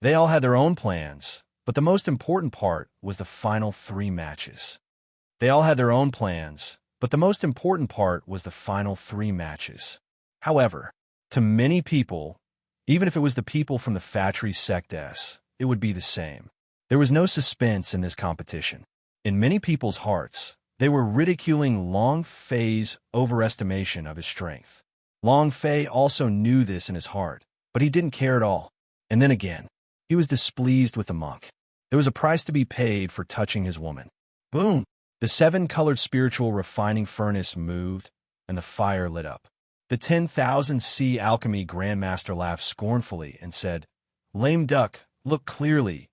They all had their own plans, but the most important part was the final 3 matches. They all had their own plans, but the most important part was the final 3 matches. However, to many people, even if it was the people from the Fatri sects, it would be the same. There was no suspense in this competition. In many people's hearts, they were ridiculing Long Fei's overestimation of his strength. Long Fei also knew this in his heart, but he didn't care at all. And then again, he was displeased with the monk. There was a price to be paid for touching his woman. Boom! The 7-colored spiritual refining furnace moved, and the fire lit up. The 10,000 sea alchemy grandmaster laughed scornfully and said, "Lame duck, look clearly.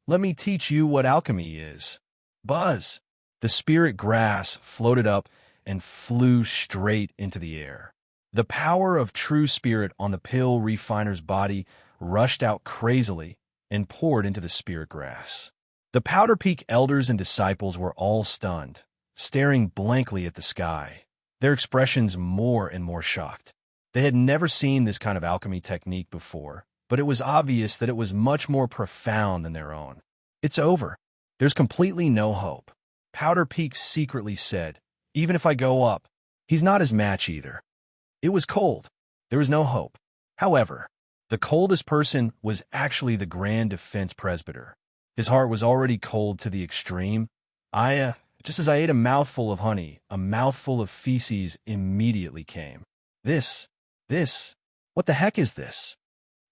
Let me teach you what alchemy is." Buzz! The spirit grass floated up and flew straight into the air. The power of true spirit on the pill refiner's body rushed out crazily and poured into the spirit grass. The Powder Peak elders and disciples were all stunned, staring blankly at the sky, their expressions more and more shocked. They had never seen this kind of alchemy technique before, but it was obvious that it was much more profound than their own. "It's over. There's completely no hope," Powder Peak secretly said. "Even if I go up, he's not his match either." It was cold. There was no hope. However, the coldest person was actually the Grand Defense Presbyter. His heart was already cold to the extreme. Just as I ate a mouthful of honey, a mouthful of feces immediately came. This, what the heck is this?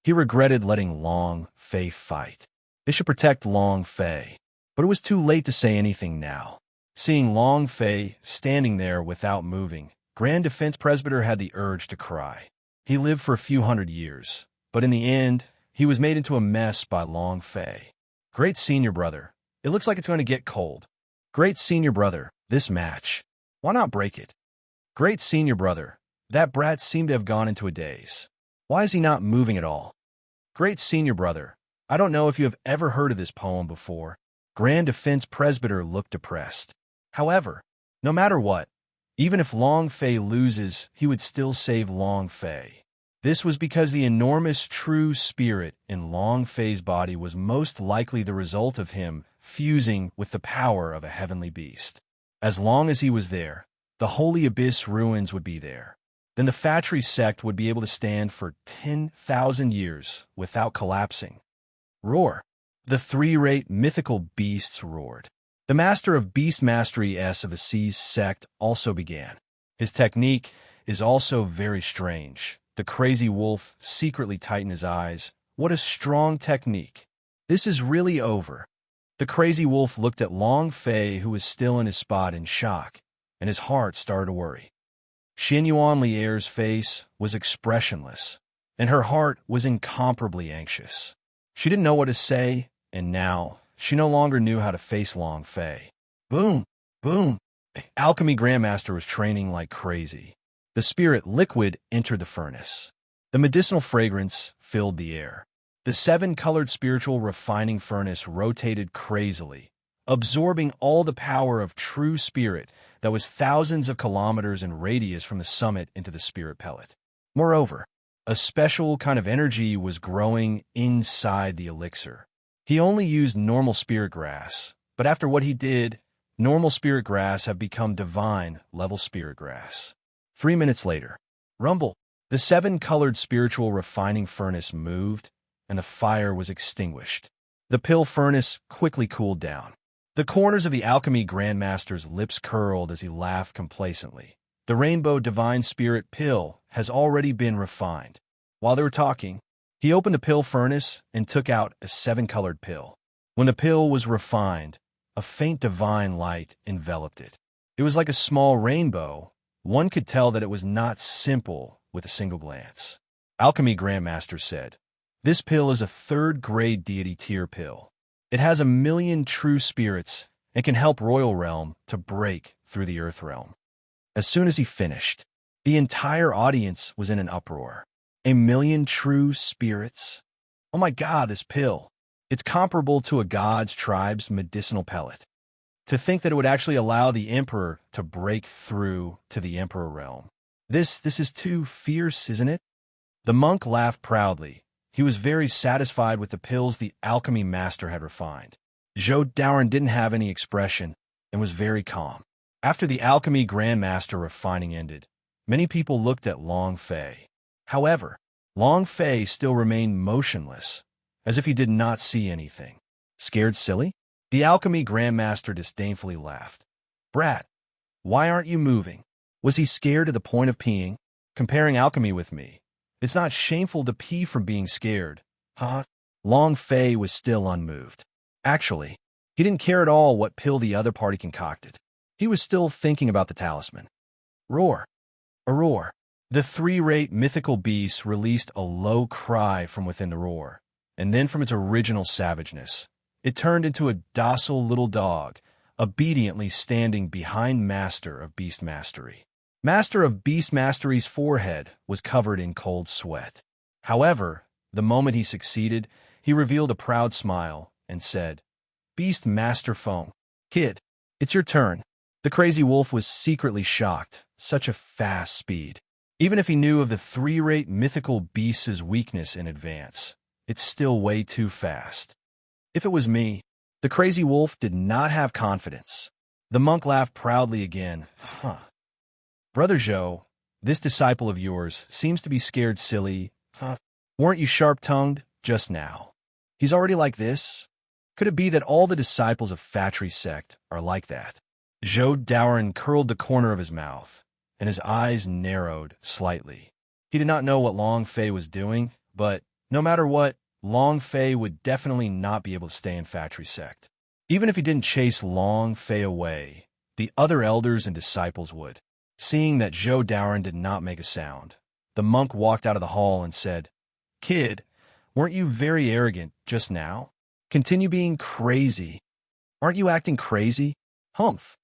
He regretted letting Long Fei fight. They should protect Long Fei. But it was too late to say anything now. Seeing Long Fei standing there without moving, Grand Defense Presbyter had the urge to cry. He lived for a few hundred years, but in the end, he was made into a mess by Long Fei. "Great senior brother, it looks like it's going to get cold." "Great senior brother, this match. Why not break it?" "Great senior brother, that brat seemed to have gone into a daze. Why is he not moving at all?" "Great senior brother, I don't know if you have ever heard of this poem before." Grand Defense Presbyter looked depressed. However, no matter what, even if Long Fei loses, he would still save Long Fei. This was because the enormous true spirit in Long Fei's body was most likely the result of him fusing with the power of a heavenly beast. As long as he was there, the Holy Abyss ruins would be there. Then the Fatri sect would be able to stand for 10,000 years without collapsing. Roar! The 3-rate mythical beasts roared. The master of beast mastery S of the Seas sect also began. His technique is also very strange. The crazy wolf secretly tightened his eyes. What a strong technique. This is really over. The crazy wolf looked at Long Fei, who was still in his spot, in shock, and his heart started to worry. Xin Yuan Lier's face was expressionless, and her heart was incomparably anxious. She didn't know what to say, and now she no longer knew how to face Long Fei. Boom! Boom! The alchemy grandmaster was training like crazy. The spirit liquid entered the furnace. The medicinal fragrance filled the air. The 7-colored spiritual refining furnace rotated crazily, absorbing all the power of true spirit that was thousands of kilometers in radius from the summit into the spirit pellet. Moreover, a special kind of energy was growing inside the elixir. He only used normal spirit grass, but after what he did, normal spirit grass have become divine level spirit grass. 3 minutes later, rumble! The 7-colored spiritual refining furnace moved, and the fire was extinguished. The pill furnace quickly cooled down. The corners of the alchemy grandmaster's lips curled as he laughed complacently. The rainbow divine spirit pill has already been refined. While they were talking, he opened the pill furnace and took out a 7-colored pill. When the pill was refined, a faint divine light enveloped it. It was like a small rainbow. One could tell that it was not simple with a single glance. Alchemy Grandmaster said, "This pill is a 3rd-grade deity tier pill. It has 1,000,000 true spirits and can help Royal Realm to break through the Earth Realm." As soon as he finished, the entire audience was in an uproar. 1,000,000 true spirits? Oh my God, this pill. It's comparable to a god's tribe's medicinal pellet. To think that it would actually allow the Emperor to break through to the Emperor realm. This is too fierce, isn't it? The monk laughed proudly. He was very satisfied with the pills the alchemy master had refined. Zhou Daoren didn't have any expression and was very calm. After the alchemy grandmaster refining ended, many people looked at Long Fei. However, Long Fei still remained motionless, as if he did not see anything. Scared silly? The alchemy grandmaster disdainfully laughed. Brat, why aren't you moving? Was he scared to the point of peeing? Comparing alchemy with me. It's not shameful to pee from being scared, huh? Long Fei was still unmoved. Actually, he didn't care at all what pill the other party concocted. He was still thinking about the talisman. Roar. A roar. The three-rate mythical beast released a low cry from within the roar, and then from its original savageness, it turned into a docile little dog, obediently standing behind Master of Beast Mastery. Master of Beast Mastery's forehead was covered in cold sweat. However, the moment he succeeded, he revealed a proud smile and said, Beast Master Feng, kid, it's your turn. The crazy wolf was secretly shocked, such a fast speed. Even if he knew of the three-rate mythical beast's weakness in advance, it's still way too fast. If it was me, the crazy wolf did not have confidence. The monk laughed proudly again. Huh. Brother Zhou, this disciple of yours seems to be scared silly, huh? Weren't you sharp-tongued just now? He's already like this? Could it be that all the disciples of Fatry sect are like that? Zhou Daoren curled the corner of his mouth, and his eyes narrowed slightly. He did not know what Long Fei was doing, but no matter what, Long Fei would definitely not be able to stay in Fatry sect. Even if he didn't chase Long Fei away, the other elders and disciples would. Seeing that Zhou Daoren did not make a sound, the monk walked out of the hall and said, Kid, weren't you very arrogant just now? Continue being crazy. Aren't you acting crazy? Humph.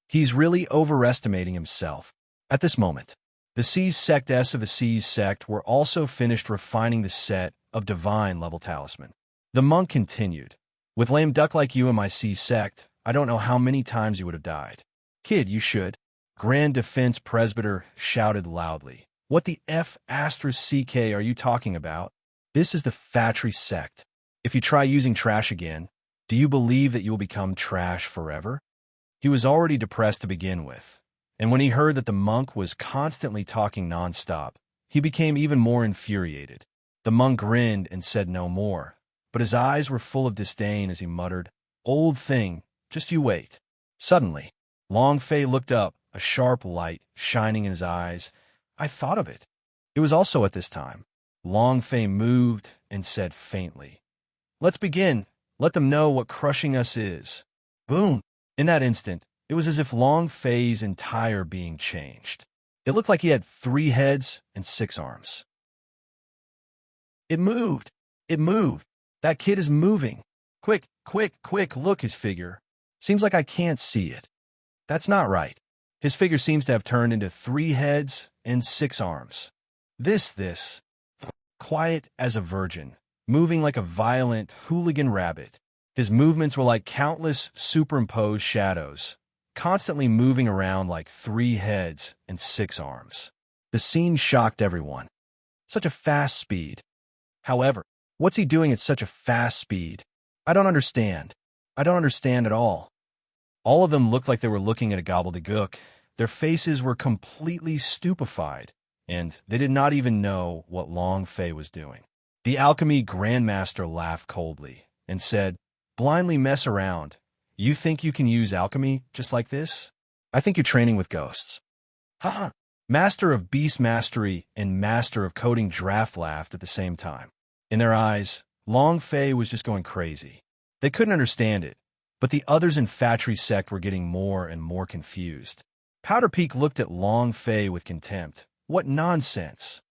He's really overestimating himself. At this moment, the Seas Sects of the Seas Sect were also finished refining the set of divine-level talisman. The monk continued, With lame duck like you in my Seas Sect, I don't know how many times you would have died. Kid, you should. Grand Defense Presbyter shouted loudly. What the F***ck are you talking about? This is the Fatry sect. If you try using trash again, do you believe that you will become trash forever? He was already depressed to begin with, and when he heard that the monk was constantly talking non-stop, he became even more infuriated. The monk grinned and said no more, but his eyes were full of disdain as he muttered, Old thing, just you wait. Suddenly, Long Fei looked up, a sharp light shining in his eyes. I thought of it. It was also at this time. Long Fei moved and said faintly, Let's begin. Let them know what crushing us is. Boom. In that instant, it was as if Long Fei's entire being changed. It looked like he had 3 heads and 6 arms. It moved. It moved. That kid is moving. Quick, quick, quick, look his figure. Seems like I can't see it. That's not right. His figure seems to have turned into 3 heads and 6 arms. This, quiet as a virgin, moving like a violent hooligan rabbit. His movements were like countless superimposed shadows, constantly moving around like 3 heads and 6 arms. The scene shocked everyone. Such a fast speed. However, what's he doing at such a fast speed? I don't understand. I don't understand at all. All of them looked like they were looking at a gobbledygook. Their faces were completely stupefied, and they did not even know what Long Fei was doing. The alchemy grandmaster laughed coldly and said, Blindly mess around. You think you can use alchemy just like this? I think you're training with ghosts. Haha. Master of Beast Mastery and Master of Coding Draft laughed at the same time. In their eyes, Long Fei was just going crazy. They couldn't understand it, but the others in Fatry sect were getting more and more confused. Powder Peak looked at Long Fei with contempt. What nonsense!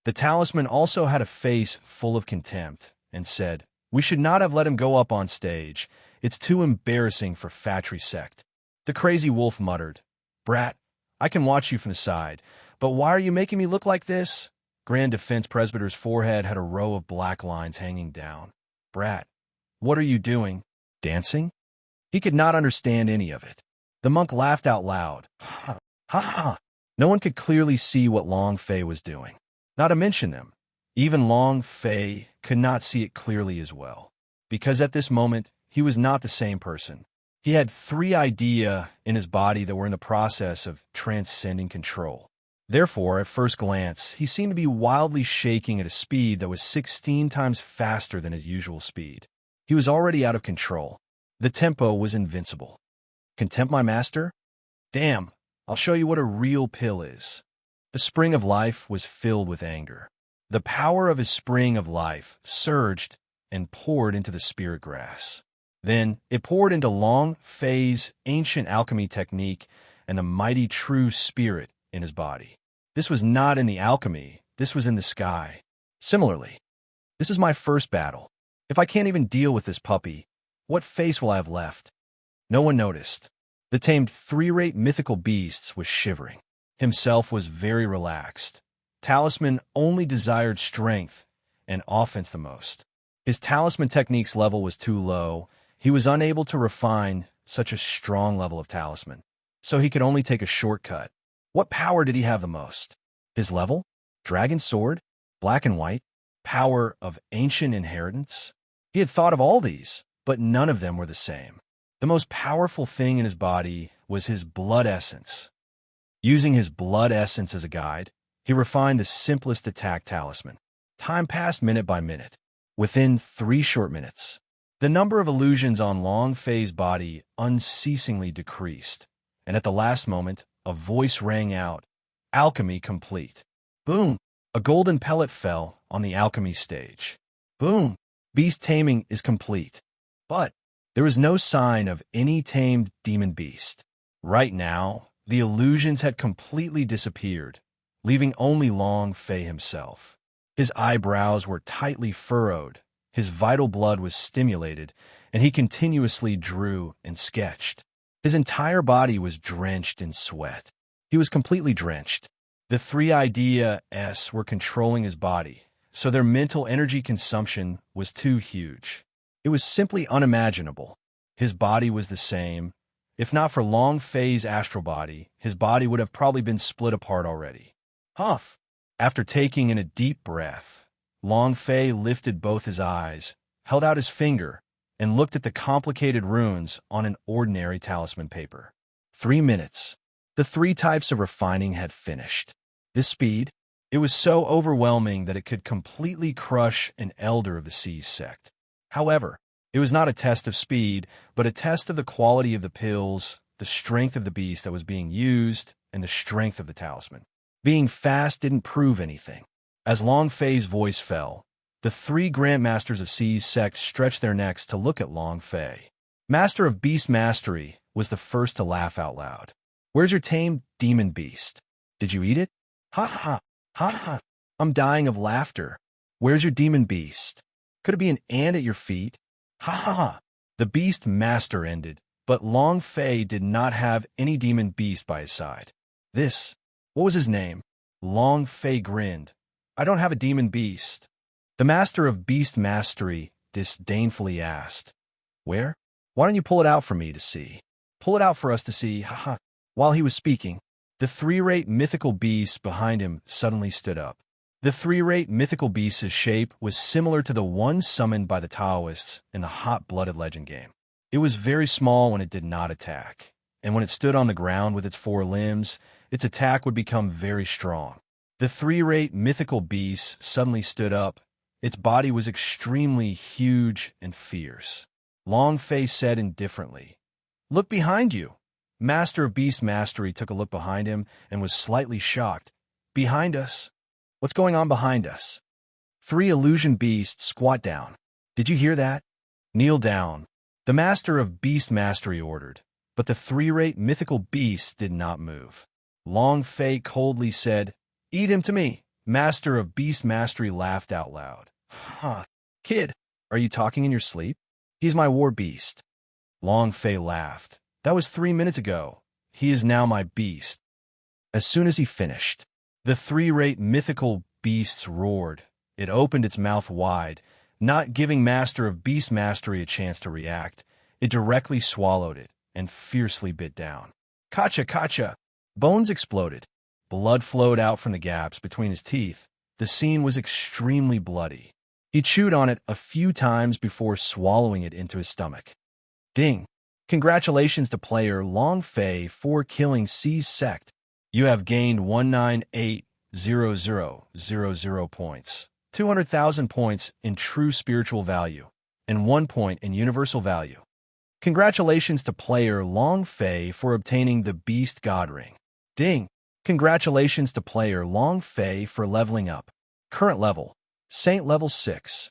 The talisman also had a face full of contempt and said, We should not have let him go up on stage. It's too embarrassing for Fatry sect. The crazy wolf muttered, Brat, I can watch you from the side, but why are you making me look like this? Grand Defense Presbyter's forehead had a row of black lines hanging down. Brat, what are you doing? Dancing? He could not understand any of it. The monk laughed out loud. Ha ha ha. No one could clearly see what Long Fei was doing. Not to mention them. Even Long Fei could not see it clearly as well, because at this moment, he was not the same person. He had 3 ideas in his body that were in the process of transcending control. Therefore, at first glance, he seemed to be wildly shaking at a speed that was 16 times faster than his usual speed. He was already out of control. The tempo was invincible. Contempt my master? Damn, I'll show you what a real pill is. The spring of life was filled with anger. The power of his spring of life surged and poured into the spirit grass. Then it poured into Long Fei's ancient alchemy technique and the mighty true spirit in his body. This was not in the alchemy, this was in the sky. Similarly, this is my first battle. If I can't even deal with this puppy, what face will I have left? No one noticed. The tamed 3-rate mythical beast was shivering. Himself was very relaxed. Talisman only desired strength and offense the most. His talisman technique's level was too low. He was unable to refine such a strong level of talisman, so he could only take a shortcut. What power did he have the most? His level? Dragon sword? Black and white? Power of ancient inheritance? He had thought of all these, but none of them were the same. The most powerful thing in his body was his blood essence. Using his blood essence as a guide, he refined the simplest attack talisman. Time passed minute by minute. Within 3 short minutes, the number of illusions on Long Fei's body unceasingly decreased, and at the last moment, a voice rang out, "Alchemy complete." Boom! A golden pellet fell on the alchemy stage. Boom! Beast taming is complete. But there was no sign of any tamed demon beast. Right now, the illusions had completely disappeared, leaving only Long Fei himself. His eyebrows were tightly furrowed, his vital blood was stimulated, and he continuously drew and sketched. His entire body was drenched in sweat. He was completely drenched. The 3 ideas were controlling his body, so their mental energy consumption was too huge. It was simply unimaginable. His body was the same. If not for Long Fei's astral body, his body would have probably been split apart already. Huff! After taking in a deep breath, Long Fei lifted both his eyes, held out his finger, and looked at the complicated runes on an ordinary talisman paper. 3 minutes. The 3 types of refining had finished. This speed, it was so overwhelming that it could completely crush an elder of the Seas sect. However, it was not a test of speed, but a test of the quality of the pills, the strength of the beast that was being used, and the strength of the talisman. Being fast didn't prove anything. As Long Fei's voice fell, the 3 Grandmasters of Seas sect stretched their necks to look at Long Fei. Master of Beast Mastery was the first to laugh out loud. "Where's your tamed demon beast? Did you eat it? Ha ha, ha ha. I'm dying of laughter. Where's your demon beast? Could it be an ant at your feet? Ha ha ha." The beast master ended, but Long Fei did not have any demon beast by his side. What was his name? Long Fei grinned. "I don't have a demon beast." The master of Beast Mastery disdainfully asked, "Where? Why don't you pull it out for me to see? Pull it out for us to see, haha." While he was speaking, the 3-rate mythical beast behind him suddenly stood up. The 3-rate mythical beast's shape was similar to the one summoned by the Taoists in the hot-blooded legend game. It was very small when it did not attack, and when it stood on the ground with its 4 limbs, its attack would become very strong. The 3-rate mythical beast suddenly stood up. Its body was extremely huge and fierce. Long Fei said indifferently, "Look behind you." Master of Beast Mastery took a look behind him and was slightly shocked. "Behind us? What's going on behind us?" 3 illusion beasts squat down. "Did you hear that? Kneel down." The Master of Beast Mastery ordered, but the 3-rate mythical beasts did not move. Long Fei coldly said, "Eat him to me." Master of Beast Mastery laughed out loud. "Huh, kid, are you talking in your sleep? He's my war beast." Long Fei laughed. "That was 3 minutes ago. He is now my beast." As soon as he finished, the 3-rate mythical beasts roared. It opened its mouth wide, not giving Master of Beast Mastery a chance to react. It directly swallowed it and fiercely bit down. Kacha, kacha! Bones exploded. Blood flowed out from the gaps between his teeth. the scene was extremely bloody. He chewed on it a few times before swallowing it into his stomach. Ding! Congratulations to player Long Fei for killing C's sect. You have gained 198,000 points, 200,000 points in true spiritual value, and 1 point in universal value. Congratulations to player Long Fei for obtaining the Beast God Ring. Ding! Congratulations to player Long Fei for leveling up. Current level, Saint level 6.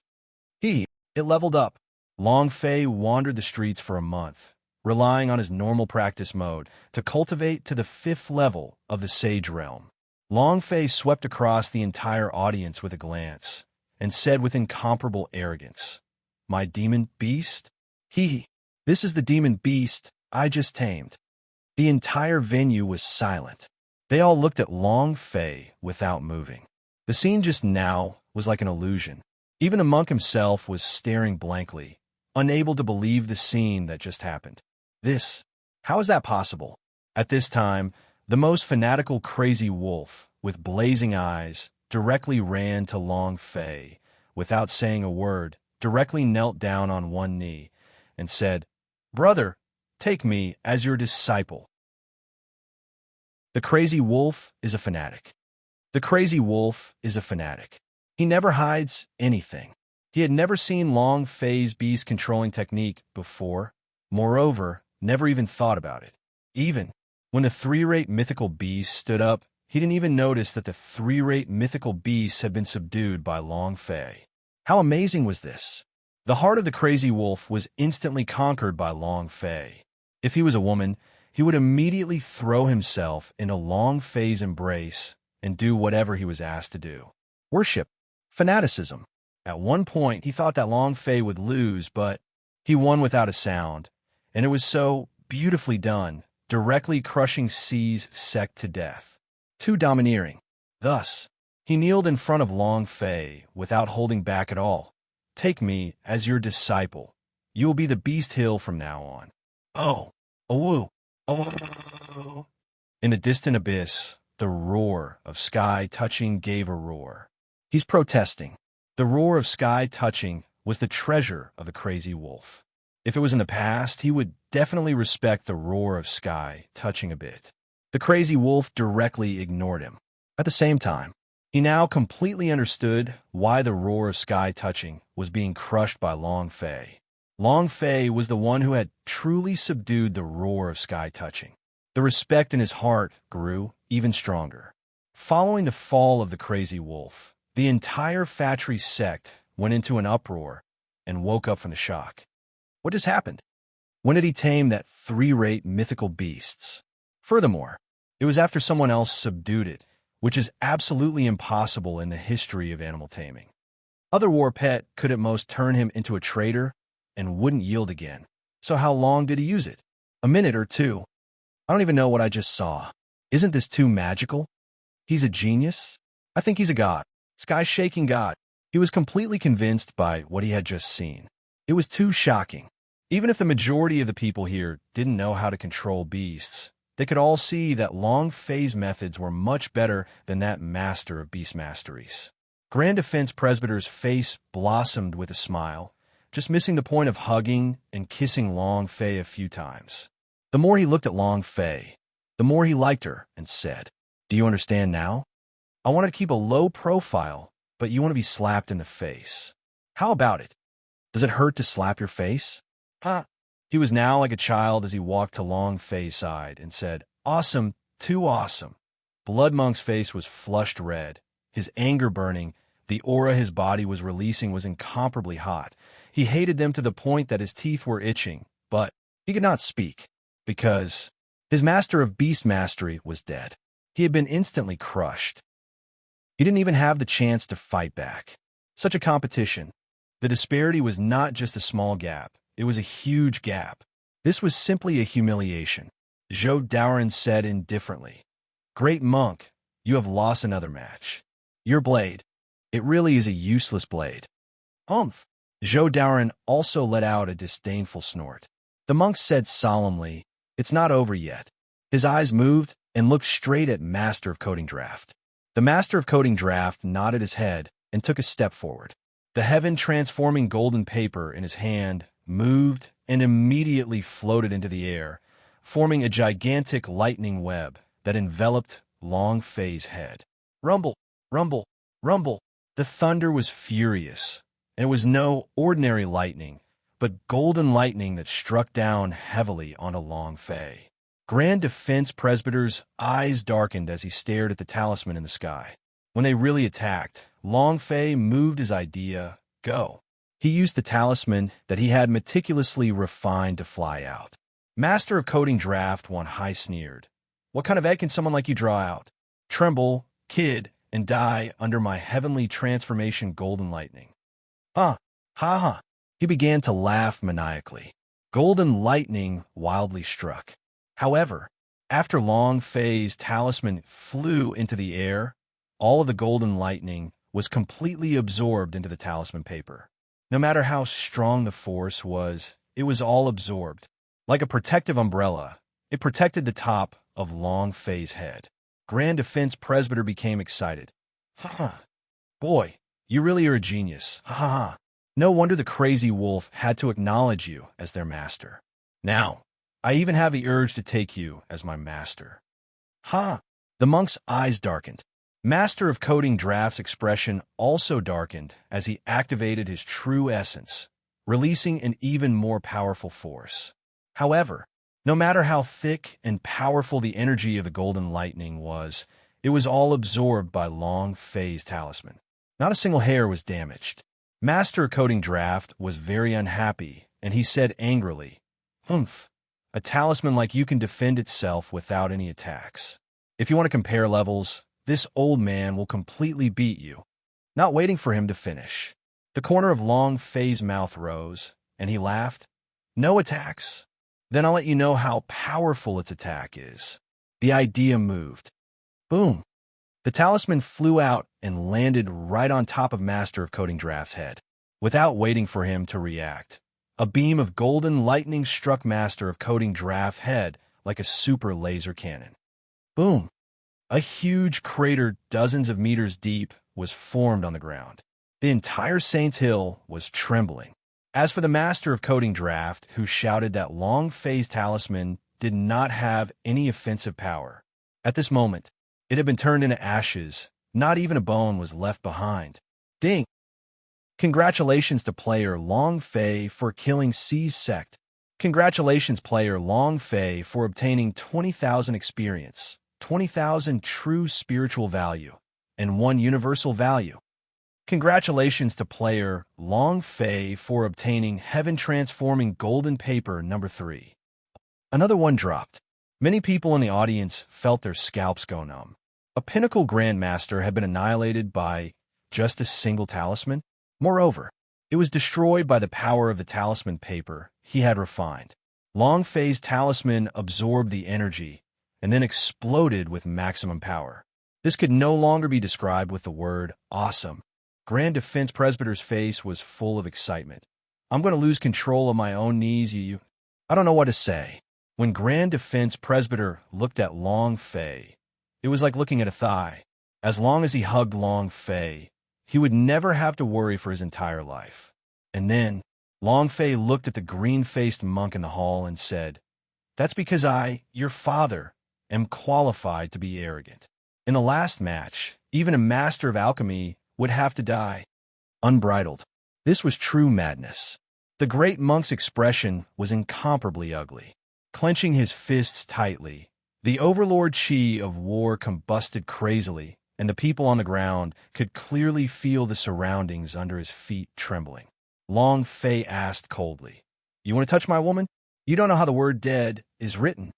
It leveled up. Long Fei wandered the streets for a month, relying on his normal practice mode to cultivate to the 5th level of the Sage Realm. Long Fei swept across the entire audience with a glance and said with incomparable arrogance, "My demon beast? This is the demon beast I just tamed." The entire venue was silent. They all looked at Long Fei without moving. The scene just now was like an illusion. Even the monk himself was staring blankly, unable to believe the scene that just happened. How is that possible? At this time, the most fanatical crazy wolf, with blazing eyes, directly ran to Long Fei, without saying a word, directly knelt down on one knee, and said, "Brother, take me as your disciple." The crazy wolf is a fanatic. The crazy wolf is a fanatic. He never hides anything. He had never seen Long Fei's beast-controlling technique before, moreover, never even thought about it. Even when the 3-rate mythical beast stood up, he didn't even notice that the 3-rate mythical beast had been subdued by Long Fei. How amazing was this? The heart of the crazy wolf was instantly conquered by Long Fei. If he was a woman, he would immediately throw himself into Long Fei's embrace and do whatever he was asked to do. Worship. Fanaticism. At one point, he thought that Long Fei would lose, but he won without a sound, and it was so beautifully done, directly crushing C's sect to death. Too domineering. Thus, he kneeled in front of Long Fei without holding back at all. "Take me as your disciple. You will be the Beast Hill from now on." Oh, woo. Oh. In the distant abyss, the roar of sky touching gave a roar. He's protesting. The roar of sky touching was the treasure of the crazy wolf. If it was in the past, he would definitely respect the roar of sky touching a bit. The crazy wolf directly ignored him. At the same time, he now completely understood why the roar of sky touching was being crushed by Long Fei. Long Fei was the one who had truly subdued the roar of sky touching. The respect in his heart grew even stronger. Following the fall of the crazy wolf, the entire Fatry sect went into an uproar and woke up from the shock. What just happened? When did he tame that 3-rate mythical beasts? Furthermore, it was after someone else subdued it, which is absolutely impossible in the history of animal taming. Other war pet could at most turn him into a traitor and wouldn't yield again. So how long did he use it? A minute or two? I don't even know what I just saw. Isn't this too magical? He's a genius? I think he's a god. Sky-shaking god. He was completely convinced by what he had just seen. It was too shocking. Even if the majority of the people here didn't know how to control beasts, they could all see that Long Fei's methods were much better than that master of beast masteries. Grand Defense Presbyter's face blossomed with a smile, just missing the point of hugging and kissing Long Fei a few times. The more he looked at Long Fei, the more he liked her and said, "Do you understand now? I wanted to keep a low profile, but you want to be slapped in the face. How about it? Does it hurt to slap your face?" He was now like a child as he walked to Long Fei's side and said, "Awesome, too awesome." Blood Monk's face was flushed red, his anger burning. The aura his body was releasing was incomparably hot. He hated them to the point that his teeth were itching, but he could not speak, because his master of beast mastery was dead. He had been instantly crushed. He didn't even have the chance to fight back. Such a competition. The disparity was not just a small gap, it was a huge gap. This was simply a humiliation. Zhou Daoren said indifferently, "Great monk, you have lost another match. Your blade, it really is a useless blade." Humph! Zhou Daoren also let out a disdainful snort. The monk said solemnly, "It's not over yet." His eyes moved and looked straight at Master of Coding Draft. The master of coding draft nodded his head and took a step forward. The heaven-transforming golden paper in his hand moved and immediately floated into the air, forming a gigantic lightning web that enveloped Long Fei's head. Rumble, rumble, rumble. The thunder was furious, and it was no ordinary lightning, but golden lightning that struck down heavily onto Long Fei. Grand Defense Presbyter's eyes darkened as he stared at the talisman in the sky. When they really attacked, Long Fei moved his idea, go. He used the talisman that he had meticulously refined to fly out. Master of Coding Draft 1 high sneered. What kind of egg can someone like you draw out? Tremble, kid, and die under my heavenly transformation golden lightning. Ha, ha ha. He began to laugh maniacally. Golden lightning wildly struck. However, after Long Fei's talisman flew into the air, all of the golden lightning was completely absorbed into the talisman paper. No matter how strong the force was, it was all absorbed. Like a protective umbrella, it protected the top of Long Fei's head. Grand Defense Presbyter became excited. Ha! Boy, you really are a genius. Ha ha ha. No wonder the crazy wolf had to acknowledge you as their master. Now, I even have the urge to take you as my master. Ha! The monk's eyes darkened. Master of Coding Draft's expression also darkened as he activated his true essence, releasing an even more powerful force. However, no matter how thick and powerful the energy of the golden lightning was, it was all absorbed by Long Fei's talisman. Not a single hair was damaged. Master of Coding Draft was very unhappy, and he said angrily, "Humph, a talisman like you can defend itself without any attacks. If you want to compare levels, this old man will completely beat you." Not waiting for him to finish, the corner of Long Fei's mouth rose, and he laughed. "No attacks? Then I'll let you know how powerful its attack is." The idea moved. Boom! The talisman flew out and landed right on top of Master of Coding Draft's head. Without waiting for him to react, a beam of golden lightning struck Master of Coding Draft's head like a super laser cannon. Boom! A huge crater dozens of meters deep was formed on the ground. The entire Saints Hill was trembling. As for the Master of Coding Draft, who shouted that Long Fei's talisman did not have any offensive power, at this moment, it had been turned into ashes. Not even a bone was left behind. Ding! Congratulations to player Long Fei for killing C's sect. Congratulations player Long Fei for obtaining 20,000 experience, 20,000 true spiritual value, and 1 universal value. Congratulations to player Long Fei for obtaining heaven-transforming golden paper number 3. Another one dropped. Many people in the audience felt their scalps go numb. A pinnacle grandmaster had been annihilated by just a single talisman. Moreover, it was destroyed by the power of the talisman paper he had refined. Long Fei's talisman absorbed the energy and then exploded with maximum power. This could no longer be described with the word awesome. Grand Defense Presbyter's face was full of excitement. "I'm going to lose control of my own knees, you. I don't know what to say." When Grand Defense Presbyter looked at Long Fei, it was like looking at a thigh. As long as he hugged Long Fei, he would never have to worry for his entire life. And then, Long Fei looked at the green-faced monk in the hall and said, "That's because I, your father, am qualified to be arrogant. In the last match, even a master of alchemy would have to die." Unbridled. This was true madness. The great monk's expression was incomparably ugly. Clenching his fists tightly, the overlord chi of war combusted crazily, and the people on the ground could clearly feel the surroundings under his feet trembling. Long Fei asked coldly, "You want to touch my woman? You don't know how the word dead is written."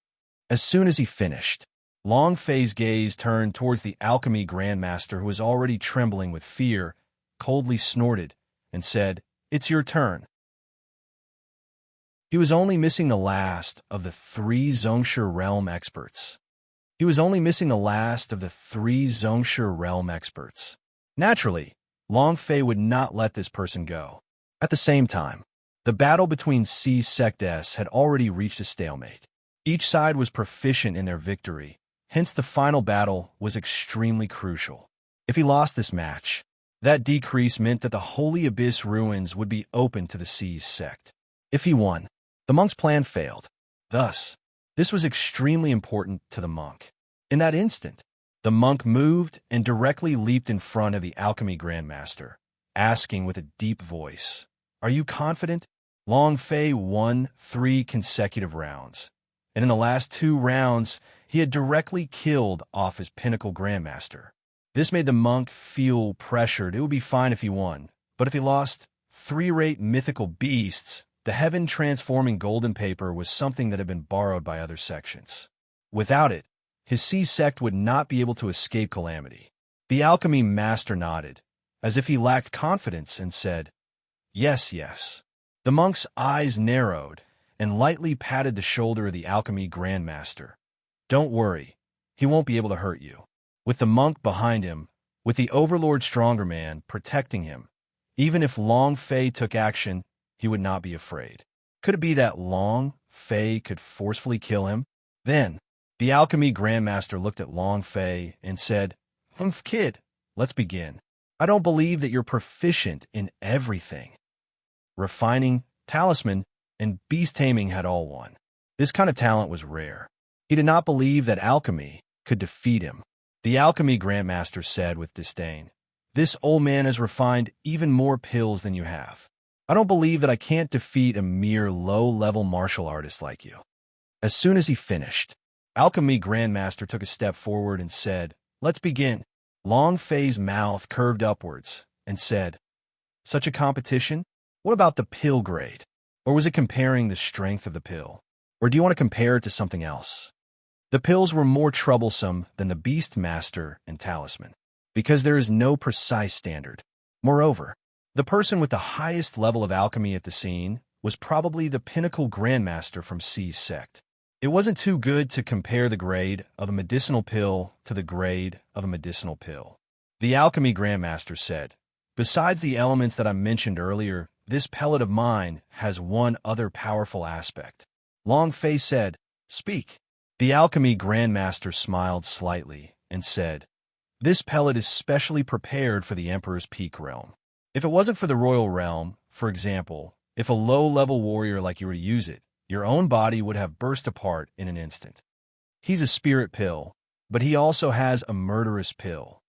As soon as he finished, Long Fei's gaze turned towards the alchemy grandmaster who was already trembling with fear, coldly snorted, and said, "It's your turn." He was only missing the last of the 3 Zongshi realm experts. Naturally, Long Fei would not let this person go. At the same time, the battle between C Sect S had already reached a stalemate. Each side was proficient in their victory, hence the final battle was extremely crucial. If he lost this match, that decrease meant that the Holy Abyss ruins would be open to the Sea's sect. If he won, the monk's plan failed. Thus, this was extremely important to the monk. In that instant, the monk moved and directly leaped in front of the alchemy grandmaster, asking with a deep voice, "Are you confident?" Long Fei won 3 consecutive rounds, and in the last 2 rounds, he had directly killed off his pinnacle grandmaster. This made the monk feel pressured. It would be fine if he won, but if he lost 3-rate mythical beasts, the heaven-transforming golden paper was something that had been borrowed by other sections. Without it, his Sea sect would not be able to escape calamity. The alchemy master nodded, as if he lacked confidence, and said, "Yes, yes." The monk's eyes narrowed and lightly patted the shoulder of the alchemy grandmaster. "Don't worry, he won't be able to hurt you." With the monk behind him, with the overlord stronger man protecting him, even if Long Fei took action, he would not be afraid. Could it be that Long Fei could forcefully kill him? Then, the alchemy grandmaster looked at Long Fei and said, Kid, let's begin. I don't believe that you're proficient in everything." Refining, talisman, and beast taming had all won. This kind of talent was rare. He did not believe that alchemy could defeat him. The alchemy grandmaster said with disdain, "This old man has refined even more pills than you have. I don't believe that I can't defeat a mere low-level martial artist like you." As soon as he finished, alchemy grandmaster took a step forward and said, "Let's begin." Long Fei's mouth curved upwards and said, "Such a competition? What about the pill grade? Or was it comparing the strength of the pill? Or do you want to compare it to something else?" The pills were more troublesome than the Beast Master and Talisman, because there is no precise standard. Moreover, the person with the highest level of alchemy at the scene was probably the pinnacle grandmaster from Sea's sect. It wasn't too good to compare the grade of a medicinal pill to the grade of a medicinal pill. The alchemy grandmaster said, "Besides the elements that I mentioned earlier, this pellet of mine has one other powerful aspect." Long Fei said, "Speak." The alchemy grandmaster smiled slightly and said, "This pellet is specially prepared for the Emperor's Peak realm. If it wasn't for the Royal realm, for example, if a low-level warrior like you were to use it, your own body would have burst apart in an instant. He's a spirit pill, but he also has a murderous pill.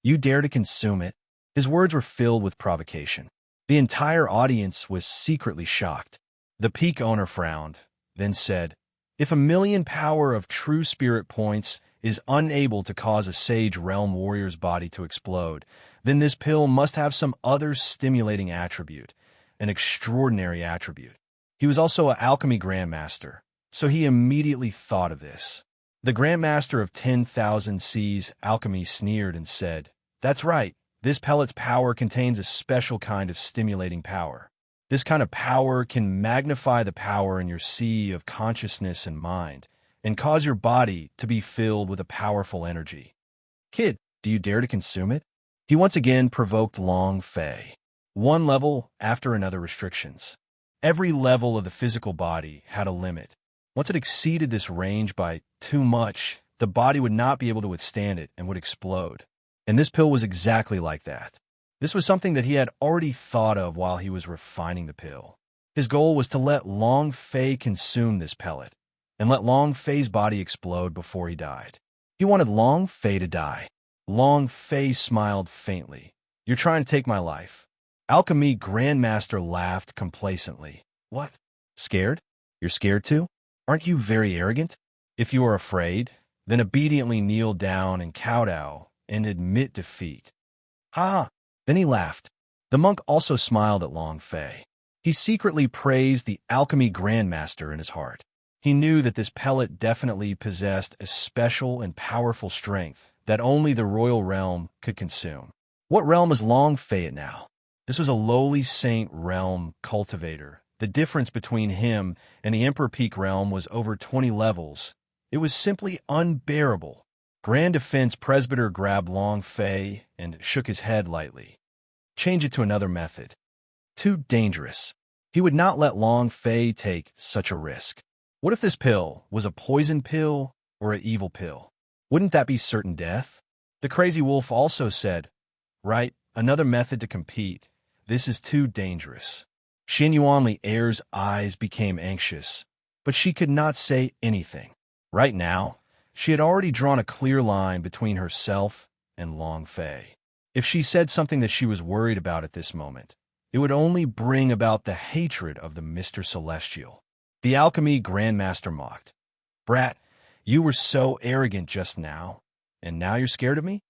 You dare to consume it?" His words were filled with provocation. The entire audience was secretly shocked. The peak owner frowned, then said, "If 1,000,000 power of true spirit points is unable to cause a Sage Realm warrior's body to explode, then this pill must have some other stimulating attribute, an extraordinary attribute." He was also an alchemy grandmaster, so he immediately thought of this. The grandmaster of 10,000 Seas alchemy sneered and said, "That's right, this pellet's power contains a special kind of stimulating power. This kind of power can magnify the power in your sea of consciousness and mind, and cause your body to be filled with a powerful energy. Kid, do you dare to consume it?" He once again provoked Long Fei. One level after another restrictions. Every level of the physical body had a limit. Once it exceeded this range by too much, the body would not be able to withstand it and would explode. And this pill was exactly like that. This was something that he had already thought of while he was refining the pill. His goal was to let Long Fei consume this pellet, and let Long Fei's body explode before he died. He wanted Long Fei to die. Long Fei smiled faintly. "You're trying to take my life." Alchemy Grandmaster laughed complacently. "What? Scared? You're scared too? Aren't you very arrogant? If you are afraid, then obediently kneel down and kowtow and admit defeat." Ha ha! Then he laughed. The monk also smiled at Long Fei. He secretly praised the alchemy grandmaster in his heart. He knew that this pellet definitely possessed a special and powerful strength that only the royal realm could consume. What realm is Long Fei at now? This was a lowly saint realm cultivator. The difference between him and the Emperor Peak realm was over 20 levels. It was simply unbearable. Grand Defense Presbyter grabbed Long Fei and shook his head lightly. "Change it to another method. Too dangerous." He would not let Long Fei take such a risk. What if this pill was a poison pill or an evil pill? Wouldn't that be certain death? The crazy wolf also said, "Right, another method to compete. This is too dangerous." Xin Yuanli Heir's eyes became anxious, but she could not say anything. Right now, she had already drawn a clear line between herself and Long Fei. If she said something that she was worried about at this moment, it would only bring about the hatred of the Mr. Celestial. The Alchemy Grandmaster mocked. "Brat, you were so arrogant just now, and now you're scared of me?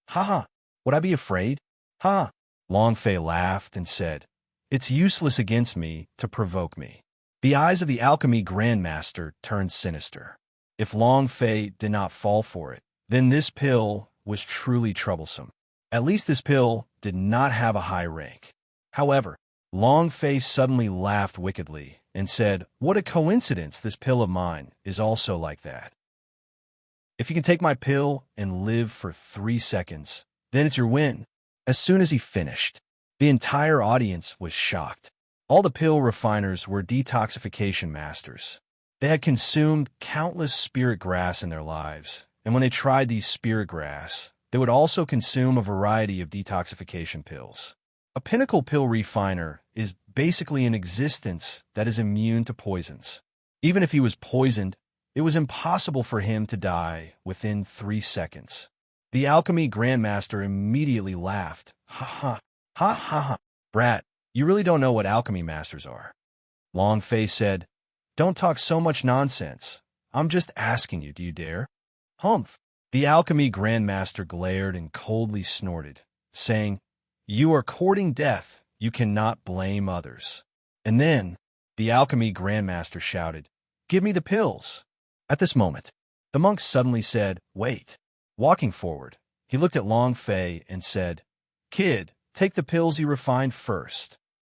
Ha ha, would I be afraid? Ha!" Long Fei laughed and said, "It's useless against me to provoke me." The eyes of the Alchemy Grandmaster turned sinister. If Long Fei did not fall for it, then this pill was truly troublesome. At least this pill did not have a high rank. However, Long Fei suddenly laughed wickedly and said, "What a coincidence this pill of mine is also like that. If you can take my pill and live for 3 seconds, then it's your win." As soon as he finished, the entire audience was shocked. All the pill refiners were detoxification masters. They had consumed countless spirit grass in their lives, and when they tried these spirit grass, they would also consume a variety of detoxification pills. A pinnacle pill refiner is basically an existence that is immune to poisons. Even if he was poisoned, it was impossible for him to die within 3 seconds. The Alchemy Grandmaster immediately laughed. "Ha ha, ha ha ha. Brat, you really don't know what alchemy masters are." Long Fei said, "Don't talk so much nonsense. I'm just asking you, do you dare?" "Humph." The Alchemy Grandmaster glared and coldly snorted, saying, "You are courting death. You cannot blame others." And then the Alchemy Grandmaster shouted, "Give me the pills." At this moment, the monk suddenly said, "Wait." Walking forward, he looked at Long Fei and said, "Kid, take the pills you refined first.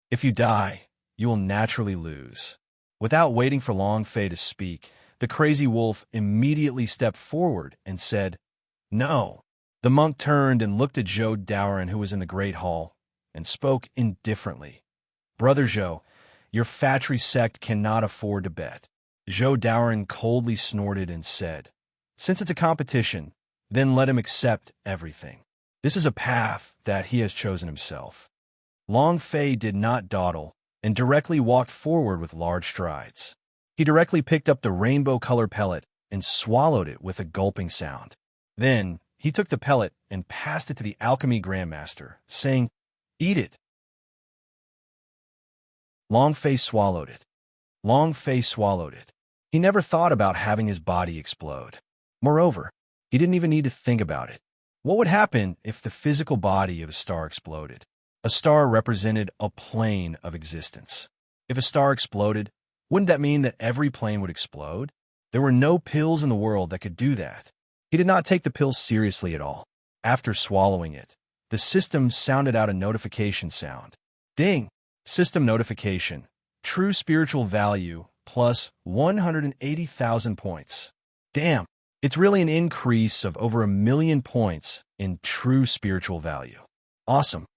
If you die, you will naturally lose." Without waiting for Long Fei to speak, the crazy wolf immediately stepped forward and said, "No." The monk turned and looked at Zhou Daoren, who was in the Great Hall, and spoke indifferently. "Brother Zhou, your factory sect cannot afford to bet." Zhou Daoren coldly snorted and said, "Since it's a competition, then let him accept everything. This is a path that he has chosen himself." Long Fei did not dawdle and directly walked forward with large strides. He directly picked up the rainbow color pellet and swallowed it with a gulping sound. Then he took the pellet and passed it to the Alchemy Grandmaster, saying, "Eat it." Long Fei swallowed it. Long Fei swallowed it. He never thought about having his body explode. Moreover, he didn't even need to think about it. What would happen if the physical body of a star exploded? A star represented a plane of existence. If a star exploded, wouldn't that mean that every plane would explode? There were no pills in the world that could do that. He did not take the pills seriously at all. After swallowing it, the system sounded out a notification sound. Ding! System notification. True spiritual value plus 180,000 points. Damn! It's really an increase of over 1,000,000 points in true spiritual value. Awesome.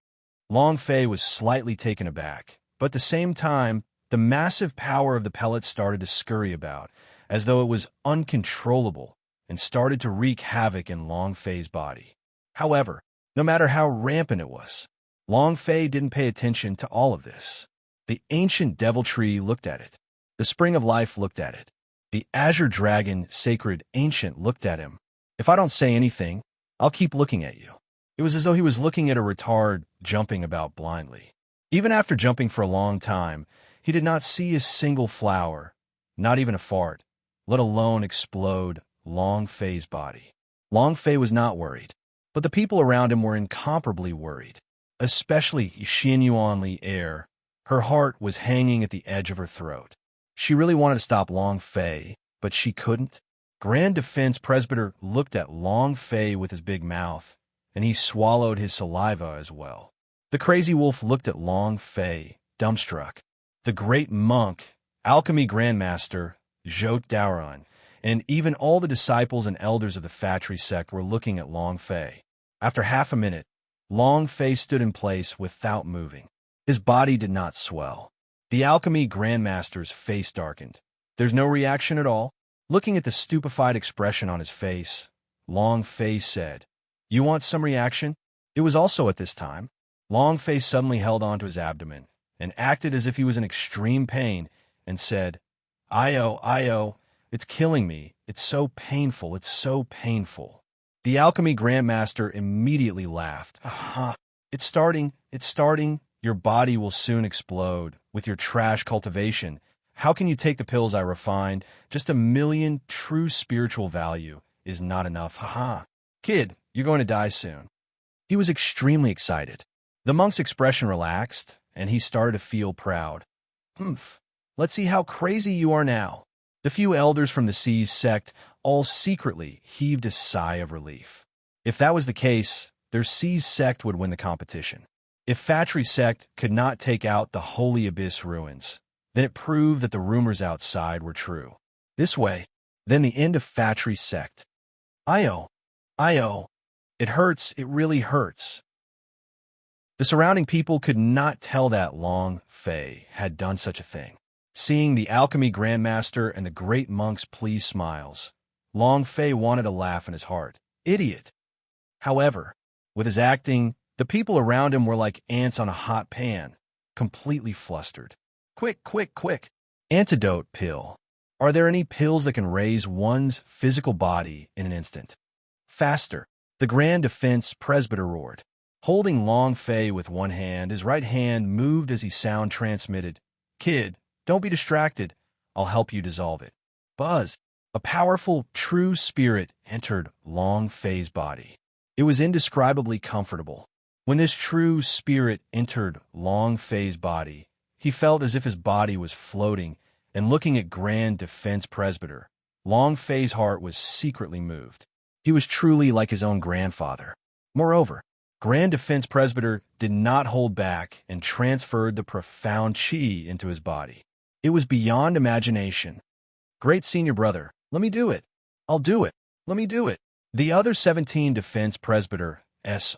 Long Fei was slightly taken aback, but at the same time, the massive power of the pellet started to scurry about, as though it was uncontrollable, and started to wreak havoc in Long Fei's body. However, no matter how rampant it was, Long Fei didn't pay attention to all of this. The ancient devil tree looked at it. The spring of life looked at it. The azure dragon, sacred ancient, looked at him. "If I don't say anything, I'll keep looking at you." It was as though he was looking at a retard jumping about blindly. Even after jumping for a long time, he did not see a single flower, not even a fart, let alone explode Long Fei's body. Long Fei was not worried, but the people around him were incomparably worried, especially Xin Yuanli Heir. Her heart was hanging at the edge of her throat. She really wanted to stop Long Fei, but she couldn't. Grand Defense Presbyter looked at Long Fei with his big mouth, and he swallowed his saliva as well. The crazy wolf looked at Long Fei, dumbstruck. The great monk, Alchemy Grandmaster, Zhou Daoren, and even all the disciples and elders of the factory sect were looking at Long Fei. After half a minute, Long Fei stood in place without moving. His body did not swell. The Alchemy Grandmaster's face darkened. "There's no reaction at all?" Looking at the stupefied expression on his face, Long Fei said, You want some reaction? It was also at this time. Long Fei suddenly held onto his abdomen and acted as if he was in extreme pain and said, Io, it's killing me. It's so painful. It's so painful. The alchemy grandmaster immediately laughed. Aha, it's starting. It's starting. Your body will soon explode with your trash cultivation. How can you take the pills I refined? Just 1,000,000 true spiritual value is not enough. Haha. Kid, you're going to die soon. He was extremely excited. The monk's expression relaxed, and he started to feel proud. Humph. Let's see how crazy you are now. The few elders from the Seas sect all secretly heaved a sigh of relief. If that was the case, their Seas sect would win the competition. If Fatry sect could not take out the Holy Abyss ruins, then it proved that the rumors outside were true. This way, then the end of Fatry sect. Io. It hurts, it really hurts. The surrounding people could not tell that Long Fei had done such a thing. Seeing the alchemy grandmaster and the great monk's pleased smiles, Long Fei wanted to laugh in his heart. Idiot. However, with his acting, the people around him were like ants on a hot pan, completely flustered. Quick. Antidote pill. Are there any pills that can raise one's physical body in an instant? Faster. The Grand Defense Presbyter roared. Holding Long Fei with one hand, his right hand moved as he sound transmitted. Kid, don't be distracted. I'll help you dissolve it. Buzz. A powerful, true spirit entered Long Fei's body. It was indescribably comfortable. When this true spirit entered Long Fei's body, he felt as if his body was floating and looking at Grand Defense Presbyter. Long Fei's heart was secretly moved. He was truly like his own grandfather. Moreover, Grand Defense Presbyter did not hold back and transferred the profound chi into his body. It was beyond imagination. Great senior brother, let me do it. I'll do it. Let me do it. The other 17 Defense Presbyters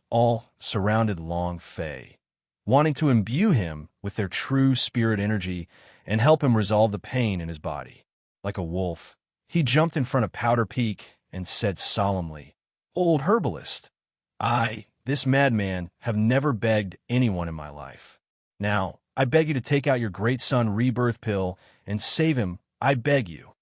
all surrounded Long Fei, wanting to imbue him with their true spirit energy and help him resolve the pain in his body. Like a wolf, he jumped in front of Powder Peak and said solemnly, Old herbalist, this madman, have never begged anyone in my life. Now, I beg you to take out your great son rebirth pill and save him, I beg you.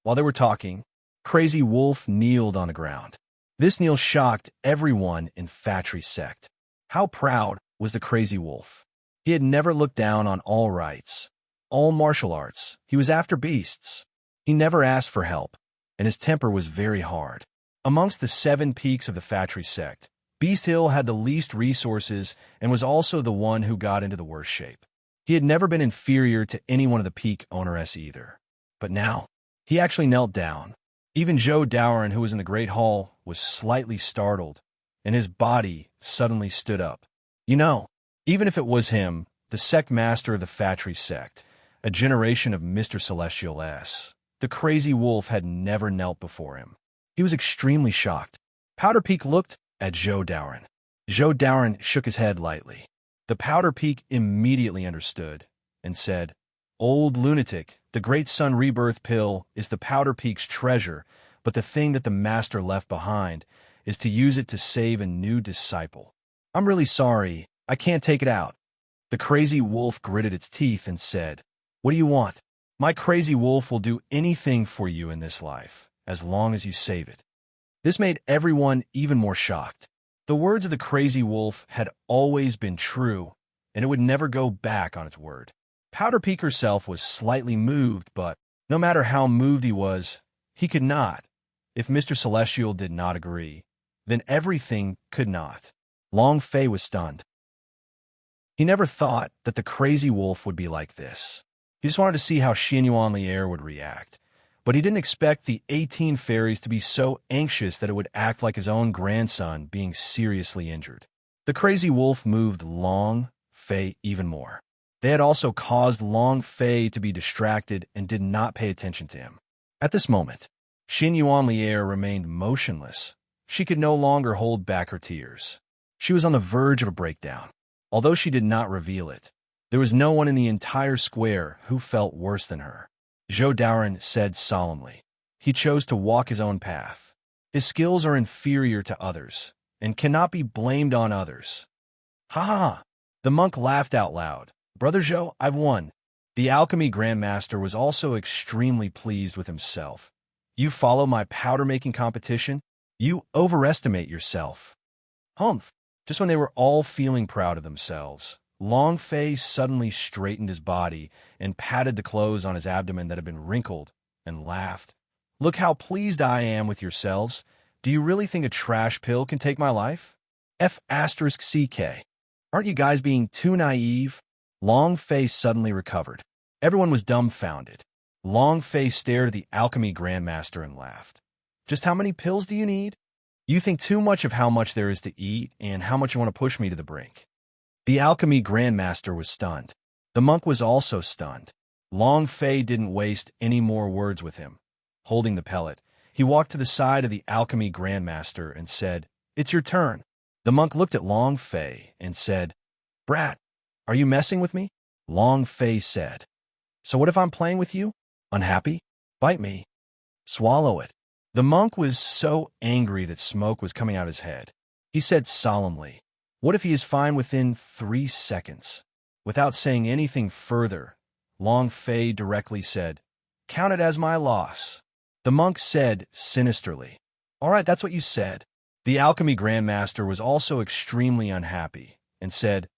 While they were talking, Crazy Wolf kneeled on the ground. This kneel shocked everyone in Fatry sect. How proud was the Crazy Wolf? He had never looked down on all rights, all martial arts. He was after beasts. He never asked for help, and his temper was very hard. Amongst the 7 peaks of the Fatry sect, Beast Hill had the least resources and was also the one who got into the worst shape. He had never been inferior to any one of the peak owners either. But now, he actually knelt down. Even Joe Dowrin, who was in the Great Hall, was slightly startled, and his body suddenly stood up. You know, even if it was him, the sect master of the Fatry sect, a generation of Mr. Celestial S, the Crazy Wolf had never knelt before him. He was extremely shocked. Powder Peak looked at Joe Dowrin. Joe Dowrin shook his head lightly. The Powder Peak immediately understood and said, Old lunatic, the Great Sun Rebirth pill is the Powder Peak's treasure, but the thing that the master left behind is to use it to save a new disciple. I'm really sorry, I can't take it out. The Crazy Wolf gritted its teeth and said, What do you want? My Crazy Wolf will do anything for you in this life, as long as you save it. This made everyone even more shocked. The words of the Crazy Wolf had always been true, and it would never go back on its word. Powder Peak herself was slightly moved, but no matter how moved he could not. If Mr. Celestial did not agree, then everything could not. Long Fei was stunned. He never thought that the Crazy Wolf would be like this. He just wanted to see how Xianyuan Lier would react. But he didn't expect the 18 fairies to be so anxious that it would act like his own grandson being seriously injured. The Crazy Wolf moved Long Fei even more. They had also caused Long Fei to be distracted and did not pay attention to him. At this moment, Xianyuan Lier remained motionless. She could no longer hold back her tears. She was on the verge of a breakdown. Although she did not reveal it, there was no one in the entire square who felt worse than her. Joe Dowrin said solemnly. He chose to walk his own path. His skills are inferior to others, and cannot be blamed on others. Ha ha ha! The monk laughed out loud. Brother Joe, I've won. The alchemy grandmaster was also extremely pleased with himself. You follow my powder-making competition? You overestimate yourself. Humph! Just when they were all feeling proud of themselves, Long Fei suddenly straightened his body and patted the clothes on his abdomen that had been wrinkled, and laughed. Look how pleased I am with yourselves. Do you really think a trash pill can take my life? F***CK. Aren't you guys being too naive? Long Fei suddenly recovered. Everyone was dumbfounded. Long Fei stared at the alchemy grandmaster and laughed. Just how many pills do you need? You think too much of how much there is to eat and how much you want to push me to the brink. The alchemy grandmaster was stunned. The monk was also stunned. Long Fei didn't waste any more words with him. Holding the pellet, he walked to the side of the alchemy grandmaster and said, It's your turn. The monk looked at Long Fei and said, Brat, are you messing with me? Long Fei said, So what if I'm playing with you? Unhappy? Bite me. Swallow it. The monk was so angry that smoke was coming out his head. He said solemnly, What if he is fine within 3 seconds? Without saying anything further, Long Fei directly said, Count it as my loss. The monk said sinisterly, All right, that's what you said. The alchemy grandmaster was also extremely unhappy and said,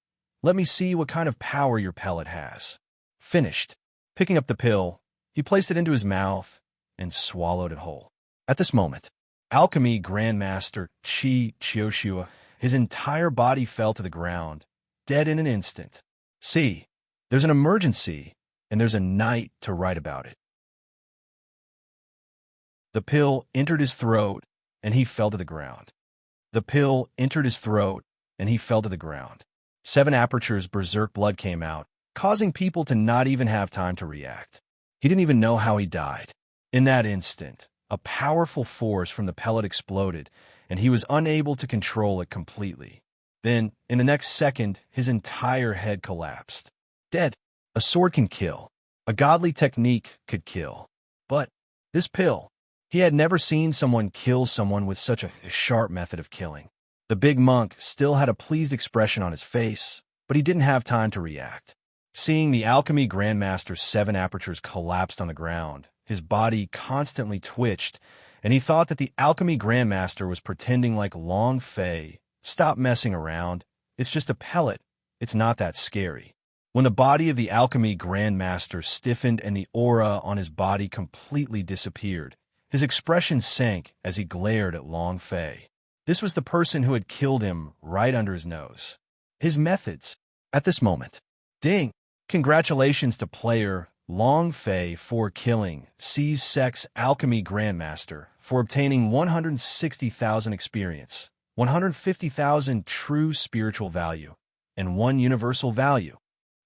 Let me see what kind of power your pellet has. Finished. Picking up the pill, he placed it into his mouth and swallowed it whole. At this moment, alchemy grandmaster Qi Chioshua, his entire body fell to the ground, dead in an instant. See, there's an emergency, and there's a night to write about it. The pill entered his throat, and he fell to the ground. The pill entered his throat, and he fell to the ground. 7 apertures berserk blood came out, causing people to not even have time to react. He didn't even know how he died. In that instant, a powerful force from the pellet exploded, and he was unable to control it completely. Then, in the next second, his entire head collapsed. Dead. A sword can kill. A godly technique could kill. But this pill, he had never seen someone kill someone with such a sharp method of killing. The big monk still had a pleased expression on his face, but he didn't have time to react. Seeing the alchemy grandmaster's 7 apertures collapsed on the ground, his body constantly twitched, and he thought that the alchemy grandmaster was pretending like Long Fei. Stop messing around. It's just a pellet. It's not that scary. When the body of the alchemy grandmaster stiffened and the aura on his body completely disappeared, his expression sank as he glared at Long Fei. This was the person who had killed him right under his nose. His methods. At this moment. Ding! Congratulations to player Long Fei for killing C's Sex Alchemy Grandmaster for obtaining 160,000 experience, 150,000 true spiritual value, and 1 universal value.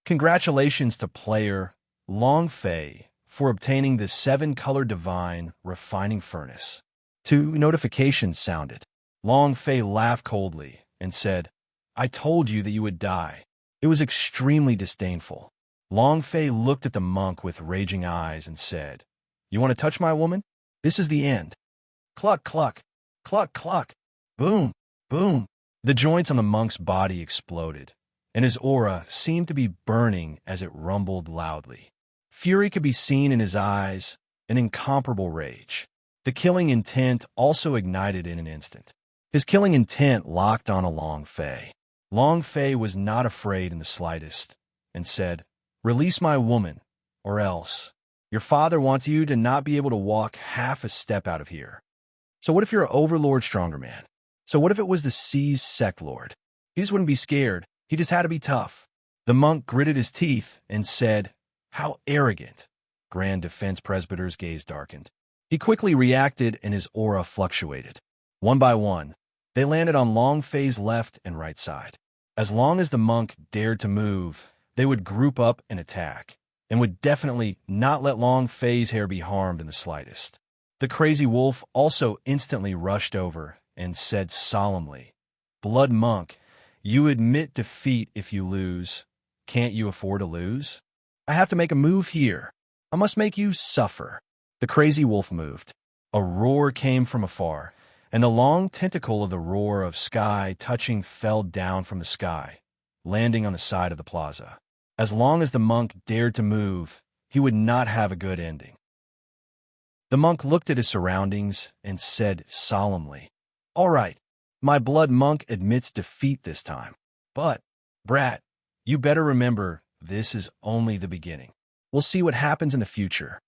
Congratulations to player Long Fei for obtaining the 7-color divine refining furnace. 2 notifications sounded. Long Fei laughed coldly and said, I told you that you would die. It was extremely disdainful. Long Fei looked at the monk with raging eyes and said, You want to touch my woman? This is the end. Cluck, cluck, cluck, cluck. Boom, boom. The joints on the monk's body exploded, and his aura seemed to be burning as it rumbled loudly. Fury could be seen in his eyes, an incomparable rage. The killing intent also ignited in an instant. His killing intent locked on a Long Fei. Long Fei was not afraid in the slightest, and said, Release my woman, or else. Your father wants you to not be able to walk half a step out of here. So what if you're an overlord stronger man? So what if it was the C's Sect Lord? He just wouldn't be scared. He just had to be tough. The monk gritted his teeth and said, How arrogant. Grand Defense Presbyter's gaze darkened. He quickly reacted and his aura fluctuated. One by one, they landed on Long Fei's left and right side. As long as the monk dared to move, they would group up and attack, and would definitely not let Long Fei's hair be harmed in the slightest. The crazy wolf also instantly rushed over and said solemnly, Blood Monk, you admit defeat if you lose. Can't you afford to lose? I have to make a move here. I must make you suffer. The crazy wolf moved. A roar came from afar, and the long tentacle of the roar of sky touching fell down from the sky, landing on the side of the plaza. As long as the monk dared to move, he would not have a good ending. The monk looked at his surroundings and said solemnly, "All right, my blood monk admits defeat this time. But, brat, you better remember this is only the beginning. We'll see what happens in the future."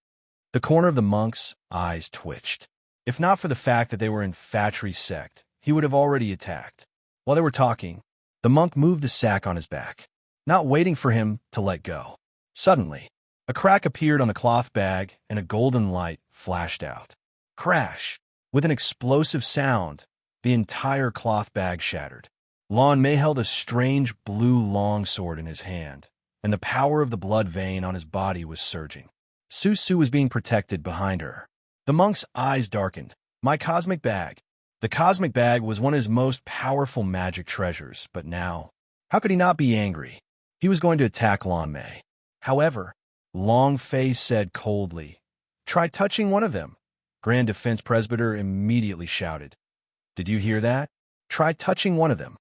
The corner of the monk's eyes twitched. If not for the fact that they were in Fatry's sect, he would have already attacked. While they were talking, the monk moved the sack on his back, not waiting for him to let go. Suddenly, a crack appeared on the cloth bag and a golden light flashed out. Crash! With an explosive sound, the entire cloth bag shattered. Lan Mei held a strange blue longsword in his hand, and the power of the blood vein on his body was surging. Su Su was being protected behind her. The monk's eyes darkened. My cosmic bag. The cosmic bag was one of his most powerful magic treasures, but now, how could he not be angry? He was going to attack Lan Mei. However, Long Fei said coldly, "Try touching one of them." Grand Defense Presbyter immediately shouted, "Did you hear that? Try touching one of them."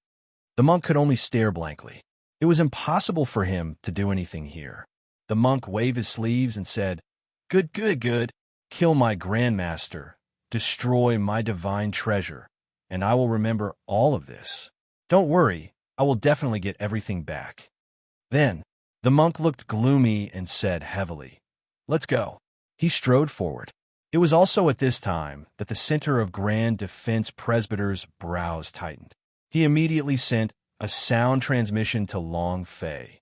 The monk could only stare blankly. It was impossible for him to do anything here. The monk waved his sleeves and said, "Good, good, good. Kill my grandmaster, destroy my divine treasure, and I will remember all of this. Don't worry, I will definitely get everything back." Then, the monk looked gloomy and said heavily, "Let's go." He strode forward. It was also at this time that the center of Grand Defense Presbyter's brows tightened. He immediately sent a sound transmission to Long Fei.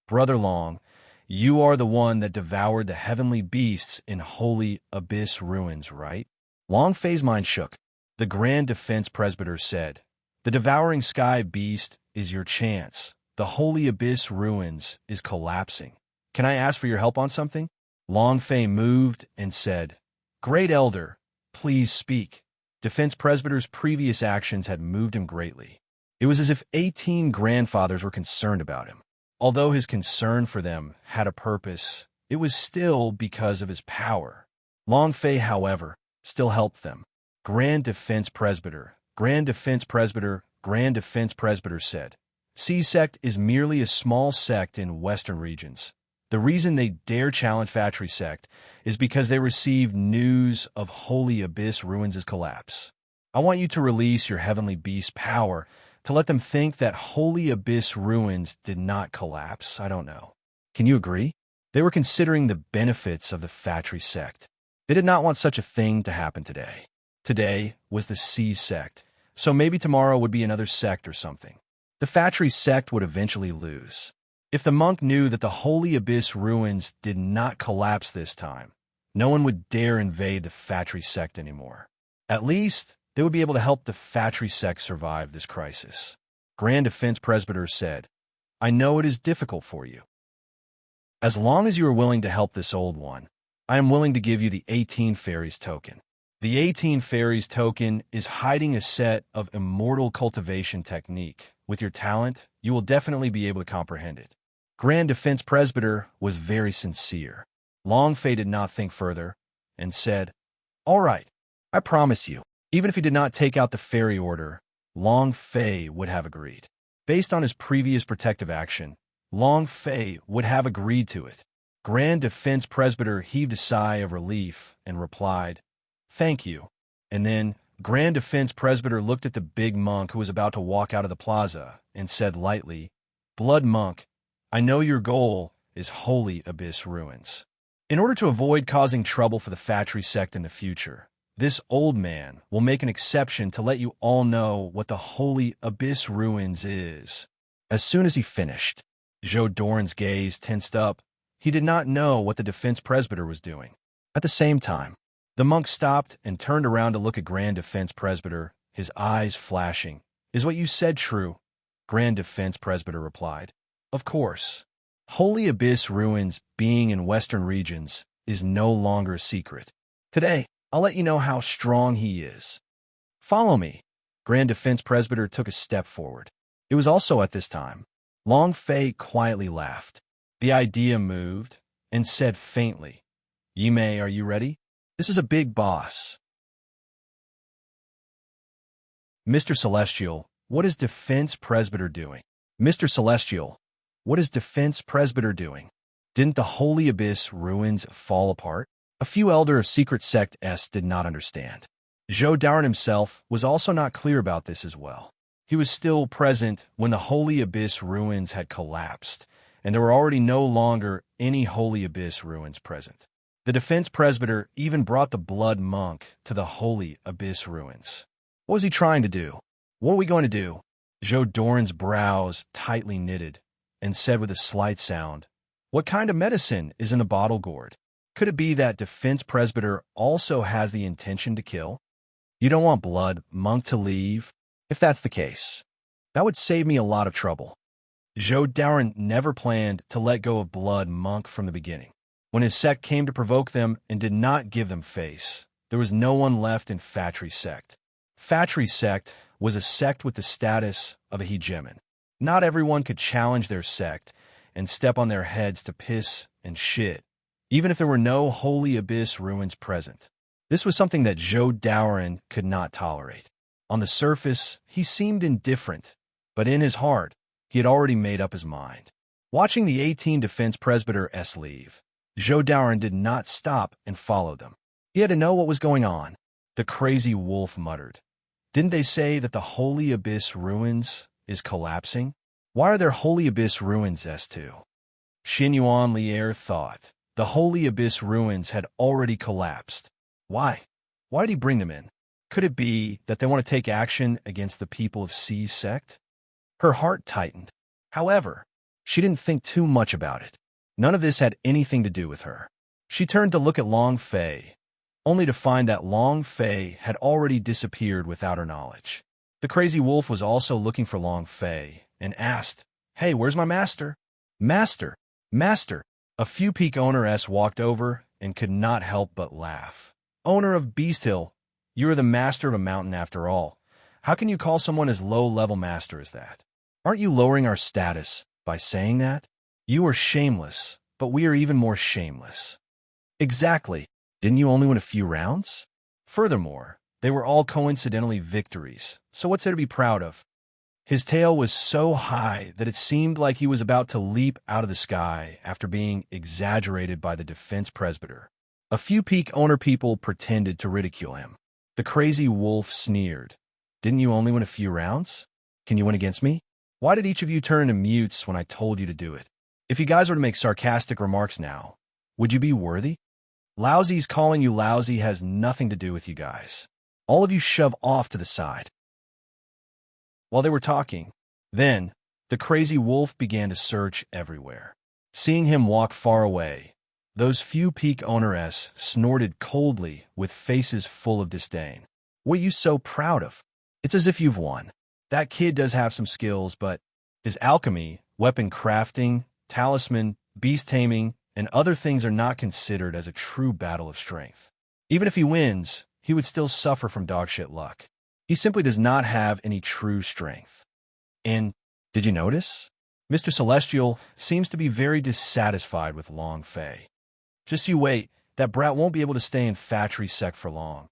"Brother Long, you are the one that devoured the heavenly beasts in Holy Abyss Ruins, right?" Long Fei's mind shook. The Grand Defense Presbyter said, "The devouring sky beast is your chance. The Holy Abyss Ruins is collapsing. Can I ask for your help on something?" Long Fei moved and said, "Great Elder, please speak." Defense Presbyter's previous actions had moved him greatly. It was as if 18 grandfathers were concerned about him. Although his concern for them had a purpose, it was still because of his power. Long Fei, however, still helped them. Grand Defense Presbyter, Grand Defense Presbyter, Grand Defense Presbyter said, "C sect is merely a small sect in Western regions. The reason they dare challenge Fatry sect is because they received news of Holy Abyss Ruins' collapse. I want you to release your heavenly beast power to let them think that Holy Abyss Ruins did not collapse. I don't know. Can you agree?" They were considering the benefits of the Fatry sect. They did not want such a thing to happen today. Today was the C sect, so maybe tomorrow would be another sect or something. The Fatry sect would eventually lose. If the monk knew that the Holy Abyss Ruins did not collapse this time, no one would dare invade the Fatry sect anymore. At least, they would be able to help the Fatry sect survive this crisis. Grand Defense Presbyter said, "I know it is difficult for you. As long as you are willing to help this old one, I am willing to give you the 18 Fairies token. The 18 Fairies token is hiding a set of immortal cultivation technique. With your talent, you will definitely be able to comprehend it." Grand Defense Presbyter was very sincere. Long Fei did not think further and said, "All right, I promise you." Even if he did not take out the fairy order, Long Fei would have agreed. Based on his previous protective action, Long Fei would have agreed to it. Grand Defense Presbyter heaved a sigh of relief and replied, "Thank you." And then Grand Defense Presbyter looked at the big monk who was about to walk out of the plaza and said lightly, "Blood Monk, I know your goal is Holy Abyss Ruins. In order to avoid causing trouble for the Fatry sect in the future, this old man will make an exception to let you all know what the Holy Abyss Ruins is." As soon as he finished, Joe Doran's gaze tensed up. He did not know what the Defense Presbyter was doing. At the same time, the monk stopped and turned around to look at Grand Defense Presbyter, his eyes flashing. "Is what you said true?" Grand Defense Presbyter replied, "Of course. Holy Abyss Ruins being in Western regions is no longer a secret. Today, I'll let you know how strong he is. Follow me." Grand Defense Presbyter took a step forward. It was also at this time. Long Fei quietly laughed. The idea moved and said faintly, "Yimei, are you ready? This is a big boss." Mr. Celestial, what is Defense Presbyter doing? Mr. Celestial, what is Defense Presbyter doing? Didn't the Holy Abyss ruins fall apart? A few elder of Secret Sect S did not understand. Joe Darren himself was also not clear about this as well. He was still present when the Holy Abyss ruins had collapsed, and there were already no longer any Holy Abyss ruins present. The Defense Presbyter even brought the Blood Monk to the Holy Abyss ruins. What was he trying to do? What are we going to do? Joe Doran's brows tightly knitted and said with a slight sound, "What kind of medicine is in the bottle gourd? Could it be that Defense Presbyter also has the intention to kill? You don't want Blood Monk to leave? If that's the case, that would save me a lot of trouble." Joe Doran never planned to let go of Blood Monk from the beginning. When his sect came to provoke them and did not give them face, there was no one left in Fatry's sect. Fatry's sect was a sect with the status of a hegemon. Not everyone could challenge their sect and step on their heads to piss and shit, even if there were no Holy Abyss ruins present. This was something that Joe Doran could not tolerate. On the surface, he seemed indifferent, but in his heart, he had already made up his mind. Watching the 18 Defense Presbyter S leave, Joe Doran did not stop and follow them. He had to know what was going on. The crazy wolf muttered, "Didn't they say that the Holy Abyss ruins is collapsing? Why are there Holy Abyss ruins S2? Xin Yuan Lier thought the Holy Abyss ruins had already collapsed. Why? Why did he bring them in? Could it be that they want to take action against the people of C's sect? Her heart tightened. However, she didn't think too much about it. None of this had anything to do with her. She turned to look at Long Fei, only to find that Long Fei had already disappeared without her knowledge. The crazy wolf was also looking for Long Fei and asked, "Hey, where's my master?" "Master, master." A few peak owner S walked over and could not help but laugh. "Owner of Beast Hill, you are the master of a mountain after all. How can you call someone as low-level master as that? Aren't you lowering our status by saying that? You are shameless, but we are even more shameless." "Exactly. Didn't you only win a few rounds? Furthermore, they were all coincidentally victories, so what's there to be proud of?" His tail was so high that it seemed like he was about to leap out of the sky after being exaggerated by the Defense Presbyter. A few peak owner people pretended to ridicule him. The crazy wolf sneered. "Didn't you only win a few rounds? Can you win against me? Why did each of you turn into mutes when I told you to do it? If you guys were to make sarcastic remarks now, would you be worthy? Lousy's calling you lousy has nothing to do with you guys. All of you shove off to the side." While they were talking, then, the crazy wolf began to search everywhere. Seeing him walk far away, those few peak owner-s snorted coldly with faces full of disdain. "What are you so proud of? It's as if you've won. That kid does have some skills, but his alchemy, weapon crafting, talisman, beast taming, and other things are not considered as a true battle of strength. Even if he wins, he would still suffer from dogshit luck. He simply does not have any true strength. And, did you notice? Mr. Celestial seems to be very dissatisfied with Long Fei. Just you wait, that brat won't be able to stay in Fatry's sect for long."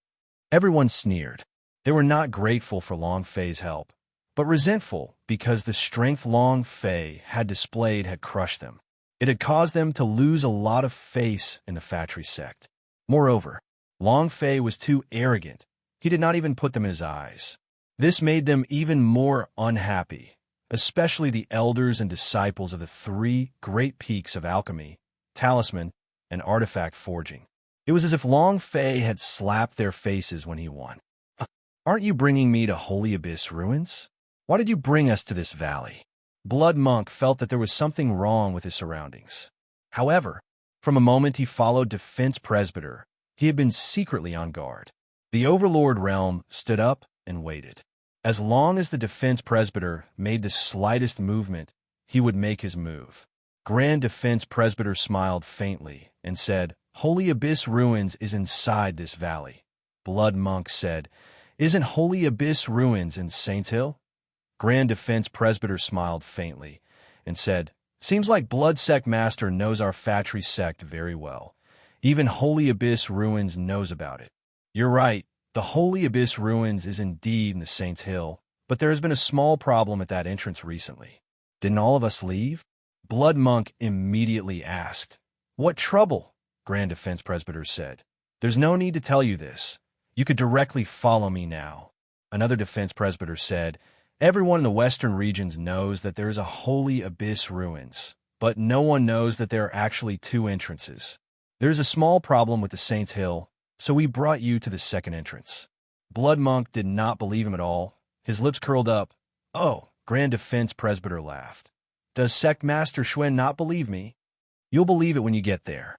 Everyone sneered. They were not grateful for Long Fei's help, but resentful because the strength Long Fei had displayed had crushed them. It had caused them to lose a lot of face in the Fatry sect. Moreover, Long Fei was too arrogant. He did not even put them in his eyes. This made them even more unhappy, especially the elders and disciples of the three great peaks of alchemy, talisman, and artifact forging. It was as if Long Fei had slapped their faces when he won. "Aren't you bringing me to Holy Abyss ruins? Why did you bring us to this valley?" Blood Monk felt that there was something wrong with his surroundings. However, from a moment he followed Defense Presbyter, he had been secretly on guard. The Overlord realm stood up and waited. As long as the Defense Presbyter made the slightest movement, he would make his move. Grand Defense Presbyter smiled faintly and said, "Holy Abyss ruins is inside this valley." Blood Monk said, "Isn't Holy Abyss ruins in Saints Hill?" Grand Defense Presbyter smiled faintly and said, "Seems like Blood Sect Master knows our Fatry sect very well. Even Holy Abyss ruins knows about it." "You're right. The Holy Abyss Ruins is indeed in the Saints' Hill, but there has been a small problem at that entrance recently. Didn't all of us leave? Blood Monk immediately asked. What trouble? Grand Defense Presbyter said. There's no need to tell you this. You could directly follow me now. Another Defense Presbyter said, everyone in the western regions knows that there is a Holy Abyss Ruins, but no one knows that there are actually two entrances. There's a small problem with the Saints' Hill, so we brought you to the second entrance. Blood Monk did not believe him at all. His lips curled up. Oh, Grand Defense Presbyter laughed. Does Sect Master Schwen not believe me? You'll believe it when you get there.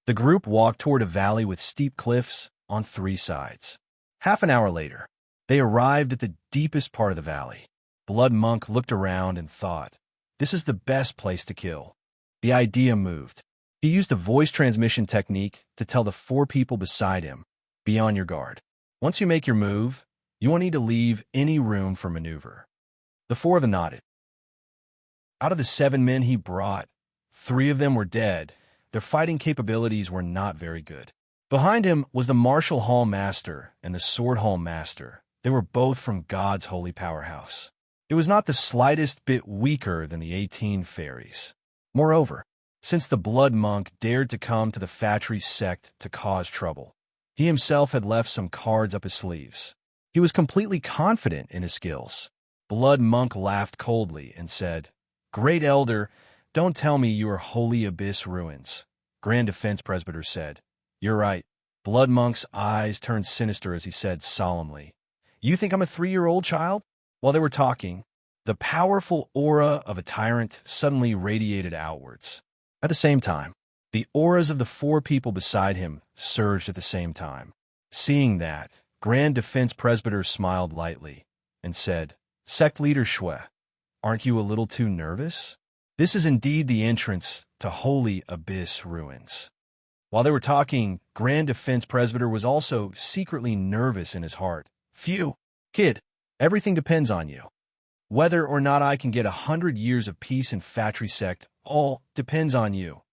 The group walked toward a valley with steep cliffs on three sides. Half an hour later, they arrived at the deepest part of the valley. Blood Monk looked around and thought, this is the best place to kill. The idea moved. He used a voice transmission technique to tell the four people beside him, be on your guard. Once you make your move, you won't need to leave any room for maneuver. The four of them nodded. Out of the 7 men he brought, 3 of them were dead. Their fighting capabilities were not very good. Behind him was the Martial Hall Master and the Sword Hall Master. They were both from God's holy powerhouse. It was not the slightest bit weaker than the 18 fairies. Moreover, since the Blood Monk dared to come to the Fatry sect to cause trouble, he himself had left some cards up his sleeves. He was completely confident in his skills. Blood Monk laughed coldly and said, Great Elder, don't tell me you are Holy Abyss Ruins. Grand Defense Presbyter said, You're right. Blood Monk's eyes turned sinister as he said solemnly, You think I'm a 3-year-old child? While they were talking, the powerful aura of a tyrant suddenly radiated outwards. At the same time, the auras of the 4 people beside him surged at the same time. Seeing that, Grand Defense Presbyter smiled lightly and said, Sect Leader Shwe, aren't you a little too nervous? This is indeed the entrance to Holy Abyss Ruins. While they were talking, Grand Defense Presbyter was also secretly nervous in his heart. Phew, kid, everything depends on you. Whether or not I can get 100 years of peace in Fatry sect, all depends on you.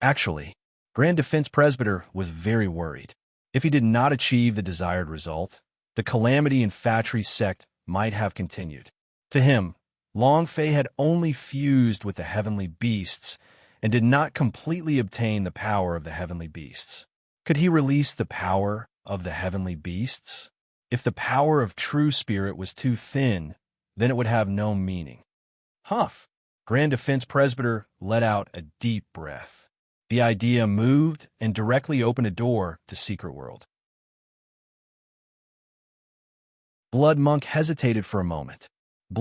Actually, Grand Defense Presbyter was very worried. If he did not achieve the desired result, the calamity in Fatry sect might have continued. To him, Long Fei had only fused with the heavenly beasts and did not completely obtain the power of the heavenly beasts. Could he release the power of the heavenly beasts? If the power of true spirit was too thin, then it would have no meaning. Huff! Grand Defense Presbyter let out a deep breath. The idea moved and directly opened a door to Secret World. Blood Monk hesitated for a moment. In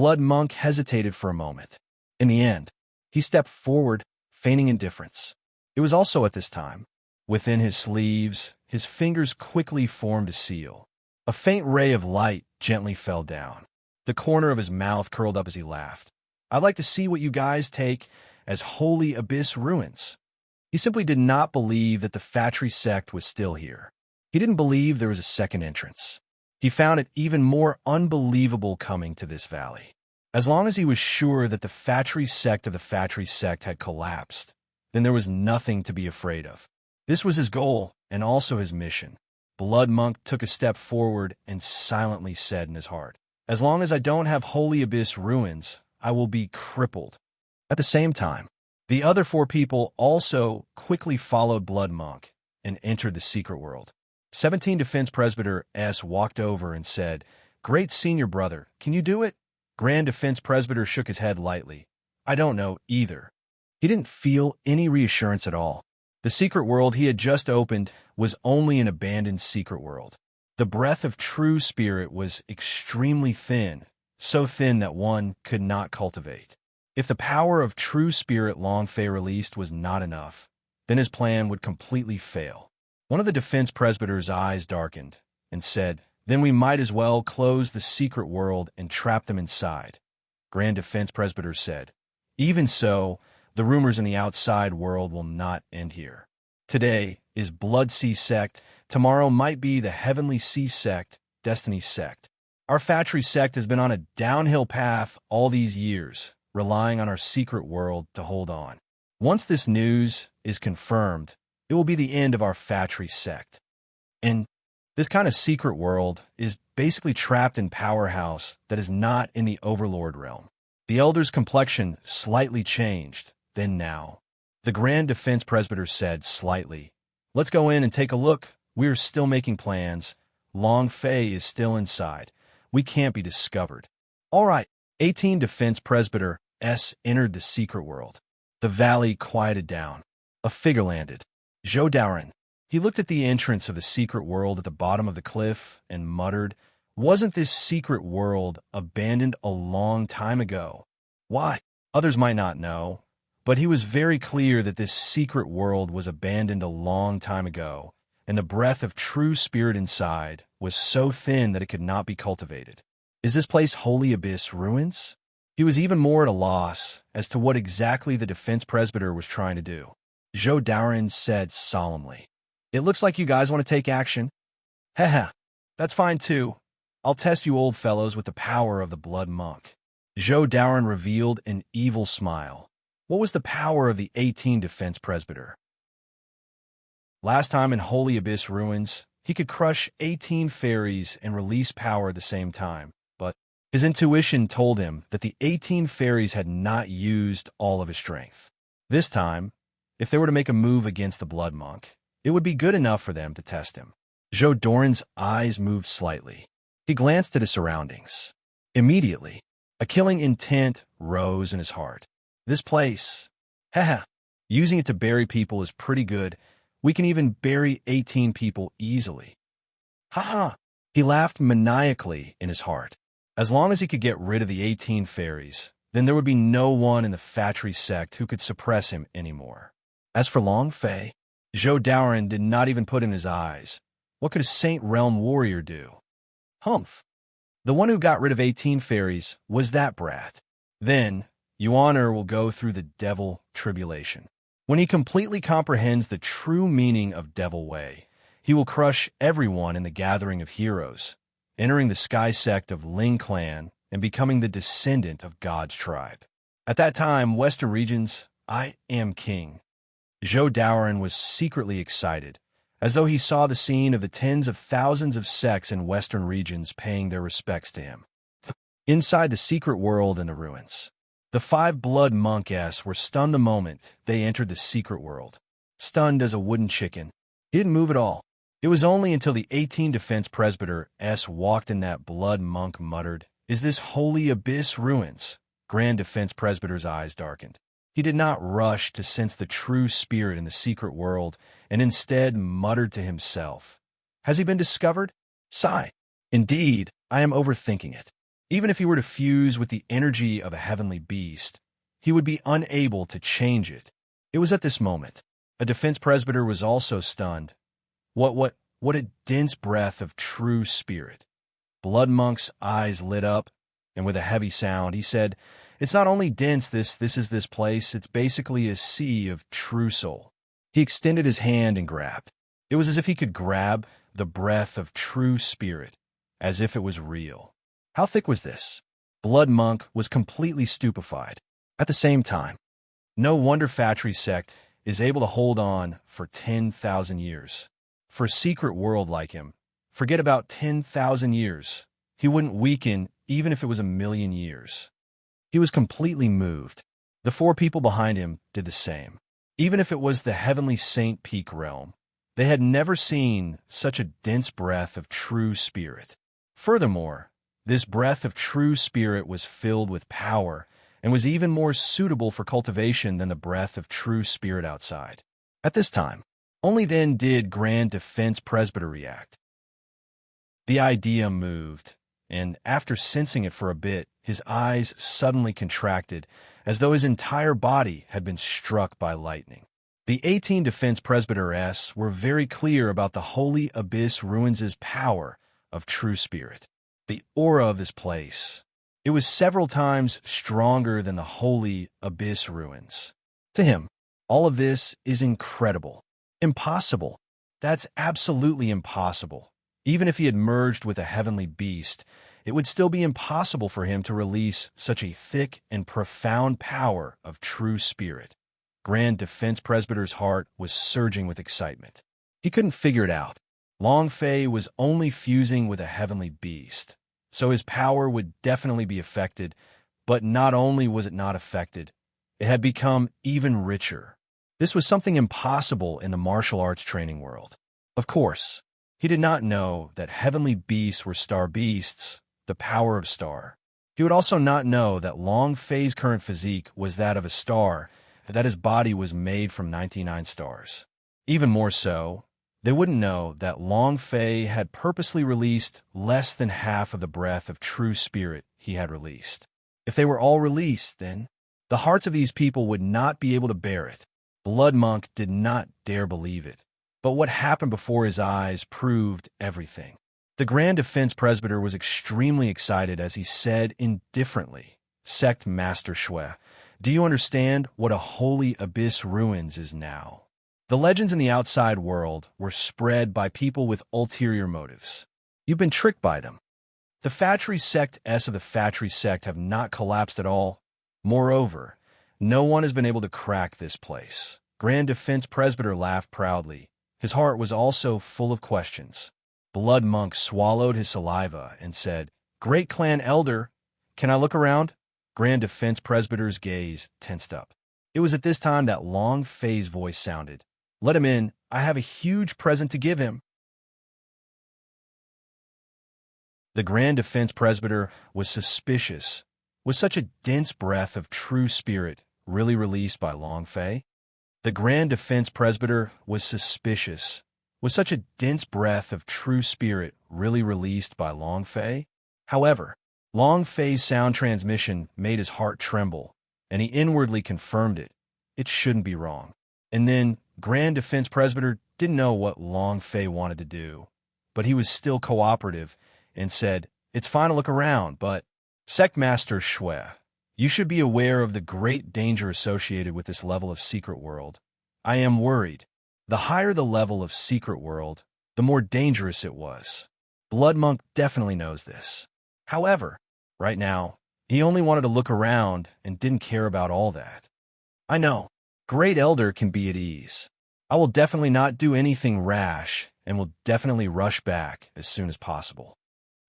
the end, he stepped forward, feigning indifference. It was also at this time. Within his sleeves, his fingers quickly formed a seal. A faint ray of light gently fell down. The corner of his mouth curled up as he laughed. I'd like to see what you guys take as Holy Abyss Ruins. He simply did not believe that the Fatry sect was still here. He didn't believe there was a second entrance. He found it even more unbelievable coming to this valley. As long as he was sure that the Fatry sect of the Fatry sect had collapsed, then there was nothing to be afraid of. This was his goal and also his mission. Blood Monk took a step forward and silently said in his heart, As long as I don't have Holy Abyss Ruins, I will be crippled. At the same time, the other 4 people also quickly followed Blood Monk and entered the secret world. 17 Defense Presbyter S. walked over and said, Great senior brother, can you do it? Grand Defense Presbyter shook his head lightly. I don't know either. He didn't feel any reassurance at all. The secret world he had just opened was only an abandoned secret world. The breath of true spirit was extremely thin, so thin that one could not cultivate. If the power of true spirit Long Fei released was not enough, then his plan would completely fail. One of the defense presbyter's eyes darkened and said, Then we might as well close the secret world and trap them inside. Grand Defense Presbyter said, Even so, the rumors in the outside world will not end here. Today is Blood Sea Sect, tomorrow might be the Heavenly Sea Sect, Destiny Sect. Our Fatry sect has been on a downhill path all these years, relying on our secret world to hold on. Once this news is confirmed, it will be the end of our Fatry sect. And This kind of secret world is basically trapped in powerhouse that is not in the Overlord realm. The Elder's complexion slightly changed, then now. The Grand Defense Presbyter said slightly, "Let's go in and take a look. We're still making plans. Long Fei is still inside. We can't be discovered." All right. 18 Defense Presbyter S entered the secret world. The valley quieted down. A figure landed. Zhou Daoren. He looked at the entrance of the secret world at the bottom of the cliff and muttered, "Wasn't this secret world abandoned a long time ago?" Why? Others might not know, but he was very clear that this secret world was abandoned a long time ago, and the breath of true spirit inside was so thin that it could not be cultivated. Is this place Holy Abyss ruins? He was even more at a loss as to what exactly the defense presbyter was trying to do. Zhou Daoren said solemnly, "It looks like you guys want to take action." Haha, that's fine too. I'll test you old fellows with the power of the blood monk. Zhou Daoren revealed an evil smile. What was the power of the 18 defense presbyter? Last time in Holy Abyss ruins, he could crush 18 fairies and release power at the same time, but his intuition told him that the 18 fairies had not used all of his strength. This time, if they were to make a move against the blood monk, it would be good enough for them to test him. Zhou Daoren's eyes moved slightly. He glanced at his surroundings. Immediately, a killing intent rose in his heart. This place, haha, using it to bury people is pretty good. We can even bury 18 people easily. Haha, he laughed maniacally in his heart. As long as he could get rid of the 18 fairies, then there would be no one in the Fatry sect who could suppress him anymore. As for Long Fei, Zhou Daoren did not even put in his eyes. What could a Saint Realm warrior do? Humph. The one who got rid of 18 fairies was that brat. Then, Yuaner will go through the devil tribulation. When he completely comprehends the true meaning of Devil Way, he will crush everyone in the gathering of heroes, entering the sky sect of Ling clan and becoming the descendant of God's tribe. At that time, Western regions, I am king. Zhou Daoren was secretly excited, as though he saw the scene of the tens of thousands of sects in Western regions paying their respects to him. Inside the secret world and the ruins, the 5 blood monk-s were stunned the moment they entered the secret world. Stunned as a wooden chicken. He didn't move at all. It was only until the 18 defense presbyter S walked in that blood monk muttered, "Is this Holy Abyss ruins?" Grand defense presbyter's eyes darkened. He did not rush to sense the true spirit in the secret world, and instead muttered to himself, "Has he been discovered? Sigh. Indeed, I am overthinking it." Even if he were to fuse with the energy of a heavenly beast, he would be unable to change it. It was at this moment. A defense presbyter was also stunned. What a dense breath of true spirit. Blood Monk's eyes lit up, and with a heavy sound, he said, "It's not only dense, this is this place. It's basically a sea of true soul." He extended his hand and grabbed. It was as if he could grab the breath of true spirit, as if it was real. How thick was this? Blood Monk was completely stupefied. At the same time, no wonder Fatry sect is able to hold on for 10,000 years. For a secret world like him, forget about 10,000 years. He wouldn't weaken even if it was 1,000,000 years. He was completely moved. The 4 people behind him did the same. Even if it was the heavenly Saint Peak realm, they had never seen such a dense breath of true spirit. Furthermore, this breath of true spirit was filled with power and was even more suitable for cultivation than the breath of true spirit outside. At this time, only then did Grand Defense Presbyter react. The idea moved, and after sensing it for a bit, his eyes suddenly contracted, as though his entire body had been struck by lightning. The 18 Defense Presbyter S were very clear about the Holy Abyss Ruins' power of true spirit. The aura of this place, it was several times stronger than the Holy Abyss Ruins. To him, all of this is incredible. Impossible. That's absolutely impossible. Even if he had merged with a heavenly beast, it would still be impossible for him to release such a thick and profound power of true spirit. Grand Defense Presbyter's heart was surging with excitement. He couldn't figure it out. Long Fei was only fusing with a heavenly beast, so his power would definitely be affected, but not only was it not affected, it had become even richer. This was something impossible in the martial arts training world. Of course, he did not know that heavenly beasts were star beasts, the power of star. He would also not know that Long Fei's current physique was that of a star, and that his body was made from 99 stars. Even more so, they wouldn't know that Long Fei had purposely released less than half of the breath of true spirit he had released. If they were all released, then the hearts of these people would not be able to bear it. Blood Monk did not dare believe it. But what happened before his eyes proved everything. The Grand Defense Presbyter was extremely excited as he said indifferently, Sect Master Shui, do you understand what a holy abyss ruins is now? The legends in the outside world were spread by people with ulterior motives. You've been tricked by them. The Fatry Sect of the Fatry Sect have not collapsed at all. Moreover, no one has been able to crack this place. Grand Defense Presbyter laughed proudly. His heart was also full of questions. Blood Monk swallowed his saliva and said, Great Clan Elder, can I look around? Grand Defense Presbyter's gaze tensed up. It was at this time that Long Fei's voice sounded. Let him in. I have a huge present to give him. The Grand Defense Presbyter was suspicious. Was such a dense breath of true spirit really released by Long Fei? The Grand Defense Presbyter was suspicious. Was such a dense breath of true spirit really released by Long Fei? However, Long Fei's sound transmission made his heart tremble, and he inwardly confirmed it. It shouldn't be wrong. And then, Grand Defense Presbyter didn't know what Long Fei wanted to do, but he was still cooperative and said, It's fine to look around, but Sect Master Shui, you should be aware of the great danger associated with this level of secret world. I am worried. The higher the level of secret world, the more dangerous it was. Blood Monk definitely knows this. However, right now, he only wanted to look around and didn't care about all that. I know. Great Elder can be at ease. I will definitely not do anything rash and will definitely rush back as soon as possible.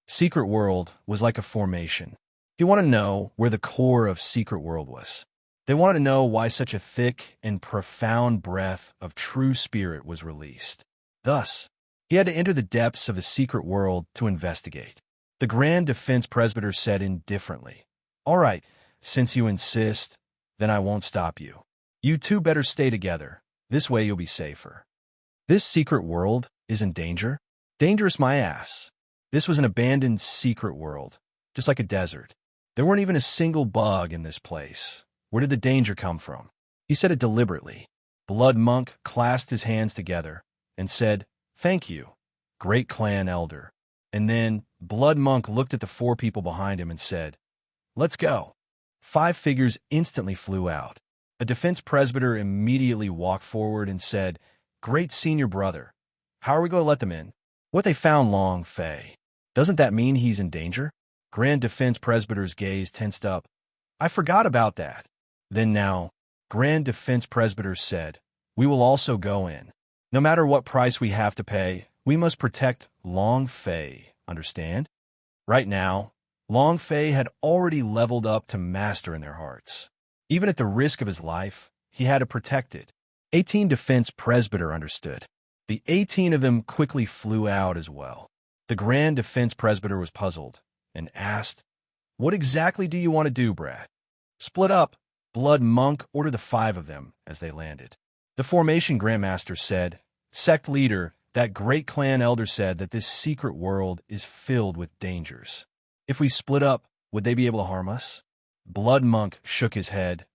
Secret World was like a formation. He wanted to know where the core of Secret World was. They wanted to know why such a thick and profound breath of true spirit was released. Thus, he had to enter the depths of the Secret World to investigate. The Grand Defense Presbyter said indifferently, All right, since you insist, then I won't stop you. You two better stay together. This way you'll be safer. This secret world is in danger? Dangerous my ass. This was an abandoned secret world, just like a desert. There weren't even a single bug in this place. Where did the danger come from? He said it deliberately. Blood Monk clasped his hands together and said, Thank you, Great Clan Elder. And then Blood Monk looked at the four people behind him and said, Let's go. 5 figures instantly flew out. A defense presbyter immediately walked forward and said, Great senior brother, how are we going to let them in? What they found Long Fei. Doesn't that mean he's in danger? Grand Defense Presbyter's gaze tensed up. I forgot about that. Then now, Grand Defense Presbyter said, We will also go in. No matter what price we have to pay, we must protect Long Fei, understand? Right now, Long Fei had already leveled up to master in their hearts. Even at the risk of his life, he had to protect it. 18 Defense Presbyter understood. The 18 of them quickly flew out as well. The Grand Defense Presbyter was puzzled and asked, What exactly do you want to do, Brad? Split up. Blood Monk ordered the 5 of them as they landed. The Formation Grandmaster said, Sect Leader, that Great Clan Elder said that this secret world is filled with dangers. If we split up, would they be able to harm us? Blood Monk shook his head.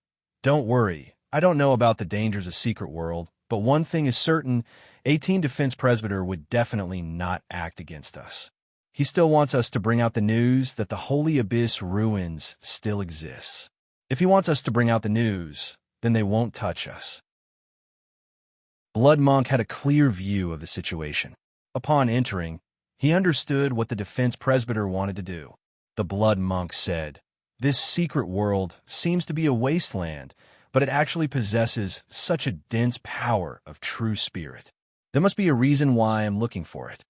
Don't worry, I don't know about the dangers of Secret World, but one thing is certain, 18 Defense Presbyter would definitely not act against us. He still wants us to bring out the news that the Holy Abyss ruins still exists. If he wants us to bring out the news, then they won't touch us. Blood Monk had a clear view of the situation. Upon entering, he understood what the Defense Presbyter wanted to do. The Blood Monk said, This secret world seems to be a wasteland, but it actually possesses such a dense power of true spirit. There must be a reason why I'm looking for it.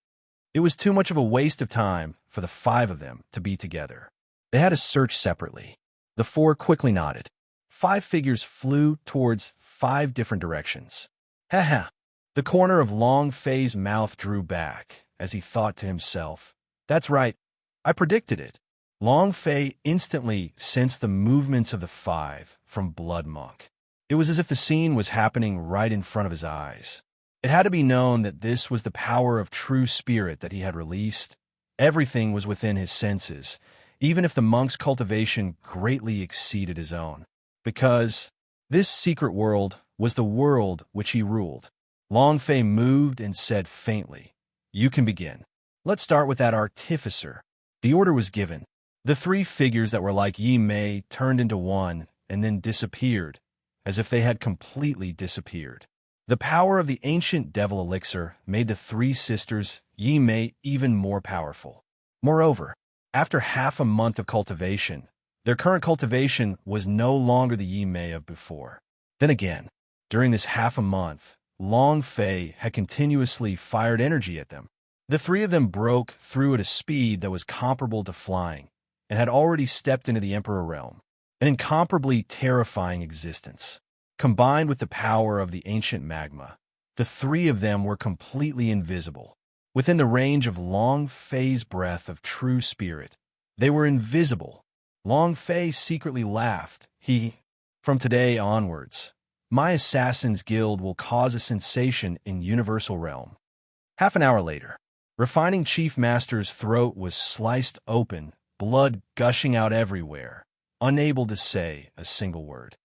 It was too much of a waste of time for the 5 of them to be together. They had to search separately. The 4 quickly nodded. 5 figures flew towards 5 different directions. Ha. The corner of Long Fei's mouth drew back as he thought to himself, "That's right. I predicted it." Long Fei instantly sensed the movements of the 5 from Blood Monk. It was as if the scene was happening right in front of his eyes. It had to be known that this was the power of true spirit that he had released. Everything was within his senses, even if the monk's cultivation greatly exceeded his own. Because this secret world was the world which he ruled. Long Fei moved and said faintly, "You can begin. Let's start with that artificer." The order was given. The 3 figures that were like Yi Mei turned into one and then disappeared, as if they had completely disappeared. The power of the ancient devil elixir made the 3 sisters, Yi Mei, even more powerful. Moreover, after half a month of cultivation, their current cultivation was no longer the Yi Mei of before. Then again, during this half a month, Long Fei had continuously fired energy at them. The 3 of them broke through at a speed that was comparable to flying, and had already stepped into the Emperor realm, an incomparably terrifying existence. Combined with the power of the ancient magma, the 3 of them were completely invisible. Within the range of Long Fei's breath of true spirit, they were invisible. Long Fei secretly laughed. From today onwards, my Assassin's Guild will cause a sensation in Universal Realm." Half an hour later, Refining Chief Master's throat was sliced open, blood gushing out everywhere, unable to say a single word.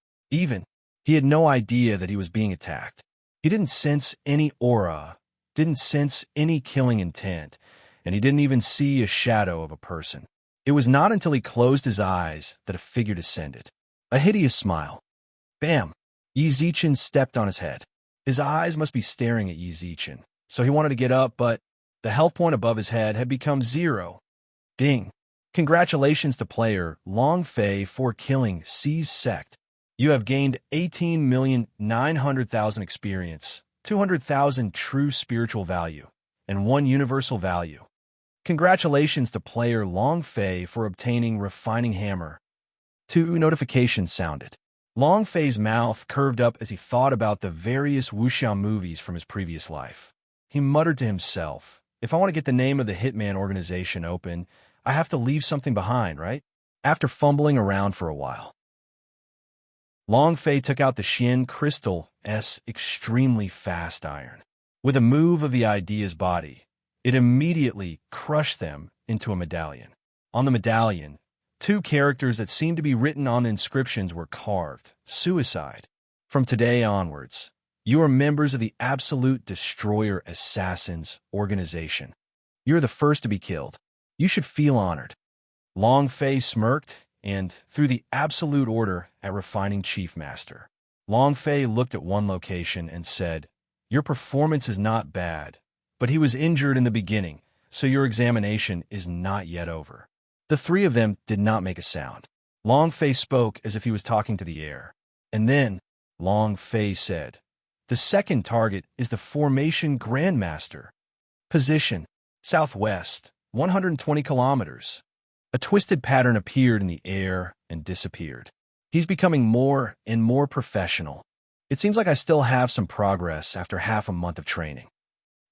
He had no idea that he was being attacked. He didn't sense any aura, didn't sense any killing intent, and he didn't even see a shadow of a person. It was not until he closed his eyes that a figure descended. A hideous smile. Bam! Yi Zichen stepped on his head. His eyes must be staring at Yi Zichen, so he wanted to get up, but the health point above his head had become 0. Ding! Congratulations to player Long Fei for killing C's sect. You have gained 18,900,000 experience, 200,000 true spiritual value, and 1 universal value. Congratulations to player Long Fei for obtaining Refining Hammer. 2 notifications sounded. Long Fei's mouth curved up as he thought about the various wuxia movies from his previous life. He muttered to himself, "If I want to get the name of the Hitman organization open, I have to leave something behind, right?" After fumbling around for a while, Long Fei took out the Xian Crystal's extremely fast iron. With a move of the idea's body, it immediately crushed them into a medallion. On the medallion, 2 characters that seemed to be written on the inscriptions were carved. Suicide. From today onwards, you are members of the Absolute Destroyer Assassins organization. You are the first to be killed. You should feel honored. Long Fei smirked and threw the absolute order at Refining Chief Master. Long Fei looked at one location and said, "Your performance is not bad, but he was injured in the beginning, so your examination is not yet over." The 3 of them did not make a sound. Long Fei spoke as if he was talking to the air. And then, Long Fei said, "The second target is the Formation Grandmaster. Position, southwest, 120 kilometers." A twisted pattern appeared in the air and disappeared. He's becoming more and more professional. It seems like I still have some progress after half a month of training.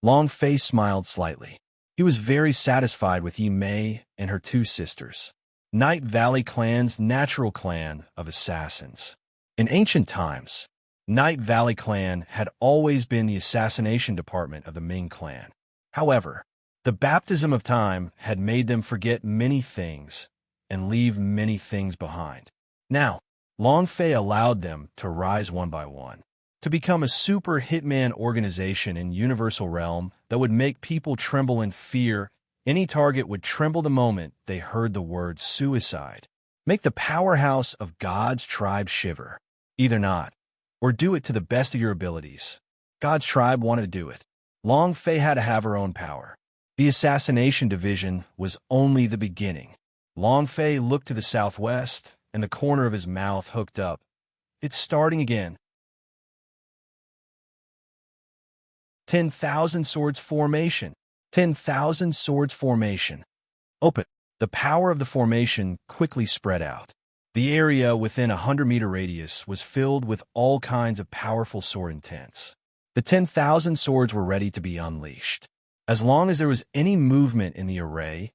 Long Fei smiled slightly. He was very satisfied with Yi Mei and her 2 sisters. Night Valley Clan's natural clan of assassins. In ancient times, Night Valley Clan had always been the assassination department of the Ming clan. However, the baptism of time had made them forget many things and leave many things behind. Now, Long Fei allowed them to rise one by one, to become a super hitman organization in Universal Realm that would make people tremble in fear. Any target would tremble the moment they heard the word suicide. Make the powerhouse of God's tribe shiver. Either not, or do it to the best of your abilities. God's tribe wanted to do it. Long Fei had to have her own power. The assassination division was only the beginning. Long Fei looked to the southwest, and the corner of his mouth hooked up. It's starting again. 10,000 swords formation. 10,000 swords formation. Open. The power of the formation quickly spread out. The area within a 100-meter radius was filled with all kinds of powerful sword intents. The 10,000 swords were ready to be unleashed. As long as there was any movement in the array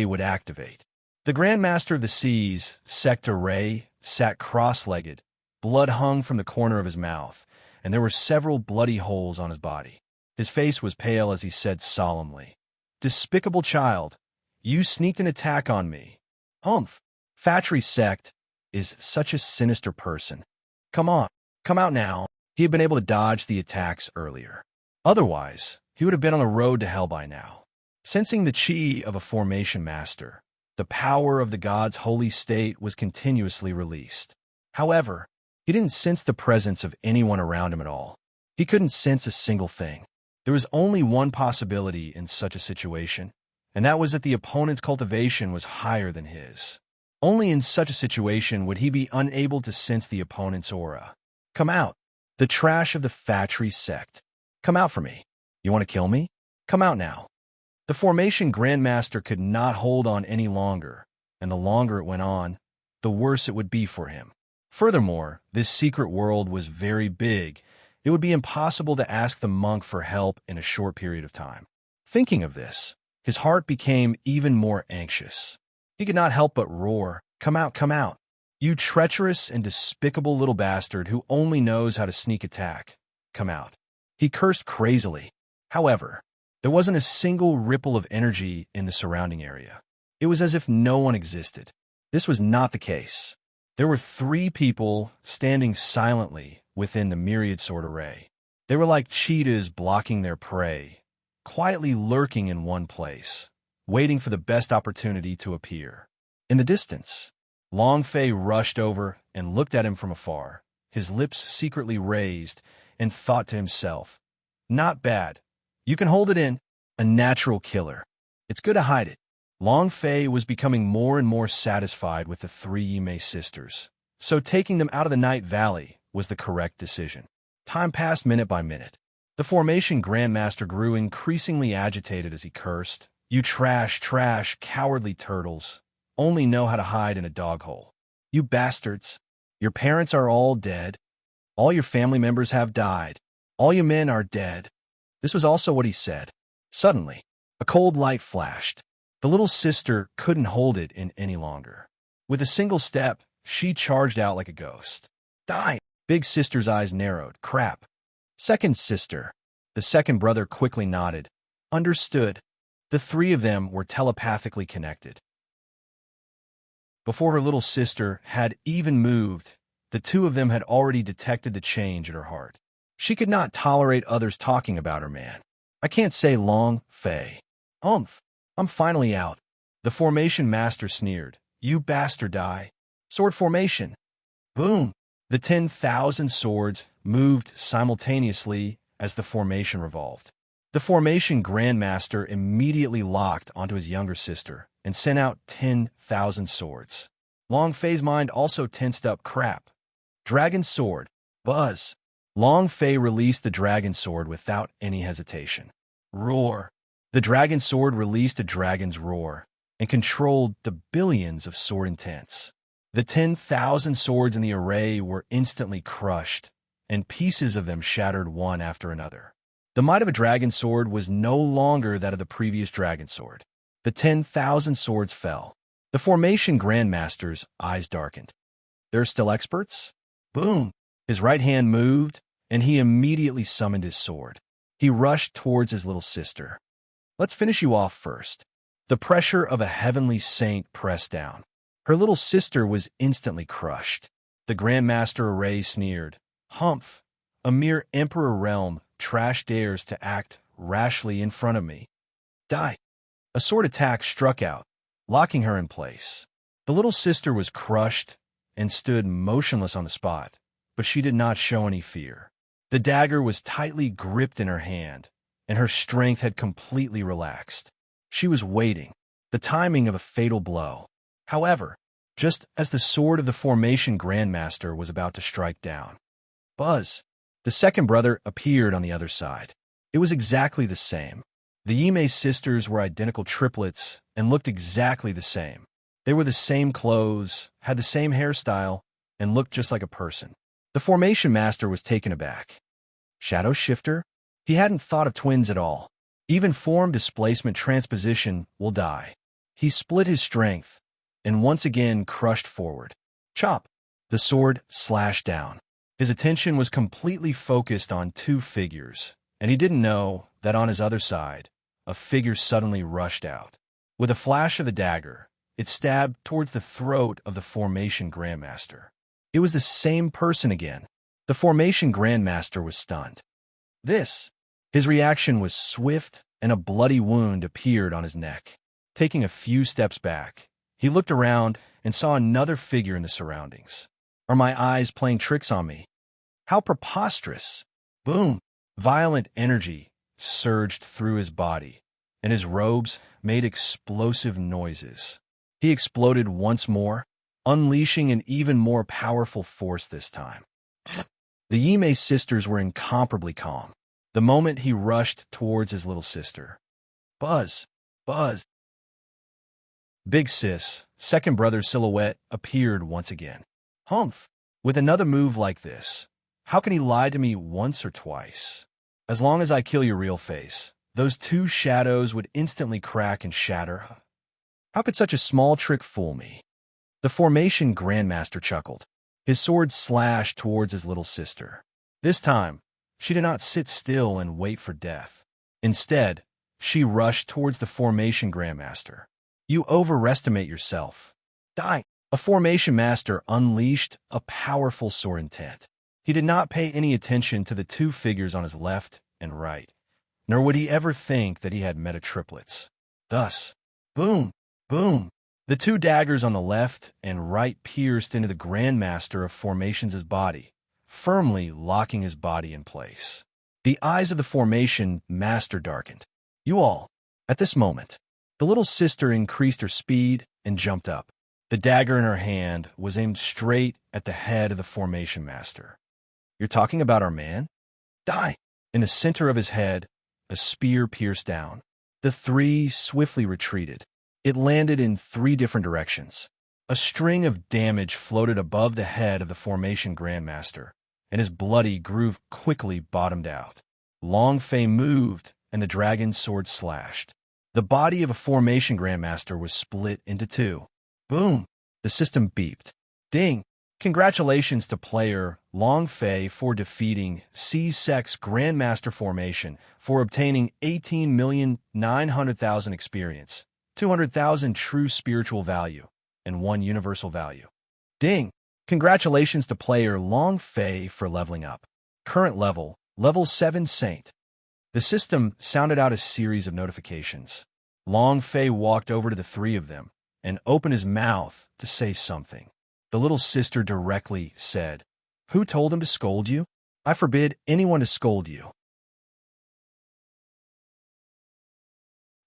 would activate. The Grandmaster of the Seas, Sector Ray, sat cross-legged. Blood hung from the corner of his mouth, and there were several bloody holes on his body. His face was pale as he said solemnly, "Despicable child, you sneaked an attack on me." "Humph! Fatry Sect is such a sinister person. Come on, come out now." He had been able to dodge the attacks earlier. Otherwise, he would have been on the road to hell by now. Sensing the chi of a formation master, the power of the god's holy state was continuously released. However, he didn't sense the presence of anyone around him at all. He couldn't sense a single thing. There was only one possibility in such a situation, and that was that the opponent's cultivation was higher than his. Only in such a situation would he be unable to sense the opponent's aura. "Come out, the trash of the Fatry Sect. Come out for me. You want to kill me? Come out now." The formation Grandmaster could not hold on any longer, and the longer it went on, the worse it would be for him. Furthermore, this secret world was very big. It would be impossible to ask the monk for help in a short period of time. Thinking of this, his heart became even more anxious. He could not help but roar, "Come out, come out! You treacherous and despicable little bastard who only knows how to sneak attack. Come out." He cursed crazily. However, there wasn't a single ripple of energy in the surrounding area. It was as if no one existed. This was not the case. There were 3 people standing silently within the myriad sword array. They were like cheetahs blocking their prey, quietly lurking in one place, waiting for the best opportunity to appear. In the distance, Long Fei rushed over and looked at him from afar, his lips secretly raised, and thought to himself, "Not bad. You can hold it in. A natural killer. It's good to hide it." Long Fei was becoming more and more satisfied with the 3 Yimei sisters, so taking them out of the Night Valley was the correct decision. Time passed minute by minute. The formation Grandmaster grew increasingly agitated as he cursed, "You trash, cowardly turtles. Only know how to hide in a dog hole. You bastards. Your parents are all dead. All your family members have died. All your men are dead." This was also what he said. Suddenly, a cold light flashed. The little sister couldn't hold it in any longer. With a single step, she charged out like a ghost. "Die!" Big sister's eyes narrowed. "Crap." "Second sister." The second brother quickly nodded. "Understood." The 3 of them were telepathically connected. Before her little sister had even moved, the 2 of them had already detected the change in her heart. She could not tolerate others talking about her man. "I can't say Long Fei." "Umph. I'm finally out." The formation master sneered. "You bastard, die. Sword formation." Boom! The 10,000 swords moved simultaneously as the formation revolved. The formation Grandmaster immediately locked onto his younger sister and sent out 10,000 swords. Long Fei's mind also tensed up. "Crap. Dragon sword. Buzz." Long Fei released the dragon sword without any hesitation. Roar! The dragon sword released a dragon's roar and controlled the billions of sword intents. The 10,000 swords in the array were instantly crushed, and pieces of them shattered one after another. The might of a dragon sword was no longer that of the previous dragon sword. The 10,000 swords fell. The formation Grandmaster's eyes darkened. "There are still experts?" Boom! His right hand moved, and he immediately summoned his sword. He rushed towards his little sister. "Let's finish you off first." The pressure of a heavenly saint pressed down. Her little sister was instantly crushed. The Grandmaster array sneered. "Humph! A mere emperor realm trash dares to act rashly in front of me. Die!" A sword attack struck out, locking her in place. The little sister was crushed and stood motionless on the spot, but she did not show any fear. The dagger was tightly gripped in her hand, and her strength had completely relaxed. She was waiting, the timing of a fatal blow. However, just as the sword of the formation Grandmaster was about to strike down, buzz! The second brother appeared on the other side. It was exactly the same. The Yimei sisters were identical triplets and looked exactly the same. They were the same clothes, had the same hairstyle, and looked just like a person. The formation master was taken aback. Shadow shifter? He hadn't thought of twins at all. Even form displacement transposition will die. He split his strength and once again crushed forward. Chop! The sword slashed down. His attention was completely focused on two figures, and he didn't know that on his other side, a figure suddenly rushed out. With a flash of the dagger, it stabbed towards the throat of the Formation Grandmaster. It was the same person again. The Formation Grandmaster was stunned. His reaction was swift, and a bloody wound appeared on his neck. Taking a few steps back, he looked around and saw another figure in the surroundings. Are my eyes playing tricks on me? How preposterous! Boom! Violent energy surged through his body, and his robes made explosive noises. He exploded once more, unleashing an even more powerful force this time. The Yimei sisters were incomparably calm. The moment he rushed towards his little sister. Buzz! Buzz! Big Sis, second brother's silhouette, appeared once again. Humph! With another move like this, how can he lie to me once or twice? As long as I kill your real face, those two shadows would instantly crack and shatter. How could such a small trick fool me? The Formation Grandmaster chuckled. His sword slashed towards his little sister. This time, she did not sit still and wait for death. Instead, she rushed towards the Formation Grandmaster. You overestimate yourself. Die! A Formation Master unleashed a powerful sword intent. He did not pay any attention to the two figures on his left and right, nor would he ever think that he had meta triplets. Thus, boom, boom, the two daggers on the left and right pierced into the Grandmaster of Formations' body, firmly locking his body in place. The eyes of the Formation Master darkened. You all. At this moment, the little sister increased her speed and jumped up. The dagger in her hand was aimed straight at the head of the Formation Master. You're talking about our man? Die! In the center of his head, a spear pierced down. The three swiftly retreated. It landed in three different directions. A string of damage floated above the head of the Formation Grandmaster, and his bloody groove quickly bottomed out. Long Fei moved, and the dragon's sword slashed. The body of a Formation Grandmaster was split into two. Boom! The system beeped. Ding! Congratulations to player Long Fei for defeating C-Sex Grandmaster Formation for obtaining 18,900,000 experience, 200,000 true spiritual value, and 1 universal value. Ding! Congratulations to player Long Fei for leveling up. Current level, level 7 Saint. The system sounded out a series of notifications. Long Fei walked over to the three of them and opened his mouth to say something. The little sister directly said, Who told him to scold you? I forbid anyone to scold you.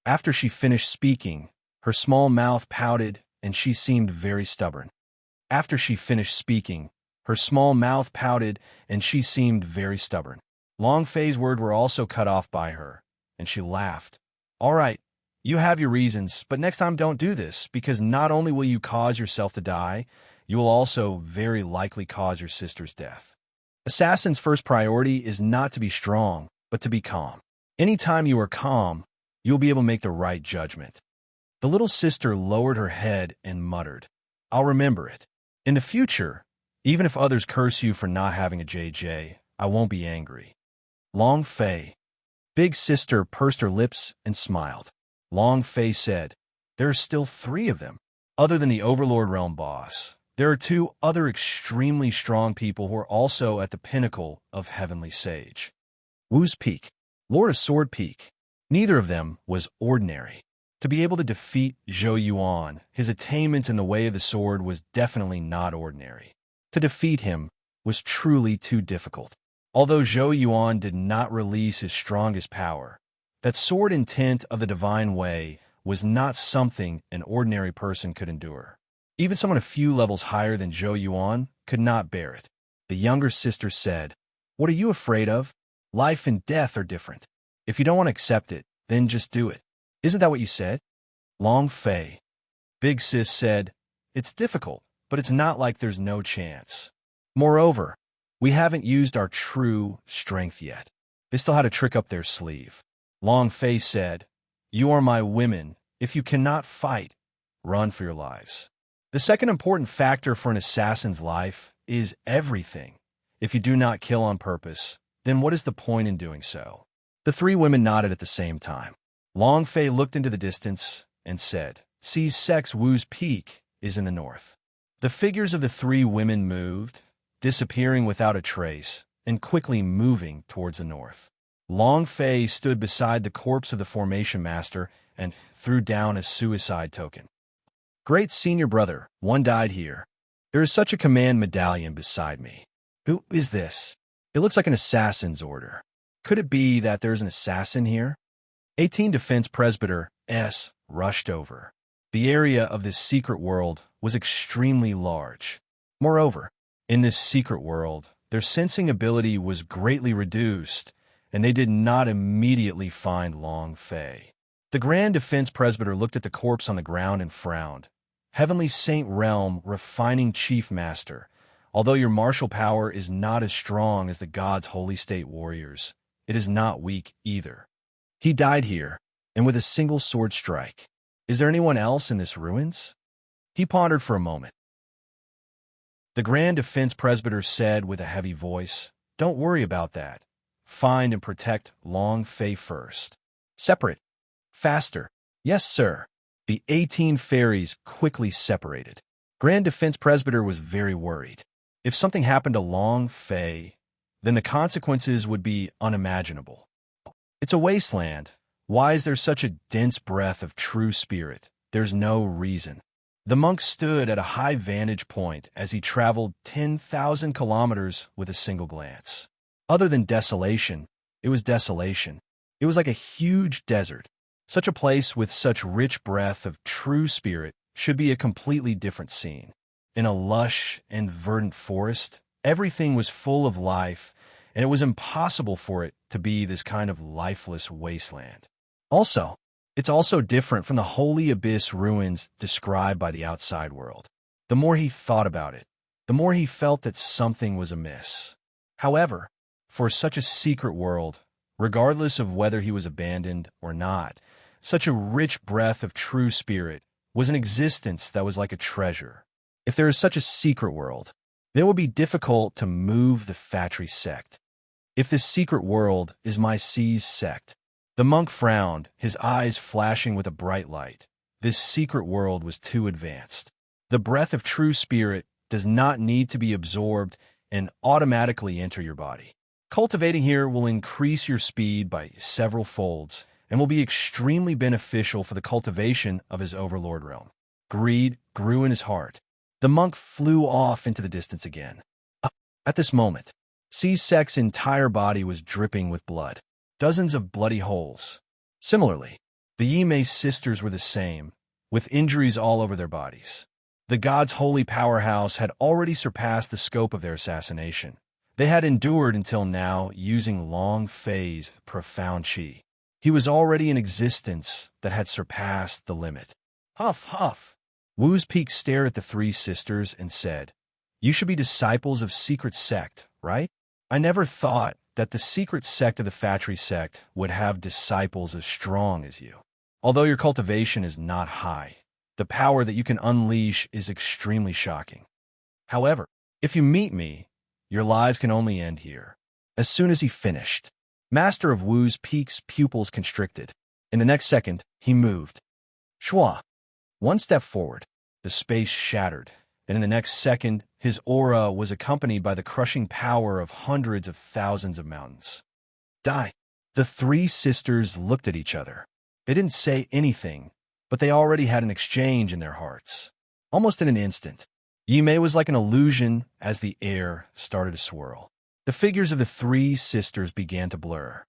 After she finished speaking, her small mouth pouted and she seemed very stubborn. After she finished speaking, her small mouth pouted and she seemed very stubborn. Long Fei's words were also cut off by her, and she laughed. All right, you have your reasons, but next time don't do this, because not only will you cause yourself to die, you will also very likely cause your sister's death. Assassin's first priority is not to be strong, but to be calm. Anytime you are calm, you will be able to make the right judgment. The little sister lowered her head and muttered, I'll remember it. In the future, even if others curse you for not having a JJ, I won't be angry. Long Fei. Big sister pursed her lips and smiled. Long Fei said, There are still 3 of them. Other than the Overlord Realm boss, there are 2 other extremely strong people who are also at the pinnacle of Heavenly Sage. Wu's Peak, Lord of Sword Peak. Neither of them was ordinary. To be able to defeat Zhou Yuan, his attainments in the way of the sword was definitely not ordinary. To defeat him was truly too difficult. Although Zhou Yuan did not release his strongest power, that sword intent of the divine way was not something an ordinary person could endure. Even someone a few levels higher than Zhou Yuan could not bear it. The younger sister said, What are you afraid of? Life and death are different. If you don't want to accept it, then just do it. Isn't that what you said? Long Fei. Big Sis said, it's difficult, but it's not like there's no chance. Moreover, we haven't used our true strength yet. They still had a trick up their sleeve. Long Fei said, you are my women. If you cannot fight, run for your lives. The second important factor for an assassin's life is everything. If you do not kill on purpose, then what is the point in doing so? The three women nodded at the same time. Long Fei looked into the distance and said, see, Sex Wu's peak is in the north. The figures of the three women moved, disappearing without a trace, and quickly moving towards the north. Long Fei stood beside the corpse of the formation master and threw down a suicide token. Great senior brother, one died here. There is such a command medallion beside me. Who is this? It looks like an assassin's order. Could it be that there's an assassin here? 18 Defense Presbyter S. rushed over. The area of this secret world was extremely large. Moreover, in this secret world, their sensing ability was greatly reduced, and they did not immediately find Long Fei. The Grand Defense Presbyter looked at the corpse on the ground and frowned. Heavenly Saint Realm Refining Chief Master, although your martial power is not as strong as the God's Holy State warriors, it is not weak either. He died here, and with a single sword strike. Is there anyone else in this ruins? He pondered for a moment. The Grand Defense Presbyter said with a heavy voice, don't worry about that. Find and protect Long Fei first. Separate. Faster. Yes, sir. The 18 fairies quickly separated. Grand Defense Presbyter was very worried. If something happened to Long Fei, then the consequences would be unimaginable. It's a wasteland. Why is there such a dense breath of true spirit? There's no reason. The monk stood at a high vantage point as he traveled 10,000 kilometers with a single glance. Other than desolation, it was desolation. It was like a huge desert. Such a place with such rich breath of true spirit should be a completely different scene. In a lush and verdant forest, everything was full of life, and it was impossible for it to be this kind of lifeless wasteland. Also, it's also different from the holy abyss ruins described by the outside world. The more he thought about it, the more he felt that something was amiss. However, for such a secret world, regardless of whether he was abandoned or not, such a rich breath of true spirit was an existence that was like a treasure. If there is such a secret world, then it will be difficult to move the Fatry sect. If this secret world is my C's sect. The monk frowned, his eyes flashing with a bright light. This secret world was too advanced. The breath of true spirit does not need to be absorbed and automatically enter your body. Cultivating here will increase your speed by several folds and will be extremely beneficial for the cultivation of his overlord realm. Greed grew in his heart. The monk flew off into the distance again. At this moment, C-Sec's entire body was dripping with blood. Dozens of bloody holes. Similarly, the Yimei sisters were the same, with injuries all over their bodies. The God's holy powerhouse had already surpassed the scope of their assassination. They had endured until now using Long Fei's profound qi. He was already in existence that had surpassed the limit. Huff, huff. Wu's Peak stared at the three sisters and said, you should be disciples of secret sect, right? I never thought that the secret sect of the Fatry sect would have disciples as strong as you. Although your cultivation is not high, the power that you can unleash is extremely shocking. However, if you meet me, your lives can only end here. As soon as he finished, Master of Wu's Peak's pupils constricted. In the next second, he moved. Shua. One step forward, the space shattered, and in the next second, his aura was accompanied by the crushing power of hundreds of thousands of mountains. Die. The three sisters looked at each other. They didn't say anything, but they already had an exchange in their hearts. Almost in an instant, Yimei was like an illusion as the air started to swirl. The figures of the three sisters began to blur.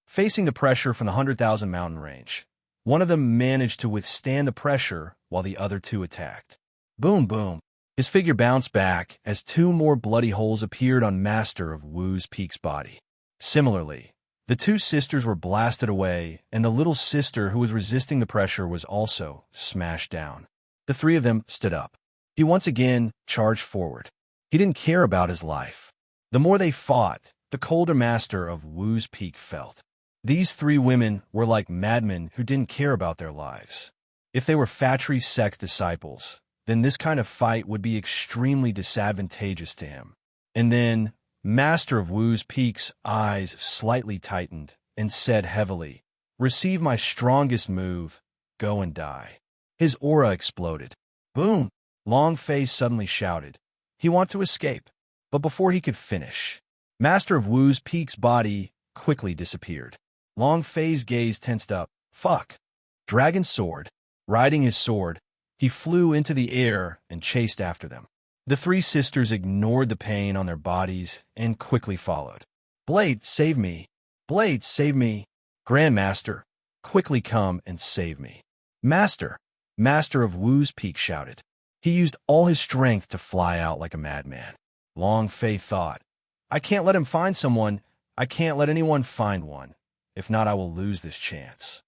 Facing the pressure from the 100,000 mountain range, one of them managed to withstand the pressure while the other two attacked. Boom, boom. His figure bounced back as two more bloody holes appeared on Master of Wu's Peak's body. Similarly, The two sisters were blasted away, and the little sister who was resisting the pressure was also smashed down. The three of them stood up. He once again charged forward. He didn't care about his life. The more they fought, the colder master of Wu's Peak felt. These three women were like madmen who didn't care about their lives. If they were factory sex disciples, then this kind of fight would be extremely disadvantageous to him. And then, Master of Wu's Peak's eyes slightly tightened and said heavily, "Receive my strongest move, go and die." His aura exploded. Boom! Long Fei suddenly shouted. He wanted to escape, but before he could finish, Master of Wu's Peak's body quickly disappeared. Long Fei's gaze tensed up. Fuck! Dragon Sword. Riding his sword, he flew into the air and chased after them. The three sisters ignored the pain on their bodies and quickly followed. Blade, save me! Blade, save me! Grandmaster, quickly come and save me. Master! Master of Wu's Peak shouted. He used all his strength to fly out like a madman. Long Fei thought, I can't let him find someone. I can't let anyone find one. If not, I will lose this chance.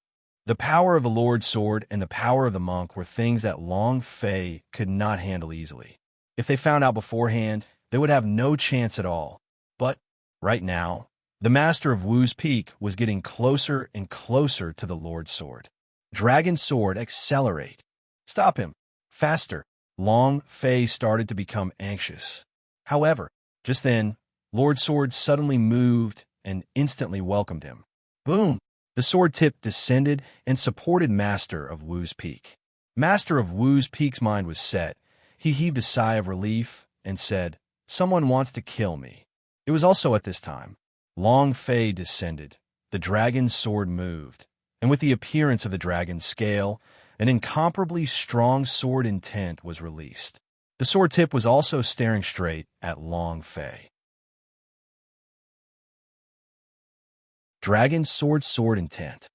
The power of the Lord's sword and the power of the monk were things that Long Fei could not handle easily. If they found out beforehand, they would have no chance at all. But, right now, the Master of Wu's Peak was getting closer and closer to the Lord's sword. Dragon Sword, accelerate. Stop him. Faster. Long Fei started to become anxious. However, just then, Lord Sword suddenly moved and instantly welcomed him. Boom! The sword tip descended and supported Master of Wu's Peak. Master of Wu's Peak's mind was set. He heaved a sigh of relief and said, Someone wants to kill me. It was also at this time. Long Fei descended. The dragon's sword moved, and with the appearance of the dragon's scale, an incomparably strong sword intent was released. The sword tip was also staring straight at Long Fei. Dragon sword intent.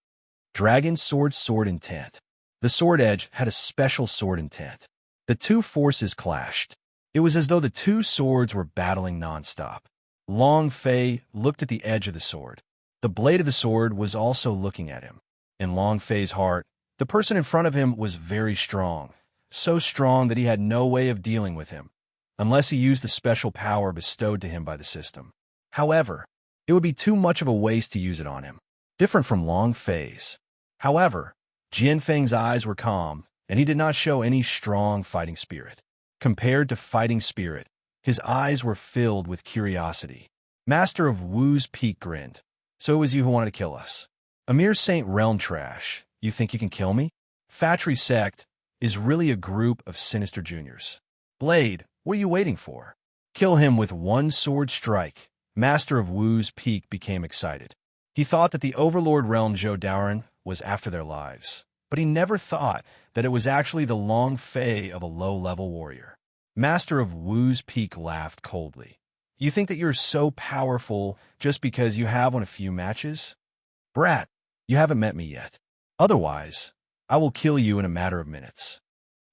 Dragon sword intent. The sword edge had a special sword intent. The two forces clashed. It was as though the two swords were battling nonstop. Long Fei looked at the edge of the sword. The blade of the sword was also looking at him. In Long Fei's heart, the person in front of him was very strong, so strong that he had no way of dealing with him, unless he used the special power bestowed to him by the system. However, it would be too much of a waste to use it on him, different from Long Fei's. However, Jianfeng's eyes were calm, and he did not show any strong fighting spirit. Compared to fighting spirit, his eyes were filled with curiosity. Master of Wu's Peak grinned. So it was you who wanted to kill us. A mere Saint Realm trash. You think you can kill me? Factory Sect is really a group of sinister juniors. Blade, what are you waiting for? Kill him with one sword strike. Master of Wu's Peak became excited. He thought that the Overlord Realm Zhou Daoren was after their lives, but he never thought that it was actually the Long Fei of a low-level warrior. Master of Wu's Peak laughed coldly. You think that you're so powerful just because you have won a few matches? Brat, you haven't met me yet. Otherwise, I will kill you in a matter of minutes.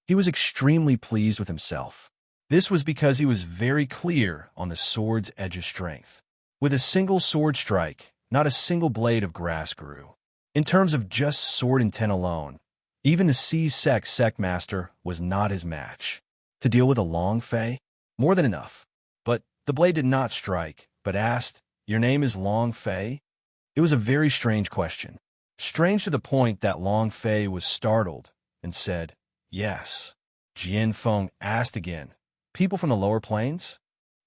He was extremely pleased with himself. This was because he was very clear on the sword's edge's strength. With a single sword strike, not a single blade of grass grew. In terms of just sword intent alone, even the Sect Master was not his match. To deal with a Long Fei? More than enough. But the blade did not strike, but asked, Your name is Long Fei? It was a very strange question. Strange to the point that Long Fei was startled and said, Yes. Jianfeng asked again, People from the lower plains?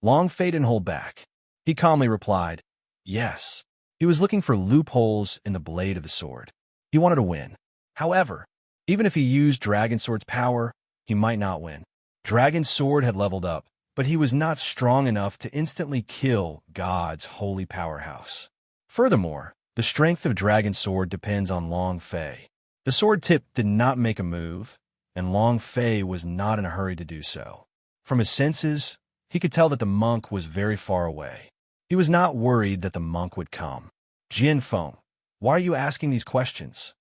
Long Fei didn't hold back. He calmly replied, Yes. He was looking for loopholes in the blade of the sword. He wanted to win. However, even if he used Dragon Sword's power, he might not win. Dragon Sword had leveled up, but he was not strong enough to instantly kill God's holy powerhouse. Furthermore, the strength of Dragon Sword depends on Long Fei. The sword tip did not make a move, and Long Fei was not in a hurry to do so. From his senses, he could tell that the monk was very far away. He was not worried that the monk would come. Jianfeng, why are you asking these questions?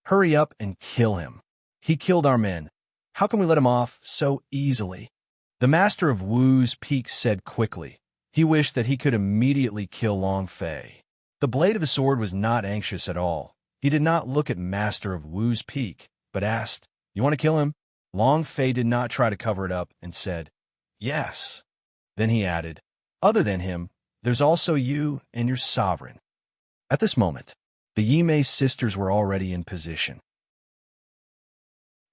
Hurry up and kill him. He killed our men. How can we let him off so easily? The Master of Wu's Peak said quickly. He wished that he could immediately kill Long Fei. The blade of the sword was not anxious at all. He did not look at Master of Wu's peak, but asked, "You want to kill him?" Long Fei did not try to cover it up and said, "Yes." Then he added, "Other than him, there's also you and your sovereign." At this moment, the Yimei sisters were already in position.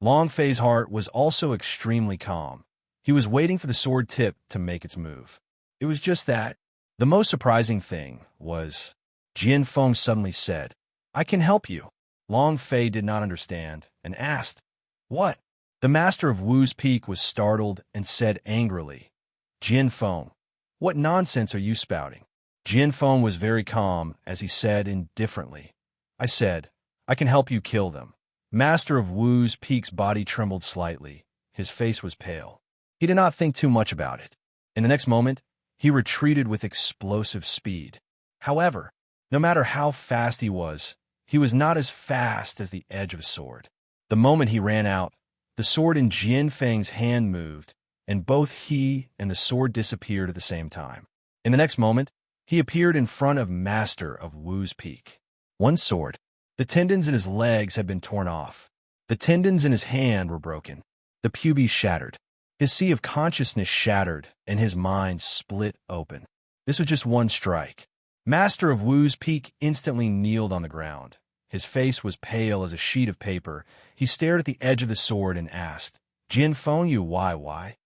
Long Fei's heart was also extremely calm. He was waiting for the sword tip to make its move. It was just that. The most surprising thing was, Jian Feng suddenly said, "I can help you." Long Fei did not understand and asked, "What?" The Master of Wu's peak was startled and said angrily, "Jian Feng, what nonsense are you spouting?" Jian Feng was very calm as he said indifferently, "I said, I can help you kill them." Master of Wu's peak's body trembled slightly. His face was pale. He did not think too much about it. In the next moment, he retreated with explosive speed. However, no matter how fast he was not as fast as the edge of a sword. The moment he ran out, the sword in Jian Feng's hand moved, and both he and the sword disappeared at the same time. In the next moment, he appeared in front of Master of Wu's peak. One sword. The tendons in his legs had been torn off. The tendons in his hand were broken. The pubes shattered. His sea of consciousness shattered, and his mind split open. This was just one strike. Master of Wu's peak instantly kneeled on the ground. His face was pale as a sheet of paper. He stared at the edge of the sword and asked, "Jian Feng, you why?"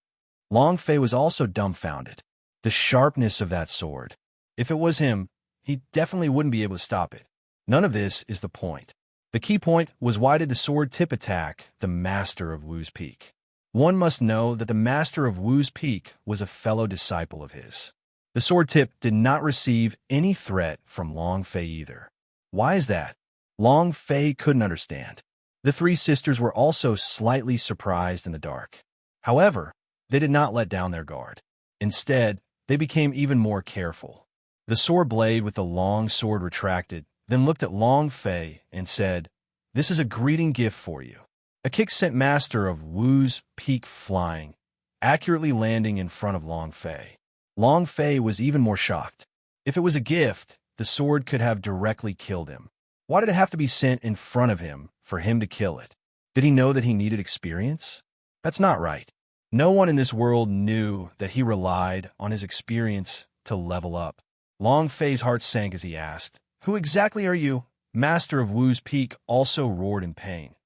Long Fei was also dumbfounded. The sharpness of that sword. If it was him, he definitely wouldn't be able to stop it. None of this is the point. The key point was, why did the sword tip attack the Master of Wu's peak? One must know that the Master of Wu's peak was a fellow disciple of his. The sword tip did not receive any threat from Long Fei either. Why is that? Long Fei couldn't understand. The three sisters were also slightly surprised in the dark. However, they did not let down their guard. Instead, they became even more careful. The sword blade with the long sword retracted, then looked at Long Fei and said, "This is a greeting gift for you." A kick sent Master of Wu's peak flying, accurately landing in front of Long Fei. Long Fei was even more shocked. If it was a gift, the sword could have directly killed him. Why did it have to be sent in front of him for him to kill it? Did he know that he needed experience? That's not right. No one in this world knew that he relied on his experience to level up. Long Fei's heart sank as he asked, "Who exactly are you?" Master of Wu's peak also roared in pain.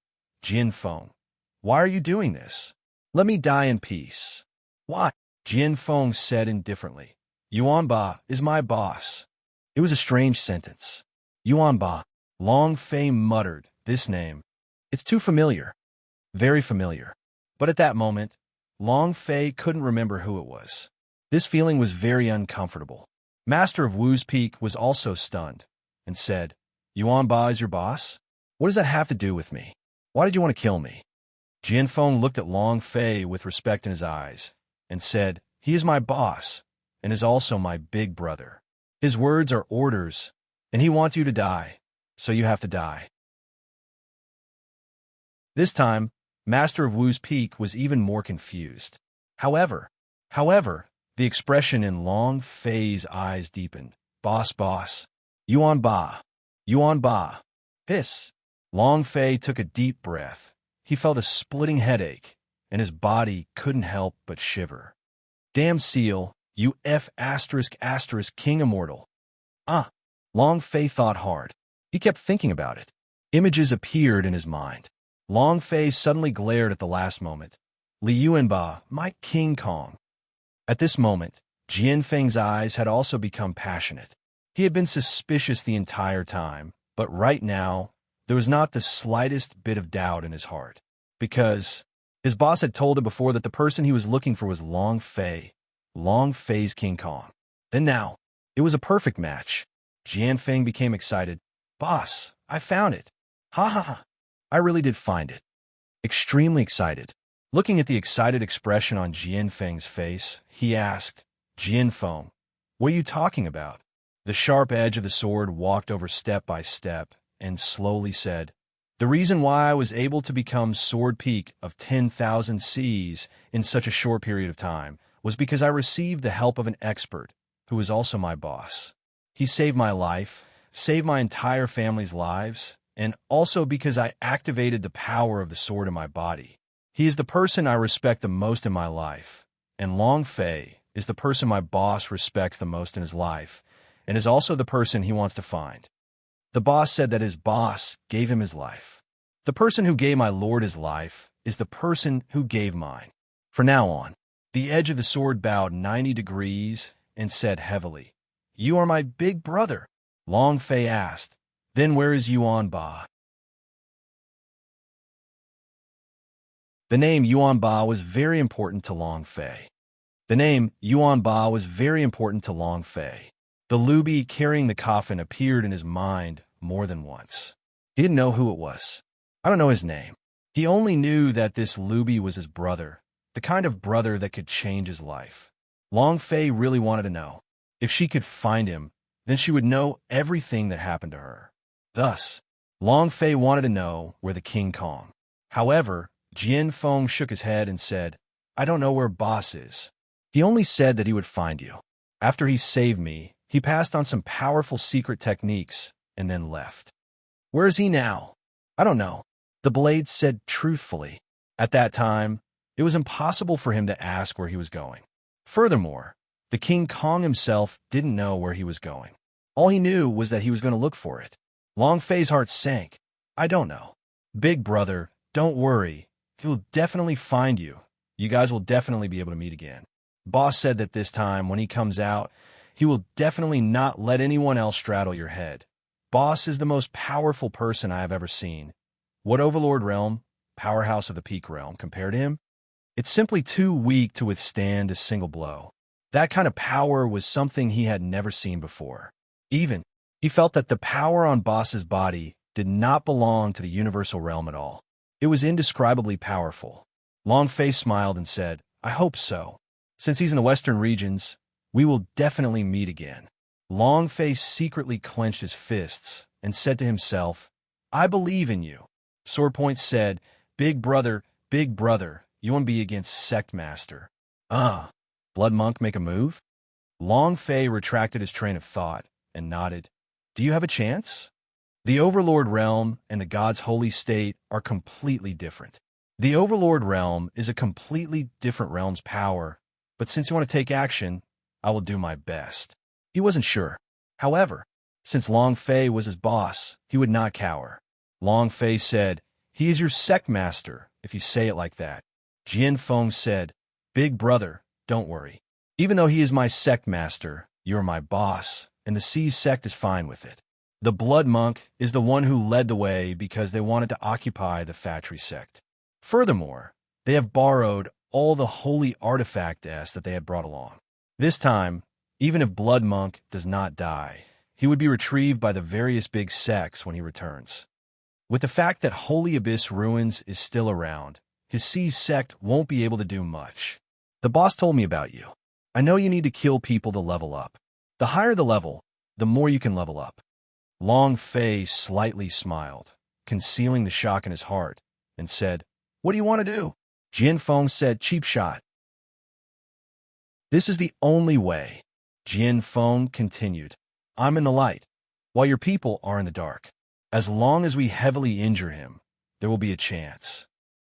"Jian Feng, why are you doing this? Let me die in peace." "Why?" Jian Feng said indifferently. "Yuanba is my boss." It was a strange sentence. Yuanba. Long Fei muttered, "This name. It's too familiar." Very familiar. But at that moment, Long Fei couldn't remember who it was. This feeling was very uncomfortable. Master of Wu's peak was also stunned and said, "Yuanba is your boss? What does that have to do with me? Why did you want to kill me?" Jian Feng looked at Long Fei with respect in his eyes and said, "He is my boss and is also my big brother. His words are orders, and he wants you to die, so you have to die." This time, Master of Wu's peak was even more confused. However, the expression in Long Fei's eyes deepened. Boss, Yuanba, hiss." Long Fei took a deep breath. He felt a splitting headache, and his body couldn't help but shiver. "Damn seal, you King Immortal." Long Fei thought hard. He kept thinking about it. Images appeared in his mind. Long Fei suddenly glared at the last moment. "Li Yuanba, my King Kong." At this moment, Jian Feng's eyes had also become passionate. He had been suspicious the entire time, but right now, there was not the slightest bit of doubt in his heart. Because his boss had told him before that the person he was looking for was Long Fei's King Kong. Then now, it was a perfect match. Jian Feng became excited. "Boss, I found it. Ha. I really did find it." Extremely excited. Looking at the excited expression on Jian Feng's face, he asked, "Jian Feng, what are you talking about?" The sharp edge of the sword walked over step by step and slowly said, "The reason why I was able to become Sword Peak of 10,000 Cs in such a short period of time was because I received the help of an expert who was also my boss. He saved my life, saved my entire family's lives, and also because I activated the power of the sword in my body. He is the person I respect the most in my life, and Long Fei is the person my boss respects the most in his life, and is also the person he wants to find. The boss said that his boss gave him his life. The person who gave my lord his life is the person who gave mine. From now on, the edge of the sword bowed 90 degrees and said heavily, "You are my big brother." Long Fei asked, "Then where is Yuan Ba?" The name Yuan Ba was very important to Long Fei. The name Yuan Ba was very important to Long Fei. The Luby carrying the coffin appeared in his mind more than once. He didn't know who it was. I don't know his name. He only knew that this Luby was his brother, the kind of brother that could change his life. Long Fei really wanted to know. If she could find him, then she would know everything that happened to her. Thus, Long Fei wanted to know where the King Kong. However, Jian Feng shook his head and said, "I don't know where boss is. He only said that he would find you. After he saved me, he passed on some powerful secret techniques and then left. Where is he now?" "I don't know," the blade said truthfully. At that time, it was impossible for him to ask where he was going. Furthermore, the King Kong himself didn't know where he was going. All he knew was that he was going to look for it. Long Fei's heart sank. "I don't know." "Big brother, don't worry. He will definitely find you. You guys will definitely be able to meet again. Boss said that this time, when he comes out, he will definitely not let anyone else straddle your head. Boss is the most powerful person I have ever seen. What Overlord Realm, powerhouse of the Peak Realm, compared to him? It's simply too weak to withstand a single blow. That kind of power was something he had never seen before. Even, he felt that the power on Boss's body did not belong to the universal realm at all. It was indescribably powerful. Long Fei smiled and said, "I hope so. Since he's in the western regions, we will definitely meet again." Long Fei secretly clenched his fists and said to himself, "I believe in you." Swordpoint said, big brother, you want to be against Sect Master." Blood Monk make a move?" Long Fei retracted his train of thought and nodded. "Do you have a chance?" The Overlord Realm and the God's Holy State are completely different. The Overlord Realm is a completely different realm's power, but since you want to take action, I will do my best. He wasn't sure. However, since Long Fei was his boss, he would not cower. Long Fei said, "He is your Sect Master, if you say it like that." Jian Feng said, "Big brother, don't worry. Even though he is my Sect Master, you are my boss, and the Sea Sect is fine with it. The Blood Monk is the one who led the way because they wanted to occupy the Factory Sect. Furthermore, they have borrowed all the holy artifact-s that they had brought along. This time, even if Blood Monk does not die, he would be retrieved by the various big sects when he returns. With the fact that Holy Abyss Ruins is still around, his Sea Sect won't be able to do much. The boss told me about you. I know you need to kill people to level up. The higher the level, the more you can level up." Long Fei slightly smiled, concealing the shock in his heart, and said, "What do you want to do?" Jian Feng said, "Cheap shot." "This is the only way." Jian Feng continued, "I'm in the light, while your people are in the dark. As long as we heavily injure him, there will be a chance.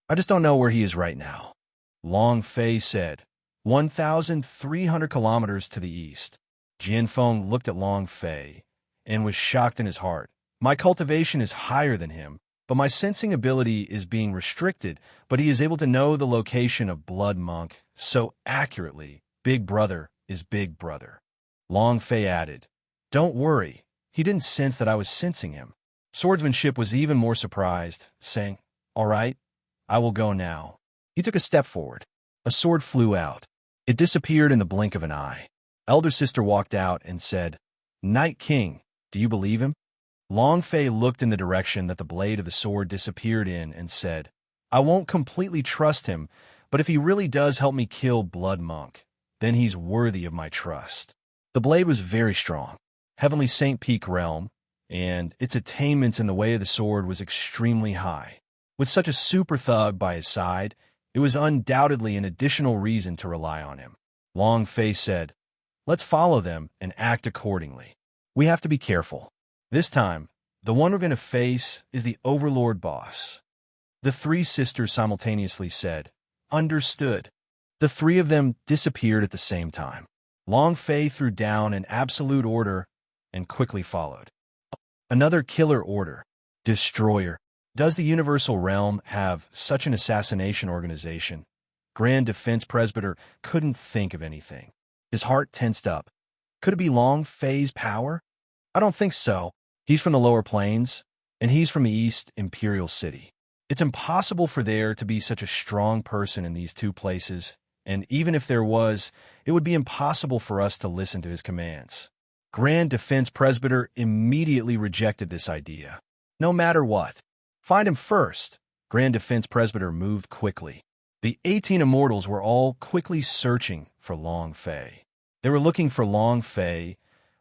I just don't know where he is right now." Long Fei said, 1,300 kilometers to the east. Jian Feng looked at Long Fei and was shocked in his heart. "My cultivation is higher than him, but my sensing ability is being restricted, but he is able to know the location of Blood Monk so accurately. Big brother is big brother." Long Fei added, "Don't worry, he didn't sense that I was sensing him." Swordsmanship was even more surprised, saying, "All right, I will go now." He took a step forward. A sword flew out. It disappeared in the blink of an eye. Elder Sister walked out and said, "Night King, do you believe him?" Long Fei looked in the direction that the blade of the sword disappeared in and said, "I won't completely trust him, but if he really does help me kill Blood Monk, then he's worthy of my trust." The blade was very strong. Heavenly Saint Peak Realm, and its attainments in the way of the sword was extremely high. With such a super thug by his side, it was undoubtedly an additional reason to rely on him. Long Fei said, "Let's follow them and act accordingly. We have to be careful." This time, the one we're going to face is the Overlord boss. The three sisters simultaneously said, "Understood." The three of them disappeared at the same time. Long Fei threw down an absolute order and quickly followed. Another killer order. Destroyer. Does the Universal Realm have such an assassination organization? Grand Defense Presbyter couldn't think of anything. His heart tensed up. Could it be Long Fei's power? I don't think so. He's from the lower plains, and he's from the East Imperial City. It's impossible for there to be such a strong person in these two places, and even if there was, it would be impossible for us to listen to his commands. Grand Defense Presbyter immediately rejected this idea. No matter what. Find him first. Grand Defense Presbyter moved quickly. The 18 immortals were all quickly searching for Long Fei. They were looking for Long Fei,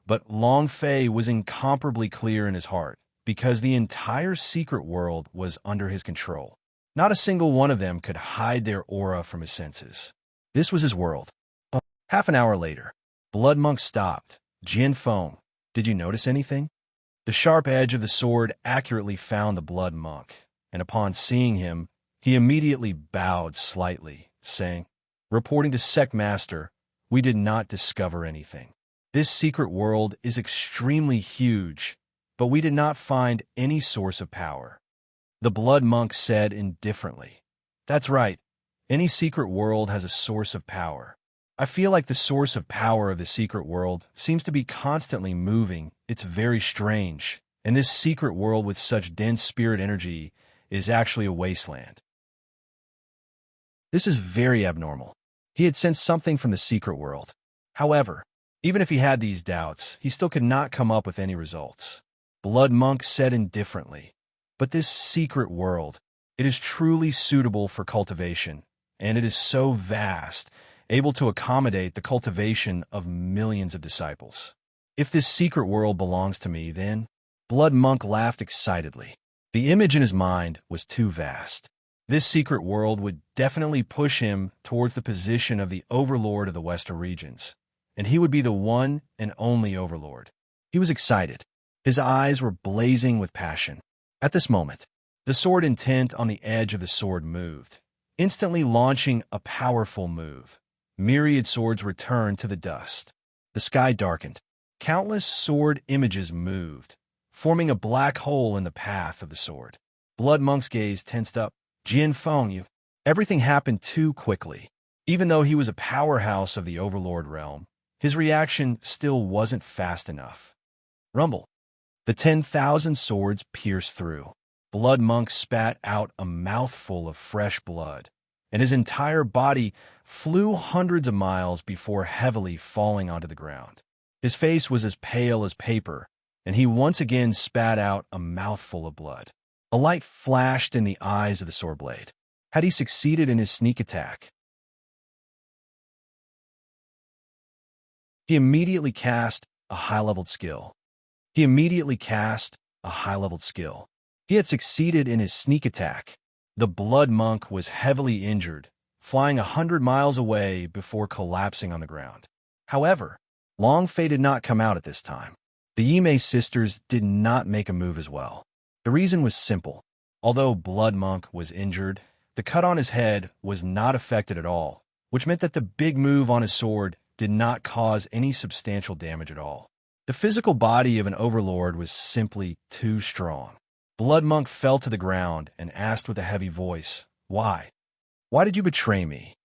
but Long Fei was incomparably clear in his heart, because the entire secret world was under his control. Not a single one of them could hide their aura from his senses. This was his world. Half an hour later, Blood Monk stopped. Jian Feng, did you notice anything? The sharp edge of the sword accurately found the Blood Monk, and upon seeing him, he immediately bowed slightly, saying, "Reporting to Sect Master, we did not discover anything. This secret world is extremely huge, but we did not find any source of power." The Blood Monk said indifferently, "That's right. Any secret world has a source of power. I feel like the source of power of the secret world seems to be constantly moving. It's very strange. And this secret world with such dense spirit energy is actually a wasteland. This is very abnormal." He had sensed something from the secret world. However, even if he had these doubts, he still could not come up with any results. Blood Monk said indifferently, "But this secret world, it is truly suitable for cultivation, and it is so vast, able to accommodate the cultivation of millions of disciples. If this secret world belongs to me, then—" Blood Monk laughed excitedly. The image in his mind was too vast. This secret world would definitely push him towards the position of the Overlord of the Western regions, and he would be the one and only Overlord. He was excited. His eyes were blazing with passion. At this moment, the sword intent on the edge of the sword moved, instantly launching a powerful move. Myriad swords returned to the dust. The sky darkened. Countless sword images moved, forming a black hole in the path of the sword. Blood Monk's gaze tensed up. "Jian Feng, everything happened too quickly." Even though he was a powerhouse of the Overlord realm, his reaction still wasn't fast enough. Rumble. The 10,000 swords pierced through. Blood Monk spat out a mouthful of fresh blood, and his entire body flew hundreds of miles before heavily falling onto the ground. His face was as pale as paper, and he once again spat out a mouthful of blood. A light flashed in the eyes of the sword blade. Had he succeeded in his sneak attack? He immediately cast a high-leveled skill. He had succeeded in his sneak attack. The Blood Monk was heavily injured, flying 100 miles away before collapsing on the ground. However, Long Fei did not come out at this time. The Yimei sisters did not make a move as well. The reason was simple. Although Blood Monk was injured, the cut on his head was not affected at all, which meant that the big move on his sword did not cause any substantial damage at all. The physical body of an overlord was simply too strong. Blood Monk fell to the ground and asked with a heavy voice, "Why? Why did you betray me?"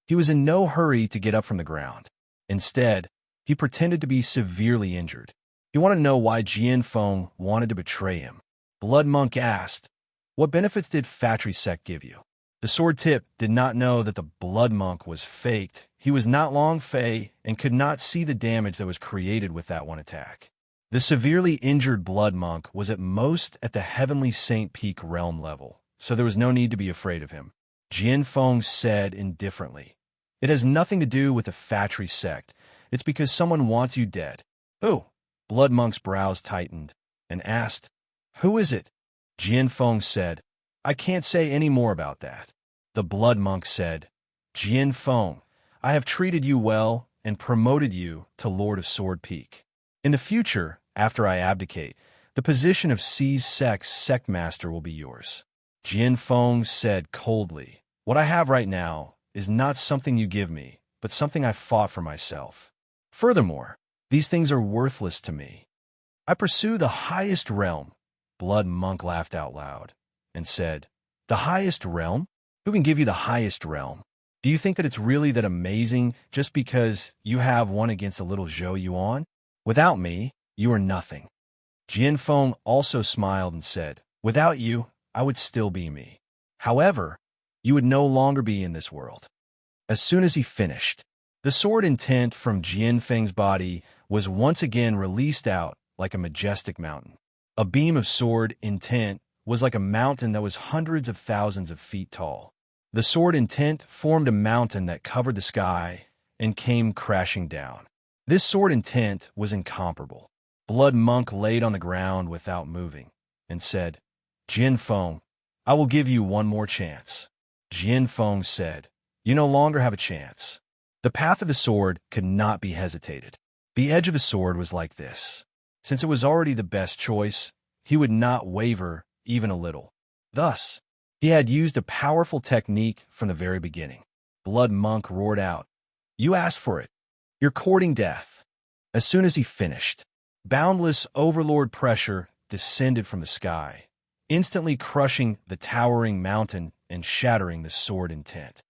He was in no hurry to get up from the ground. Instead, he pretended to be severely injured. He wanted to know why Jian Feng wanted to betray him. Blood Monk asked, "What benefits did Factory Sect give you?" The sword tip did not know that the Blood Monk was faked. He was not Long Fei and could not see the damage that was created with that one attack. The severely injured Blood Monk was at most at the Heavenly Saint Peak realm level, so there was no need to be afraid of him. Jian Feng said indifferently, "It has nothing to do with the Factory Sect. It's because someone wants you dead." "Who?" Blood Monk's brows tightened and asked, "Who is it?" Jian Feng said, "I can't say any more about that." The Blood Monk said, "Jian Feng, I have treated you well and promoted you to Lord of Sword Peak. In the future, after I abdicate, The position of C's sect master will be yours. Jian Feng said coldly, what I have right now is not something you give me, but something I fought for myself. Furthermore, these things are worthless to me. I pursue the highest realm. Blood Monk laughed out loud and said, the highest realm? Who can give you the highest realm? Do you think that it's really that amazing just because you have one against a little Zhou Yuan? Without me, you are nothing. Jian Feng also smiled and said, without you, I would still be me. However, you would no longer be in this world. As soon as he finished, the sword intent from Jian Feng's body was once again released out like a majestic mountain. A beam of sword intent was like a mountain that was hundreds of thousands of feet tall. The sword intent formed a mountain that covered the sky and came crashing down. This sword intent was incomparable. Blood Monk laid on the ground without moving and said, Jian Feng, I will give you one more chance. Jian Feng said, you no longer have a chance. The path of the sword could not be hesitated. The edge of the sword was like this. Since it was already the best choice, he would not waver even a little. Thus, he had used a powerful technique from the very beginning. Blood Monk roared out, you asked for it. You're courting death. As soon as he finished, boundless overlord pressure descended from the sky, instantly crushing the towering mountain and shattering the sword intent.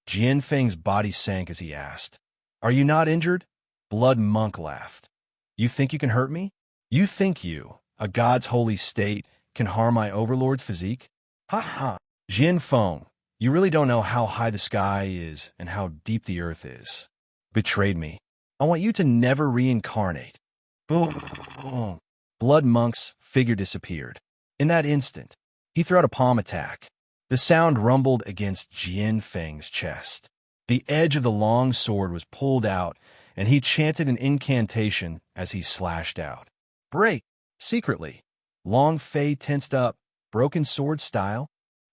Jian Feng's body sank as he asked, are you not injured? Blood Monk laughed. You think you can hurt me? You think you, a god's holy state, can harm my overlord's physique? Ha ha! Jian Feng, you really don't know how high the sky is and how deep the earth is. Betrayed me. I want you to never reincarnate. Boom! Boom! Blood Monk's figure disappeared. In that instant, he threw out a palm attack. The sound rumbled against Jian Feng's chest. The edge of the long sword was pulled out, and he chanted an incantation as he slashed out. Break! Secretly, Long Fei tensed up, broken sword style.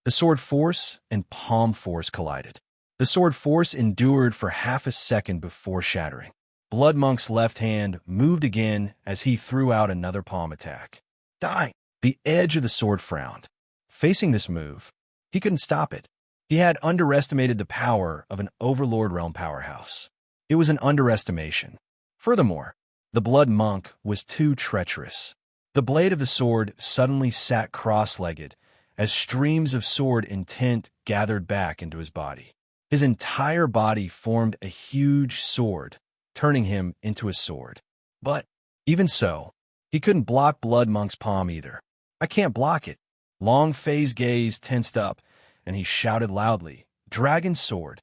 The sword force and palm force collided. The sword force endured for half a second before shattering. Blood Monk's left hand moved again as he threw out another palm attack. Die! The edge of the sword frowned. Facing this move, he couldn't stop it. He had underestimated the power of an Overlord Realm powerhouse. It was an underestimation. Furthermore, the Blood Monk was too treacherous. The blade of the sword suddenly sat cross-legged as streams of sword intent gathered back into his body. His entire body formed a huge sword, turning him into a sword. But, even so, he couldn't block Blood Monk's palm either. I can't block it. Long Fei's gaze tensed up, and he shouted loudly, Dragon Sword!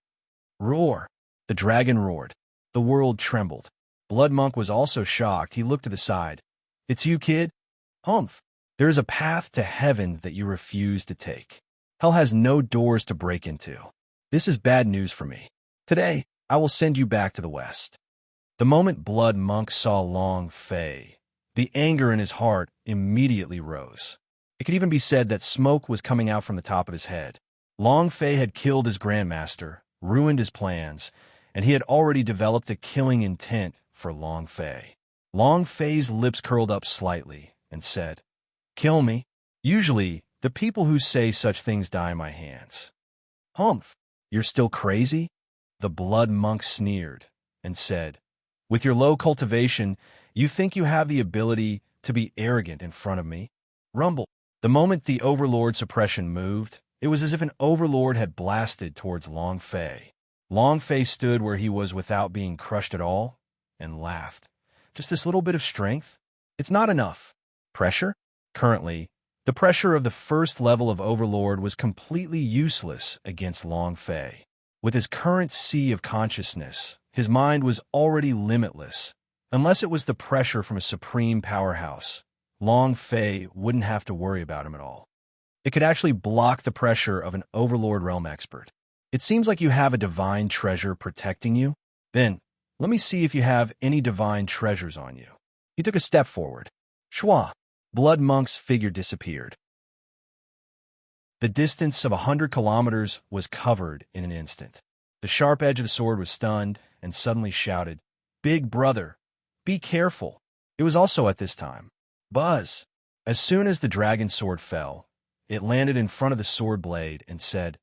Roar! The dragon roared. The world trembled. Blood Monk was also shocked. He looked to the side. It's you, kid? Humph! There is a path to heaven that you refuse to take. Hell has no doors to break into. This is bad news for me. Today, I will send you back to the west. The moment Blood Monk saw Long Fei, the anger in his heart immediately rose. It could even be said that smoke was coming out from the top of his head. Long Fei had killed his grandmaster, ruined his plans, and he had already developed a killing intent for Long Fei. Long Fei's lips curled up slightly and said, Kill me. Usually, the people who say such things die in my hands. Humph, you're still crazy? The Blood Monk sneered and said, With your low cultivation, you think you have the ability to be arrogant in front of me? Rumble. The moment the Overlord suppression moved, it was as if an Overlord had blasted towards Long Fei. Long Fei stood where he was without being crushed at all and laughed. Just this little bit of strength? It's not enough. Pressure? Currently, the pressure of the first level of Overlord was completely useless against Long Fei. With his current sea of consciousness, his mind was already limitless. Unless it was the pressure from a supreme powerhouse, Long Fei wouldn't have to worry about him at all. It could actually block the pressure of an Overlord Realm expert. It seems like you have a divine treasure protecting you. Then, let me see if you have any divine treasures on you. He took a step forward. Shwa! Blood Monk's figure disappeared. The distance of 100 kilometers was covered in an instant. The sharp edge of the sword was stunned and suddenly shouted, Big brother, be careful. It was also at this time. Buzz! As soon as the dragon sword fell, it landed in front of the sword blade and said,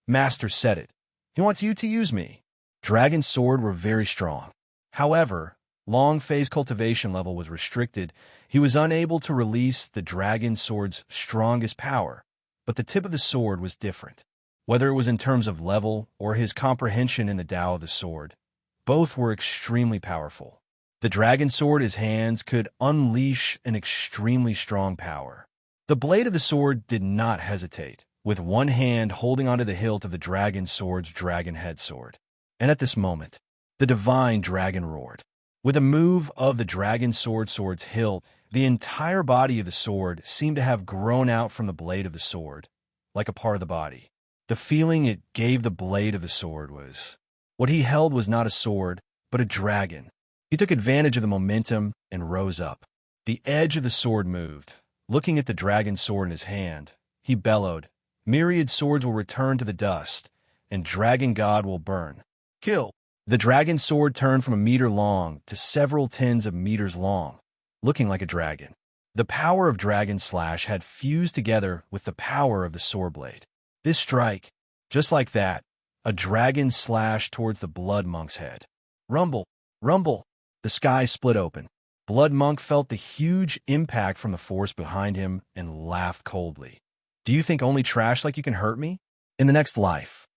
"Master said it. He wants you to use me." Dragon sword were very strong. However, Long Fei's cultivation level was restricted. He was unable to release the dragon sword's strongest power, but the tip of the sword was different. Whether it was in terms of level or his comprehension in the Tao of the sword, both were extremely powerful. The dragon sword in his hands could unleash an extremely strong power. The blade of the sword did not hesitate, with one hand holding onto the hilt of the dragon sword's dragon head sword. And at this moment, the divine dragon roared. With a move of the dragon sword's hilt, the entire body of the sword seemed to have grown out from the blade of the sword, like a part of the body. The feeling it gave the blade of the sword was, what he held was not a sword, but a dragon. He took advantage of the momentum and rose up. The edge of the sword moved. Looking at the dragon sword in his hand, he bellowed, "Myriad swords will return to the dust, and Dragon God will burn. Kill!" The dragon sword turned from a meter long to several tens of meters long, looking like a dragon. The power of Dragon Slash had fused together with the power of the sword blade. This strike, just like that, a dragon slashed towards the Blood Monk's head. Rumble! Rumble! The sky split open. Blood Monk felt the huge impact from the force behind him and laughed coldly. "Do you think only trash like you can hurt me? In the next life.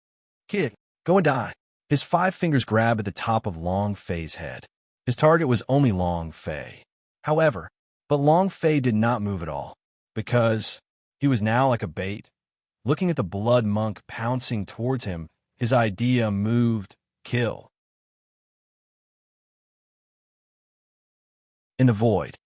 Kid, go and die." His 5 fingers grabbed at the top of Long Fei's head. His target was only Long Fei. However, but Long Fei did not move at all, because he was now like a bait. Looking at the Blood Monk pouncing towards him, his idea moved, kill. In the void,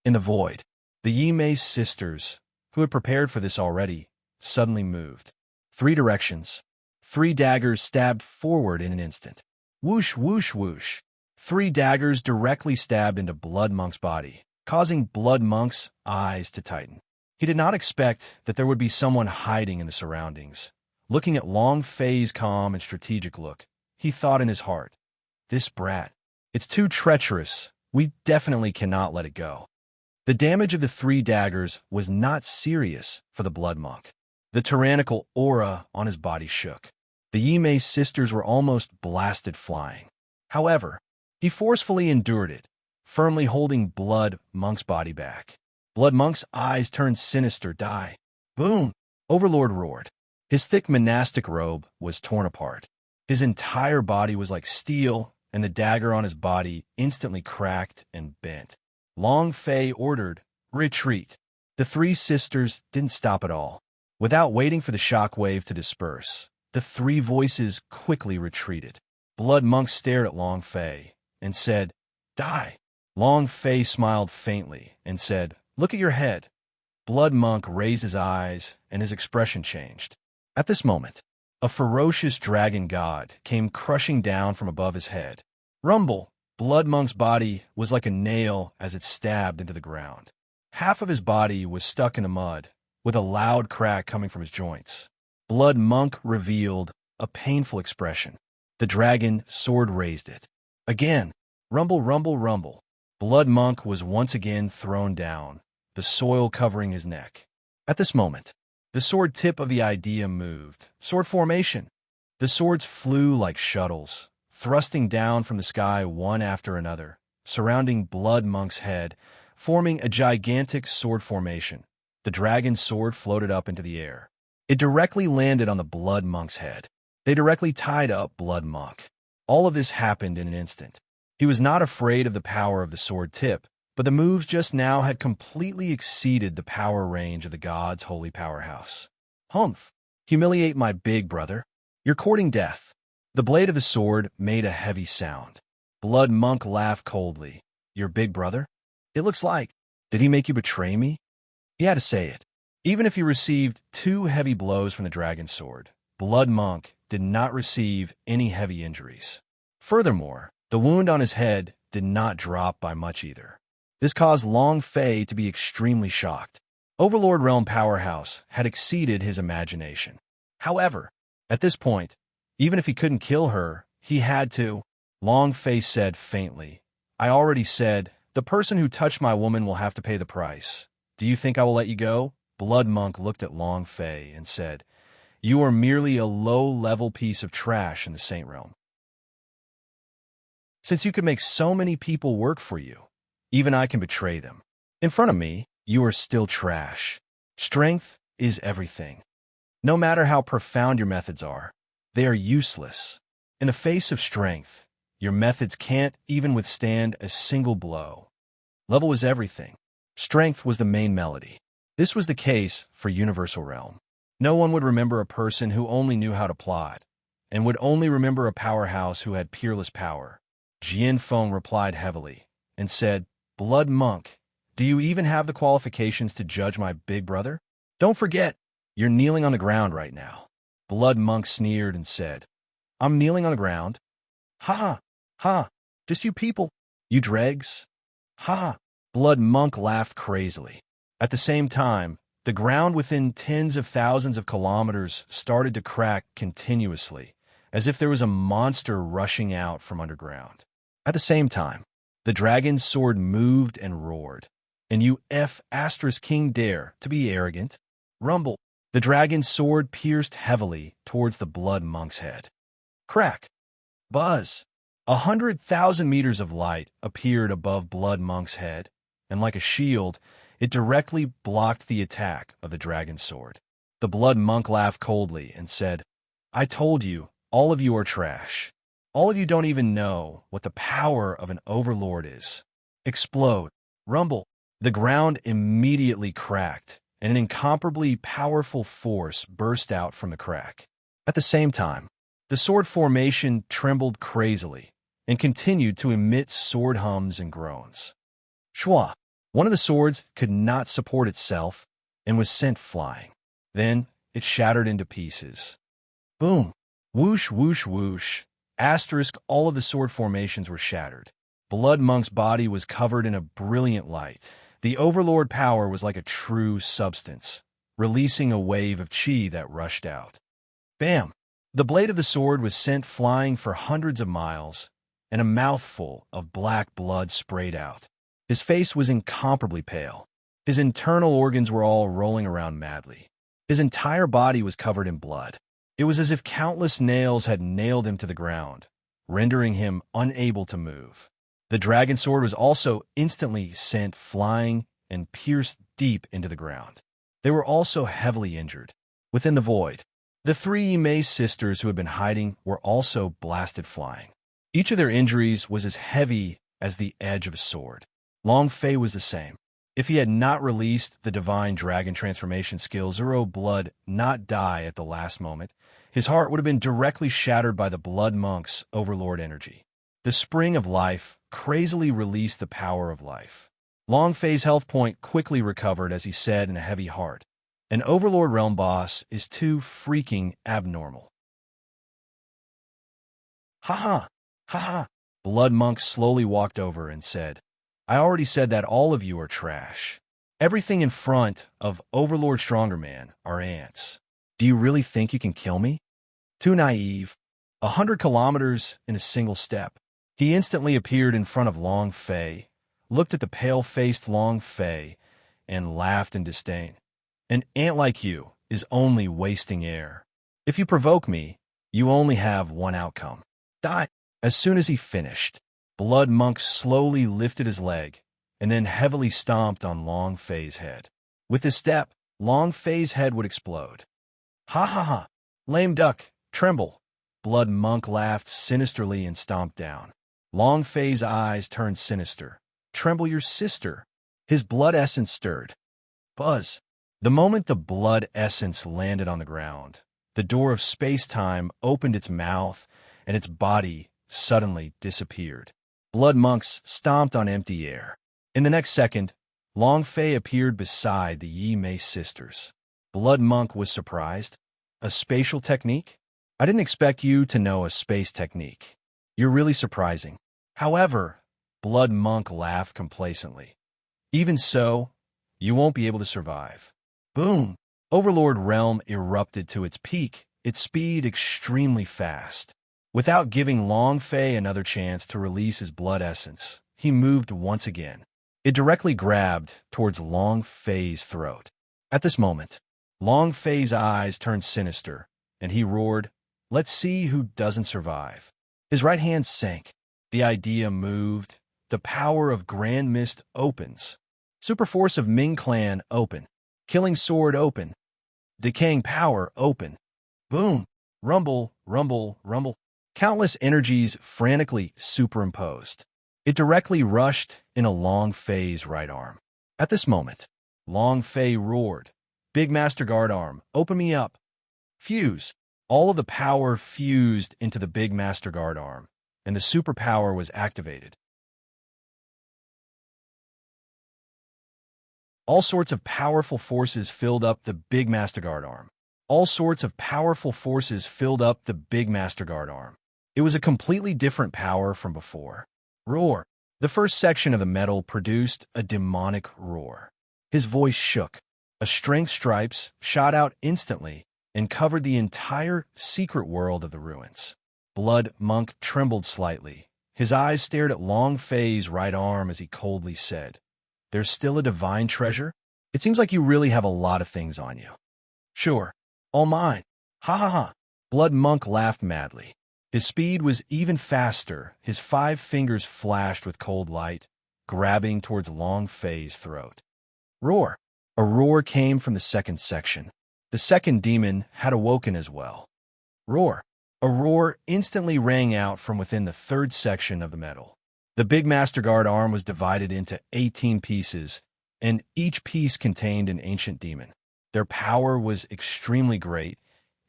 the Yimei sisters, who had prepared for this already, suddenly moved. 3 directions. 3 daggers stabbed forward in an instant. Whoosh, whoosh, whoosh. 3 daggers directly stabbed into Blood Monk's body, causing Blood Monk's eyes to tighten. He did not expect that there would be someone hiding in the surroundings. Looking at Long Fei's calm and strategic look, he thought in his heart, "This brat, it's too treacherous. We definitely cannot let it go." The damage of the 3 daggers was not serious for the Blood Monk. The tyrannical aura on his body shook. The Yimei sisters were almost blasted flying. However, he forcefully endured it, firmly holding Blood Monk's body back. Blood Monk's eyes turned sinister. "Die." Boom! Overlord roared. His thick monastic robe was torn apart. His entire body was like steel, and the dagger on his body instantly cracked and bent. Long Fei ordered, "Retreat." The 3 sisters didn't stop at all. Without waiting for the shockwave to disperse, the 3 voices quickly retreated. Blood Monk stared at Long Fei and said, "Die." Long Fei smiled faintly and said, "Look at your head." Blood Monk raised his eyes and his expression changed. At this moment, a ferocious dragon god came crushing down from above his head. Rumble! Blood Monk's body was like a nail as it stabbed into the ground. Half of his body was stuck in the mud, with a loud crack coming from his joints. Blood Monk revealed a painful expression. The dragon sword raised it. Again, rumble, rumble, rumble. Blood Monk was once again thrown down, the soil covering his neck. At this moment, the sword tip of the idea moved. Sword formation. The swords flew like shuttles, thrusting down from the sky one after another, surrounding Blood Monk's head, forming a gigantic sword formation. The dragon's sword floated up into the air. It directly landed on the Blood Monk's head. They directly tied up Blood Monk. All of this happened in an instant. He was not afraid of the power of the sword tip, but the moves just now had completely exceeded the power range of the god's holy powerhouse. "Humph! Humiliate my big brother. You're courting death." The blade of the sword made a heavy sound. Blood Monk laughed coldly. "Your big brother? It looks like. Did he make you betray me?" He had to say it. Even if he received 2 heavy blows from the dragon sword, Blood Monk did not receive any heavy injuries. Furthermore, the wound on his head did not drop by much either. This caused Long Fei to be extremely shocked. Overlord Realm Powerhouse had exceeded his imagination. However, at this point, even if he couldn't kill her, he had to. Long Fei said faintly, "I already said The person who touched my woman will have to pay the price. Do you think I will let you go? Blood Monk looked at Long Fei and said, You are merely a low-level piece of trash in the Saint Realm. Since you could make so many people work for you, even I can betray them. In front of me, you are still trash. Strength is everything. No matter how profound your methods are, they are useless. In the face of strength, your methods can't even withstand a single blow. Level was everything. Strength was the main melody. This was the case for Universal Realm. No one would remember a person who only knew how to plot, and would only remember a powerhouse who had peerless power. Jian Feng replied heavily and said, Blood Monk, do you even have the qualifications to judge my big brother? Don't forget, you're kneeling on the ground right now. Blood Monk sneered and said, I'm kneeling on the ground? Ha ha, ha, just you people, you dregs. Ha ha. Blood Monk laughed crazily. At the same time, the ground within tens of thousands of kilometers started to crack continuously, as if there was a monster rushing out from underground. At the same time, the dragon's sword moved and roared. And you King dare to be arrogant? Rumble. The dragon's sword pierced heavily towards the Blood Monk's head. Crack. Buzz. 100,000 meters of light appeared above Blood Monk's head, and like a shield, it directly blocked the attack of the dragon's sword. The Blood Monk laughed coldly and said, I told you, all of you are trash. All of you don't even know what the power of an overlord is. Explode. Rumble. The ground immediately cracked, and an incomparably powerful force burst out from the crack. At the same time, the sword formation trembled crazily and continued to emit sword hums and groans. Shwa! One of the swords could not support itself and was sent flying. Then it shattered into pieces. Boom! Whoosh, whoosh, whoosh. Asterisk, all of the sword formations were shattered. Blood Monk's body was covered in a brilliant light. The overlord power was like a true substance, releasing a wave of chi that rushed out. Bam! The blade of the sword was sent flying for hundreds of miles, and a mouthful of black blood sprayed out. His face was incomparably pale. His internal organs were all rolling around madly. His entire body was covered in blood. It was as if countless nails had nailed him to the ground, rendering him unable to move. The dragon sword was also instantly sent flying and pierced deep into the ground. They were also heavily injured. Within the void, the three Mei sisters who had been hiding were also blasted flying. Each of their injuries was as heavy as the edge of a sword. Long Fei was the same. If he had not released the divine dragon transformation skill Zero Blood not die at the last moment, his heart would have been directly shattered by the Blood Monk's overlord energy. The spring of life crazily released the power of life. Long Fei's health point quickly recovered as he said in a heavy heart, An overlord realm boss is too freaking abnormal. Ha ha, ha ha. Blood Monk slowly walked over and said, I already said that all of you are trash. Everything in front of Overlord Stronger Man are ants. Do you really think you can kill me? Too naive. 100 kilometers in a single step. He instantly appeared in front of Long Fei, looked at the pale-faced Long Fei, and laughed in disdain. An ant like you is only wasting air. If you provoke me, you only have one outcome. Die. As soon as he finished, Blood Monk slowly lifted his leg and then heavily stomped on Long Fei's head. With his step, Long Fei's head would explode. Ha ha ha! Lame duck, tremble! Blood Monk laughed sinisterly and stomped down. Long Fei's eyes turned sinister. Tremble your sister. His blood essence stirred. Buzz. The moment the blood essence landed on the ground, the door of space-time opened its mouth and its body suddenly disappeared. Blood Monks stomped on empty air. In the next second, Long Fei appeared beside the Yi Mei sisters. Blood Monk was surprised. A spatial technique? I didn't expect you to know a space technique. You're really surprising. However, Blood Monk laughed complacently. Even so, you won't be able to survive. Boom! Overlord Realm erupted to its peak, its speed extremely fast. Without giving Long Fei another chance to release his blood essence, he moved once again. It directly grabbed towards Long Fei's throat. At this moment, Long Fei's eyes turned sinister, and he roared, "Let's see who doesn't survive." His right hand sank. The idea moved. The power of Grand Mist opens. Superforce of Ming Clan open. Killing Sword open. Decaying Power open. Boom! Rumble, rumble, rumble. Countless energies frantically superimposed. It directly rushed in a Long Fei's right arm. At this moment, Long Fei roared, "Big Master Guard arm, open me up." Fuse. All of the power fused into the Big Master Guard arm, and the superpower was activated. All sorts of powerful forces filled up the Big Master Guard arm. All sorts of powerful forces filled up the Big Master Guard arm. It was a completely different power from before. Roar. The first section of the metal produced a demonic roar. His voice shook. A strength stripes shot out instantly and covered the entire secret world of the ruins. Blood Monk trembled slightly. His eyes stared at Long Fei's right arm as he coldly said, "There's still a divine treasure? It seems like you really have a lot of things on you." "Sure. All mine. Ha ha ha." Blood Monk laughed madly. His speed was even faster. His 5 fingers flashed with cold light, grabbing towards Long Fei's throat. Roar. A roar came from the second section. The second demon had awoken as well. Roar. A roar instantly rang out from within the third section of the metal. The Big Master Guard arm was divided into 18 pieces, and each piece contained an ancient demon. Their power was extremely great,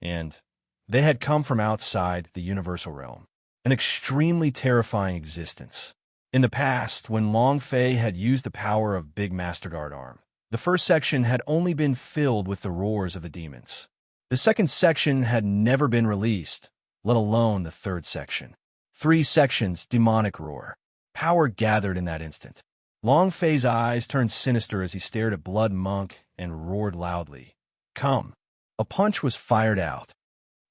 and they had come from outside the universal realm. An extremely terrifying existence. In the past, when Long Fei had used the power of Big Master Guard arm, the first section had only been filled with the roars of the demons. The second section had never been released, let alone the third section. 3 sections, demonic roar. Power gathered in that instant. Long Fei's eyes turned sinister as he stared at Blood Monk and roared loudly, "Come." A punch was fired out.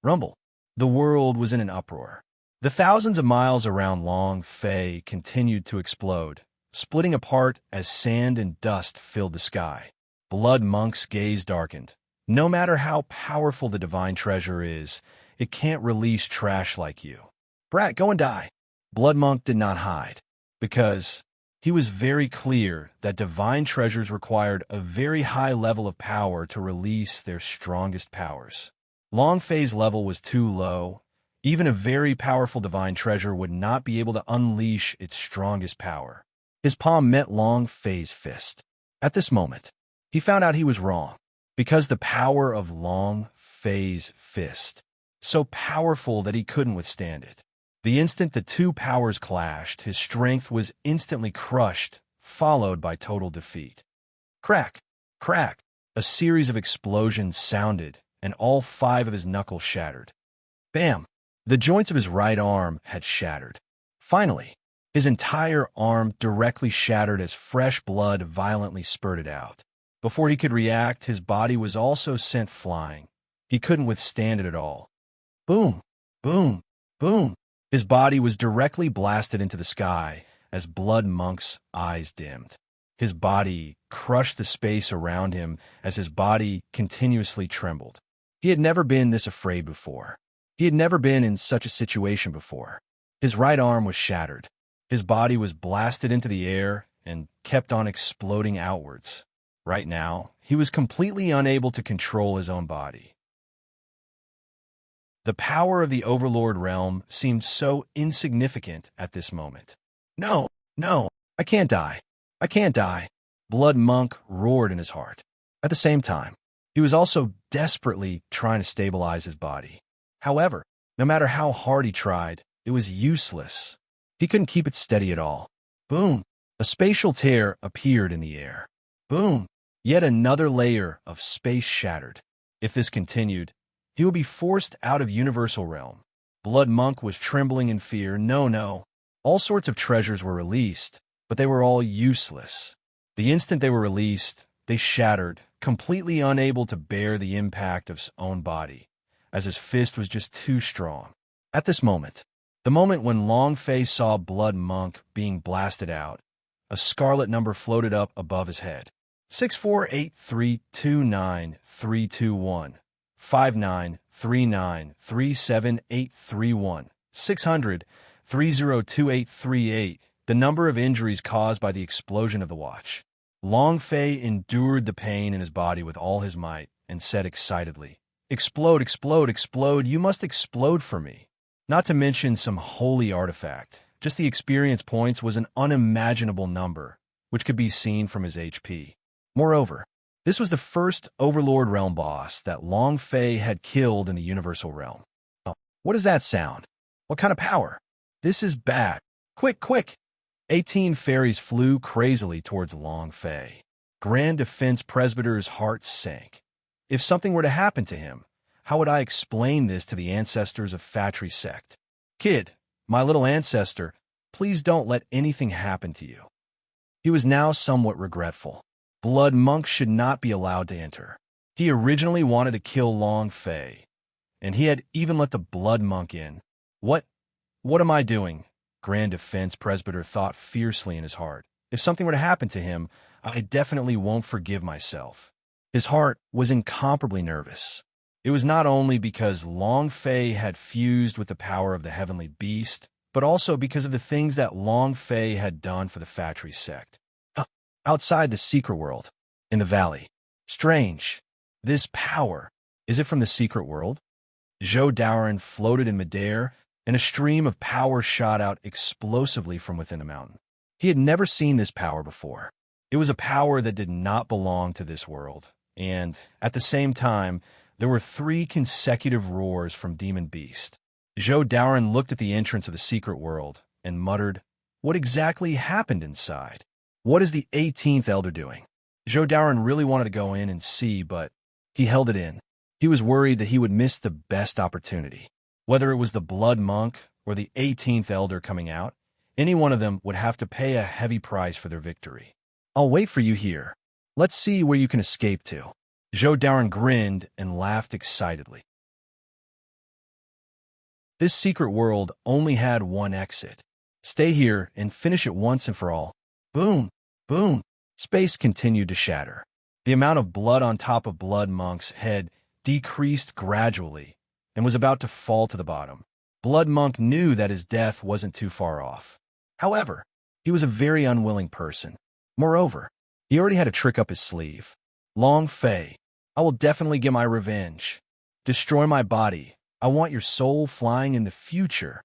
Rumble. The world was in an uproar. The thousands of miles around Long Fei continued to explode, splitting apart as sand and dust filled the sky. Blood Monk's gaze darkened. No matter how powerful the divine treasure is, it can't release trash like you. "Brat, go and die." Blood Monk did not hide, because he was very clear that divine treasures required a very high level of power to release their strongest powers. Long Fei's level was too low. Even a very powerful divine treasure would not be able to unleash its strongest power. His palm met Long Fei's fist. At this moment, he found out he was wrong, because the power of Long Fei's fist, so powerful that he couldn't withstand it. The instant the two powers clashed, his strength was instantly crushed, followed by total defeat. Crack! Crack! A series of explosions sounded, and all 5 of his knuckles shattered. Bam! The joints of his right arm had shattered. Finally, his entire arm directly shattered as fresh blood violently spurted out. Before he could react, his body was also sent flying. He couldn't withstand it at all. Boom! Boom! Boom! His body was directly blasted into the sky as Blood Monk's eyes dimmed. His body crushed the space around him as his body continuously trembled. He had never been this afraid before. He had never been in such a situation before. His right arm was shattered. His body was blasted into the air and kept on exploding outwards. Right now, he was completely unable to control his own body. The power of the Overlord realm seemed so insignificant at this moment. No, no, I can't die. I can't die. Blood Monk roared in his heart. At the same time, he was also desperately trying to stabilize his body. However, no matter how hard he tried, it was useless. He couldn't keep it steady at all. Boom! A spatial tear appeared in the air. Boom! Yet another layer of space shattered. If this continued, he would be forced out of Universal Realm. Blood Monk was trembling in fear. No, no. All sorts of treasures were released, but they were all useless. The instant they were released, they shattered, completely unable to bear the impact of his own body, as his fist was just too strong. At this moment, The moment when Long Fei saw Blood Monk being blasted out, a scarlet number floated up above his head. 648329321 5939378831 600 302838, the number of injuries caused by the explosion of the watch. Long Fei endured the pain in his body with all his might and said excitedly, "Explode, explode, explode, you must explode for me." Not to mention some holy artifact. Just the experience points was an unimaginable number, which could be seen from his HP. Moreover, this was the first Overlord Realm boss that Long Fei had killed in the Universal Realm. Oh, what does that sound? What kind of power? This is bad. Quick, quick! 18 fairies flew crazily towards Long Fei. Grand Defense Presbyter's heart sank. If something were to happen to him, how would I explain this to the ancestors of Fatry Sect? Kid, my little ancestor, please don't let anything happen to you. He was now somewhat regretful. Blood Monk should not be allowed to enter. He originally wanted to kill Long Fei, and he had even let the Blood Monk in. What am I doing? Grand Defense Presbyter thought fiercely in his heart. If something were to happen to him, I definitely won't forgive myself. His heart was incomparably nervous. It was not only because Long Fei had fused with the power of the Heavenly Beast, but also because of the things that Long Fei had done for the Fatry Sect. Outside the secret world, in the valley. Strange. This power, is it from the secret world? Zhou Daoran floated in midair, and a stream of power shot out explosively from within the mountain. He had never seen this power before. It was a power that did not belong to this world, and, at the same time, there were 3 consecutive roars from Demon Beast. Zhou Daoran looked at the entrance of the secret world and muttered, "What exactly happened inside? What is the 18th Elder doing?" Zhou Daoran really wanted to go in and see, but he held it in. He was worried that he would miss the best opportunity. Whether it was the Blood Monk or the 18th Elder coming out, any one of them would have to pay a heavy price for their victory. "I'll wait for you here. Let's see where you can escape to." Zhou Daoran grinned and laughed excitedly. This secret world only had one exit. Stay here and finish it once and for all. Boom! Boom! Space continued to shatter. The amount of blood on top of Blood Monk's head decreased gradually and was about to fall to the bottom. Blood Monk knew that his death wasn't too far off. However, he was a very unwilling person. Moreover, he already had a trick up his sleeve. "Long Fei, I will definitely get my revenge. Destroy my body. I want your soul flying in the future."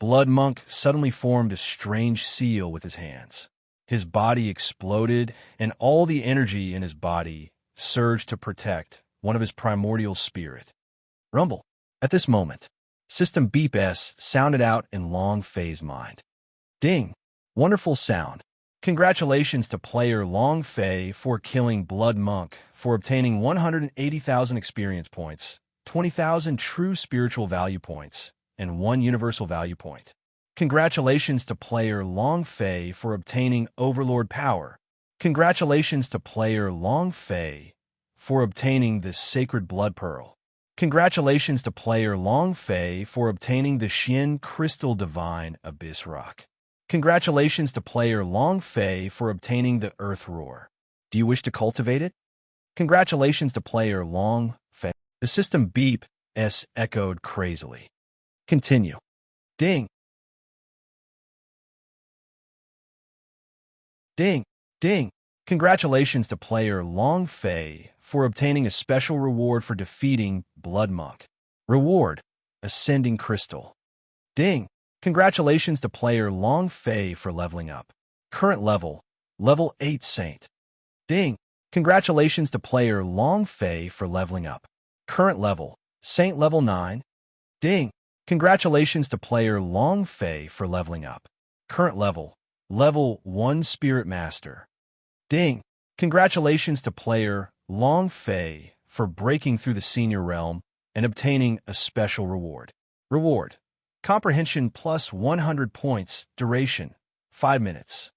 Blood Monk suddenly formed a strange seal with his hands. His body exploded, and all the energy in his body surged to protect one of his primordial spirit. Rumble. At this moment, System Beep S sounded out in Long Fei's mind. Ding! Wonderful sound. Congratulations to player Long Fei for killing Blood Monk, for obtaining 180,000 experience points, 20,000 true spiritual value points, and 1 universal value point. Congratulations to player Long Fei for obtaining Overlord power. Congratulations to player Long Fei for obtaining the Sacred Blood Pearl. Congratulations to player Long Fei for obtaining the Xian Crystal Divine Abyss Rock. Congratulations to player Long Fei for obtaining the Earth Roar. Do you wish to cultivate it? Congratulations to player Long Fei. The system Beep S echoed crazily. Continue. Ding. Ding. Ding. Congratulations to player Long Fei for obtaining a special reward for defeating Blood Monk. Reward: Ascending Crystal. Ding. Congratulations to player Long Fei for leveling up. Current level: Level 8 Saint. Ding. Congratulations to player Long Fei for leveling up. Current level: Saint Level 9. Ding. Congratulations to player Long Fei for leveling up. Current level: Level 1 Spirit Master. Ding. Congratulations to player Long Fei for breaking through the senior realm and obtaining a special reward. Reward: Comprehension plus 100 points. Duration: 5 minutes.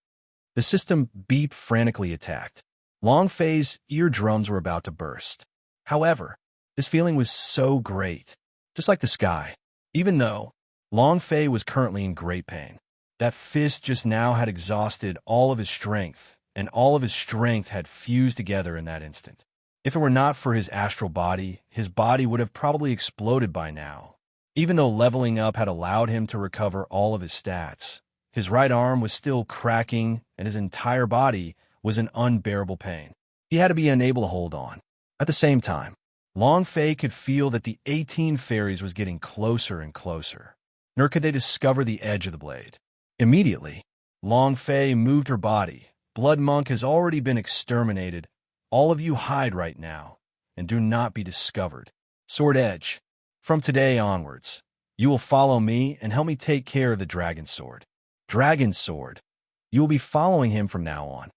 The system Beep frantically attacked. Long Fei's eardrums were about to burst. However, this feeling was so great, just like the sky. Even though Long Fei was currently in great pain. That fist just now had exhausted all of his strength, and all of his strength had fused together in that instant. If it were not for his astral body, his body would have probably exploded by now. Even though leveling up had allowed him to recover all of his stats, his right arm was still cracking, and his entire body was in unbearable pain. He had to be unable to hold on. At the same time, Long Fei could feel that the 18 fairies was getting closer and closer, nor could they discover the edge of the blade. Immediately, Long Fei moved her body. Blood Monk has already been exterminated. All of you hide right now, and do not be discovered. Sword Edge, from today onwards, you will follow me and help me take care of the Dragon Sword. Dragon Sword, you will be following him from now on.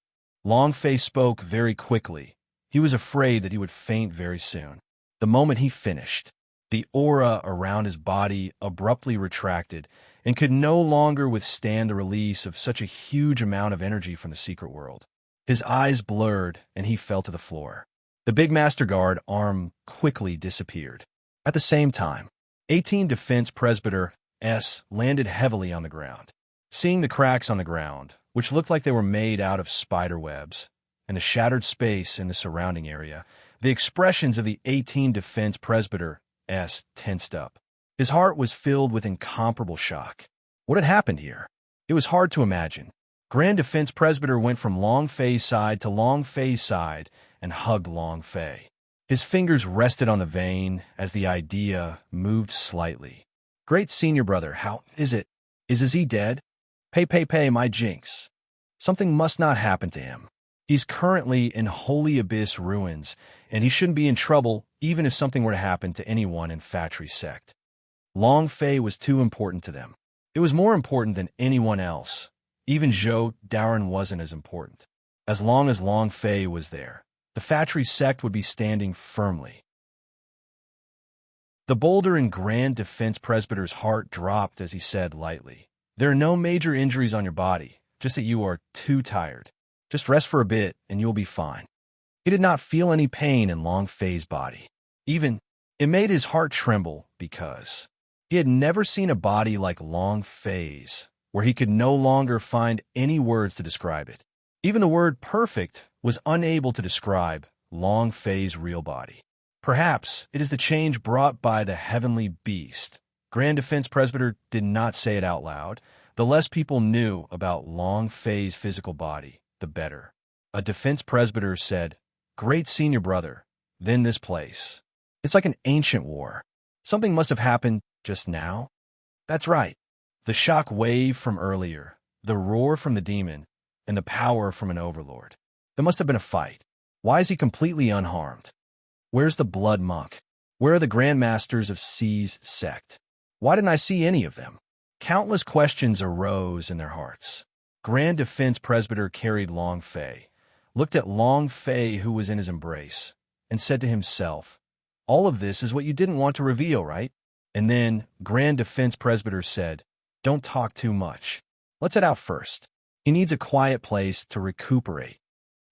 Long Fei spoke very quickly. He was afraid that he would faint very soon. The moment he finished, the aura around his body abruptly retracted and could no longer withstand the release of such a huge amount of energy from the secret world. His eyes blurred, and he fell to the floor. The big Master Guard arm quickly disappeared. At the same time, 18 Defense Presbyter S landed heavily on the ground. Seeing the cracks on the ground, which looked like they were made out of spider webs, and the shattered space in the surrounding area, the expressions of the 18 Defense Presbyter S tensed up. His heart was filled with incomparable shock. What had happened here? It was hard to imagine. Grand Defense Presbyter went from Long Fei's side to Long Fei's side and hugged Long Fei. His fingers rested on the vein as the idea moved slightly. Great senior brother, how is it? Is he dead? Pay, my jinx. Something must not happen to him. He's currently in Holy Abyss ruins, and he shouldn't be in trouble even if something were to happen to anyone in Fatry's sect. Long Fei was too important to them. It was more important than anyone else. Even Zhou Daoren wasn't as important. As long as Long Fei was there, the Fatry sect would be standing firmly. The Boulder and Grand Defense Presbyter's heart dropped as he said lightly, "There are no major injuries on your body, just that you are too tired. Just rest for a bit and you'll be fine." He did not feel any pain in Long Fei's body. Even, it made his heart tremble because he had never seen a body like Long Fei's, where he could no longer find any words to describe it. Even the word perfect was unable to describe Long Fei's real body. Perhaps it is the change brought by the heavenly beast. Grand Defense Presbyter did not say it out loud. The less people knew about Long Fei's physical body, the better. A Defense Presbyter said, "Great senior brother, then this place. It's like an ancient war. Something must have happened just now." That's right. The shock wave from earlier, the roar from the demon, and the power from an overlord. There must have been a fight. Why is he completely unharmed? Where's the Blood Monk? Where are the Grandmasters of C's sect? Why didn't I see any of them? Countless questions arose in their hearts. Grand Defense Presbyter carried Long Fei, looked at Long Fei who was in his embrace, and said to himself, "All of this is what you didn't want to reveal, right?" And then Grand Defense Presbyter said, "Don't talk too much. Let's head out first. He needs a quiet place to recuperate."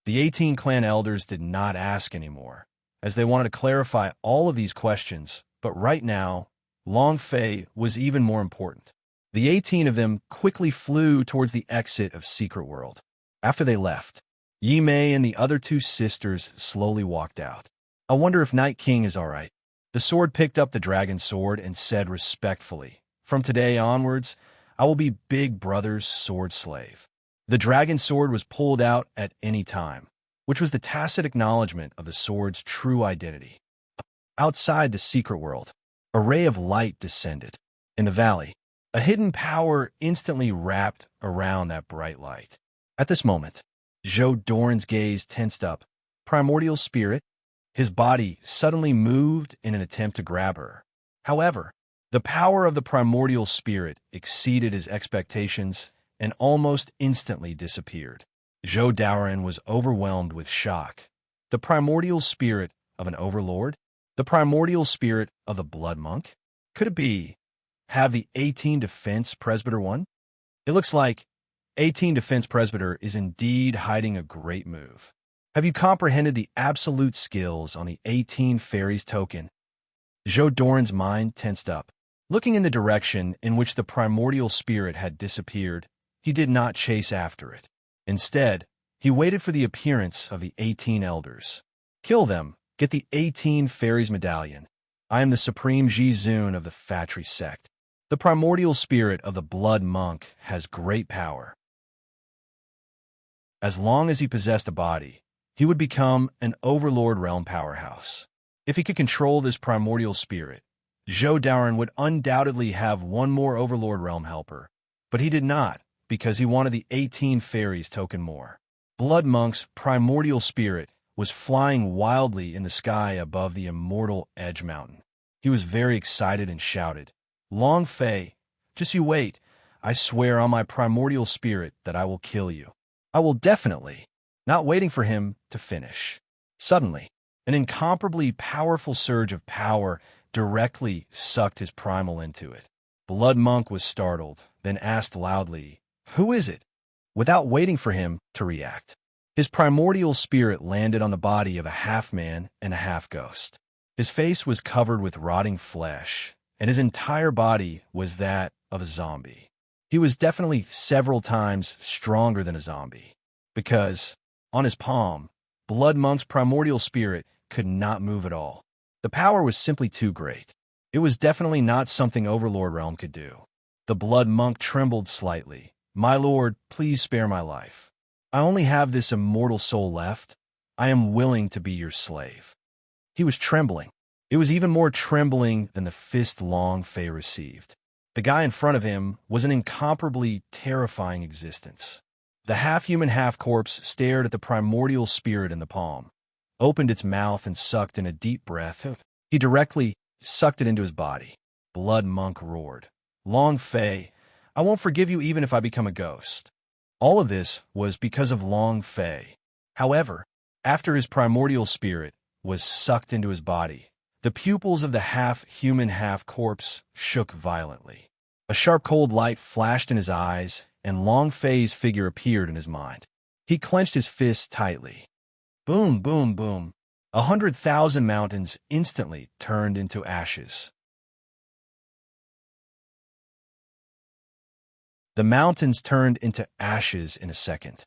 The 18 clan elders did not ask anymore, as they wanted to clarify all of these questions, but right now, Long Fei was even more important. The 18 of them quickly flew towards the exit of Secret World. After they left, Yi Mei and the other two sisters slowly walked out. "I wonder if Night King is all right." The sword picked up the dragon sword and said respectfully, "From today onwards, I will be Big Brother's sword slave." The dragon sword was pulled out at any time, which was the tacit acknowledgement of the sword's true identity. Outside the secret world, a ray of light descended. In the valley, a hidden power instantly wrapped around that bright light. At this moment, Zhou Daoren's gaze tensed up. Primordial spirit? His body suddenly moved in an attempt to grab her. However, the power of the primordial spirit exceeded his expectations and almost instantly disappeared. Zhou Daoren was overwhelmed with shock. The primordial spirit of an overlord? The primordial spirit of the Blood Monk? Could it be? Have the 18 Defense Presbyter won? It looks like 18 Defense Presbyter is indeed hiding a great move. Have you comprehended the absolute skills on the 18 Fairies token? Zhou Daoren's mind tensed up. Looking in the direction in which the primordial spirit had disappeared, he did not chase after it. Instead, he waited for the appearance of the 18 elders. Kill them, get the 18 fairies medallion. I am the supreme Jizun of the Fatri sect. The primordial spirit of the blood monk has great power. As long as he possessed a body, he would become an overlord realm powerhouse. If he could control this primordial spirit, Zhou Daoren would undoubtedly have one more overlord realm helper, but he did not, because he wanted the 18 fairies token more. Blood Monk's primordial spirit was flying wildly in the sky above the immortal Edge Mountain. He was very excited and shouted, "Long Fei, just you wait. I swear on my primordial spirit that I will kill you. I will definitely," not waiting for him to finish. Suddenly, an incomparably powerful surge of power directly sucked his primal into it. Blood Monk was startled, then asked loudly, "Who is it?" Without waiting for him to react, his primordial spirit landed on the body of a half-man and a half-ghost. His face was covered with rotting flesh, and his entire body was that of a zombie. He was definitely several times stronger than a zombie, because, on his palm, Blood Monk's primordial spirit could not move at all. The power was simply too great. It was definitely not something Overlord Realm could do. The Blood Monk trembled slightly. "My lord, please spare my life. I only have this immortal soul left. I am willing to be your slave." He was trembling. It was even more trembling than the fist Long Fei received. The guy in front of him was an incomparably terrifying existence. The half-human, half-corpse stared at the primordial spirit in the palm, opened its mouth and sucked in a deep breath. He directly sucked it into his body. Blood Monk roared, "Long Fei, I won't forgive you even if I become a ghost." All of this was because of Long Fei. However, after his primordial spirit was sucked into his body, the pupils of the half-human, half-corpse shook violently. A sharp cold light flashed in his eyes, and Long Fei's figure appeared in his mind. He clenched his fists tightly. Boom, boom, boom. 100,000 mountains instantly turned into ashes. The mountains turned into ashes in a second.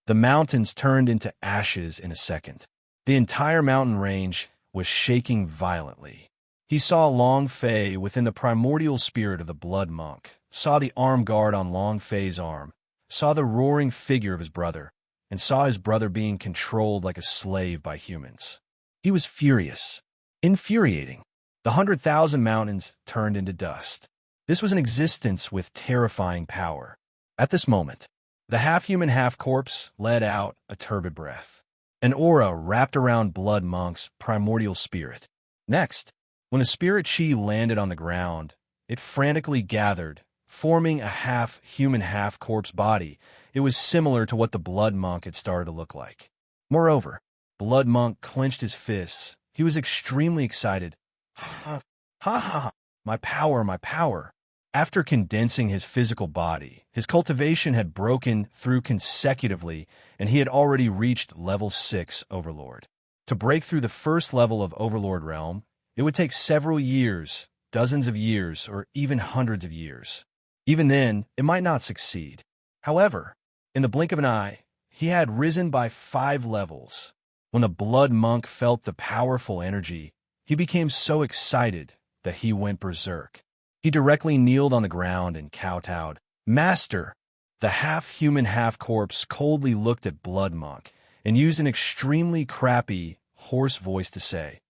The mountains turned into ashes in a second. The entire mountain range was shaking violently. He saw Long Fei within the primordial spirit of the Blood Monk, saw the arm guard on Long Fei's arm, saw the roaring figure of his brother, and saw his brother being controlled like a slave by humans. He was furious, infuriating. The 100,000 mountains turned into dust. This was an existence with terrifying power. At this moment, the half-human, half-corpse let out a turbid breath. An aura wrapped around Blood Monk's primordial spirit. Next, when the spirit chi landed on the ground, it frantically gathered, forming a half-human, half-corpse body. It was similar to what the Blood Monk had started to look like. Moreover, Blood Monk clenched his fists. He was extremely excited. Ha ha ha! My power, my power! After condensing his physical body, his cultivation had broken through consecutively, and he had already reached level 6 Overlord. To break through the first level of Overlord Realm, it would take several years, dozens of years, or even hundreds of years. Even then, it might not succeed. However, in the blink of an eye, he had risen by 5 levels. When the Blood Monk felt the powerful energy, he became so excited that he went berserk. He directly kneeled on the ground and kowtowed. "Master!" The half-human, half-corpse coldly looked at Blood Monk and used an extremely crappy, hoarse voice to say,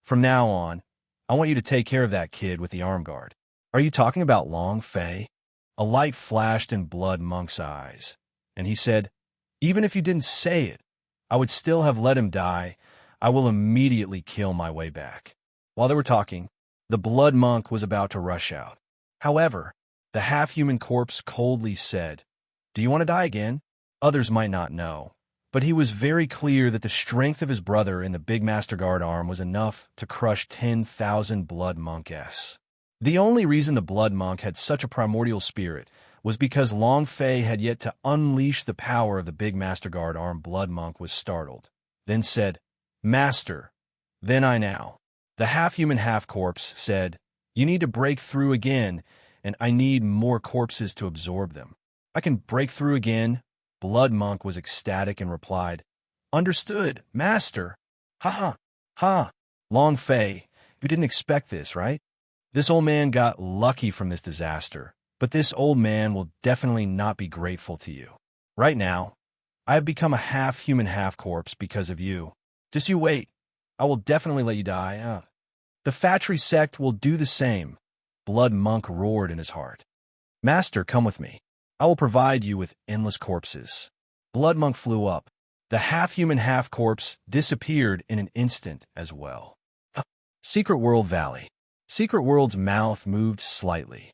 "From now on, I want you to take care of that kid with the arm guard." "Are you talking about Long Fei?" A light flashed in Blood Monk's eyes, and he said, "Even if you didn't say it, I would still have let him die. I will immediately kill my way back." While they were talking, the Blood Monk was about to rush out. However, the half-human corpse coldly said, "Do you want to die again?" Others might not know, but he was very clear that the strength of his brother in the Big Master Guard arm was enough to crush 10,000 Blood Monks. The only reason the Blood Monk had such a primordial spirit was because Long Fei had yet to unleash the power of the Big Master Guard arm. Blood Monk was startled, then said, "Master, then I now." The half-human, half-corpse said, You need to break through again, and I need more corpses to absorb them. I can break through again. Blood Monk was ecstatic and replied, Understood, Master. Ha ha, ha. Long Fei, you didn't expect this, right? This old man got lucky from this disaster, but this old man will definitely not be grateful to you. Right now, I have become a half-human, half-corpse because of you. Just you wait. I will definitely let you die. The Fatry sect will do the same. Blood Monk roared in his heart. Master, come with me. I will provide you with endless corpses. Blood Monk flew up. The half-human, half-corpse disappeared in an instant as well. Secret World Valley. Secret World's mouth moved slightly.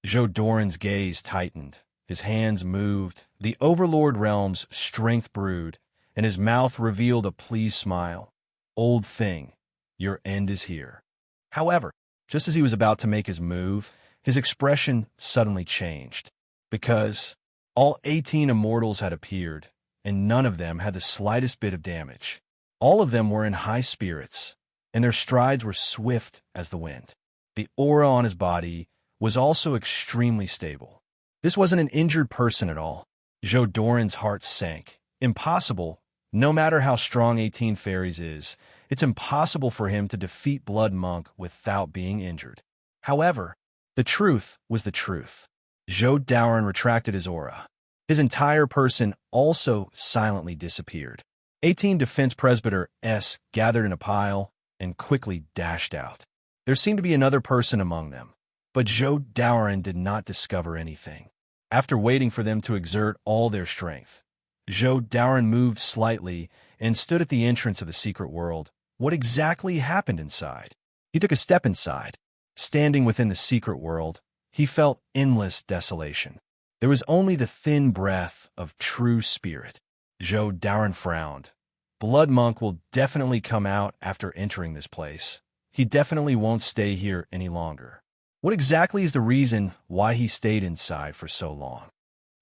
Zhou Doran's gaze tightened. His hands moved. The Overlord Realm's strength brewed, and his mouth revealed a pleased smile. Old thing, your end is here. However, just as he was about to make his move, his expression suddenly changed, because all 18 immortals had appeared, and none of them had the slightest bit of damage. All of them were in high spirits, and their strides were swift as the wind. The aura on his body was also extremely stable. This wasn't an injured person at all. Zhou Doran's heart sank. Impossible. No matter how strong 18 Fairies is, it's impossible for him to defeat Blood Monk without being injured. However, the truth was the truth. Zhou Doran retracted his aura. His entire person also silently disappeared. 18 Defense Presbyter S gathered in a pile and quickly dashed out. There seemed to be another person among them, but Zhou Doran did not discover anything. After waiting for them to exert all their strength, Zhou Doran moved slightly and stood at the entrance of the secret world. What exactly happened inside? He took a step inside. Standing within the secret world, he felt endless desolation. There was only the thin breath of true spirit. Zhou Doran frowned. Blood Monk will definitely come out after entering this place. He definitely won't stay here any longer. What exactly is the reason why he stayed inside for so long?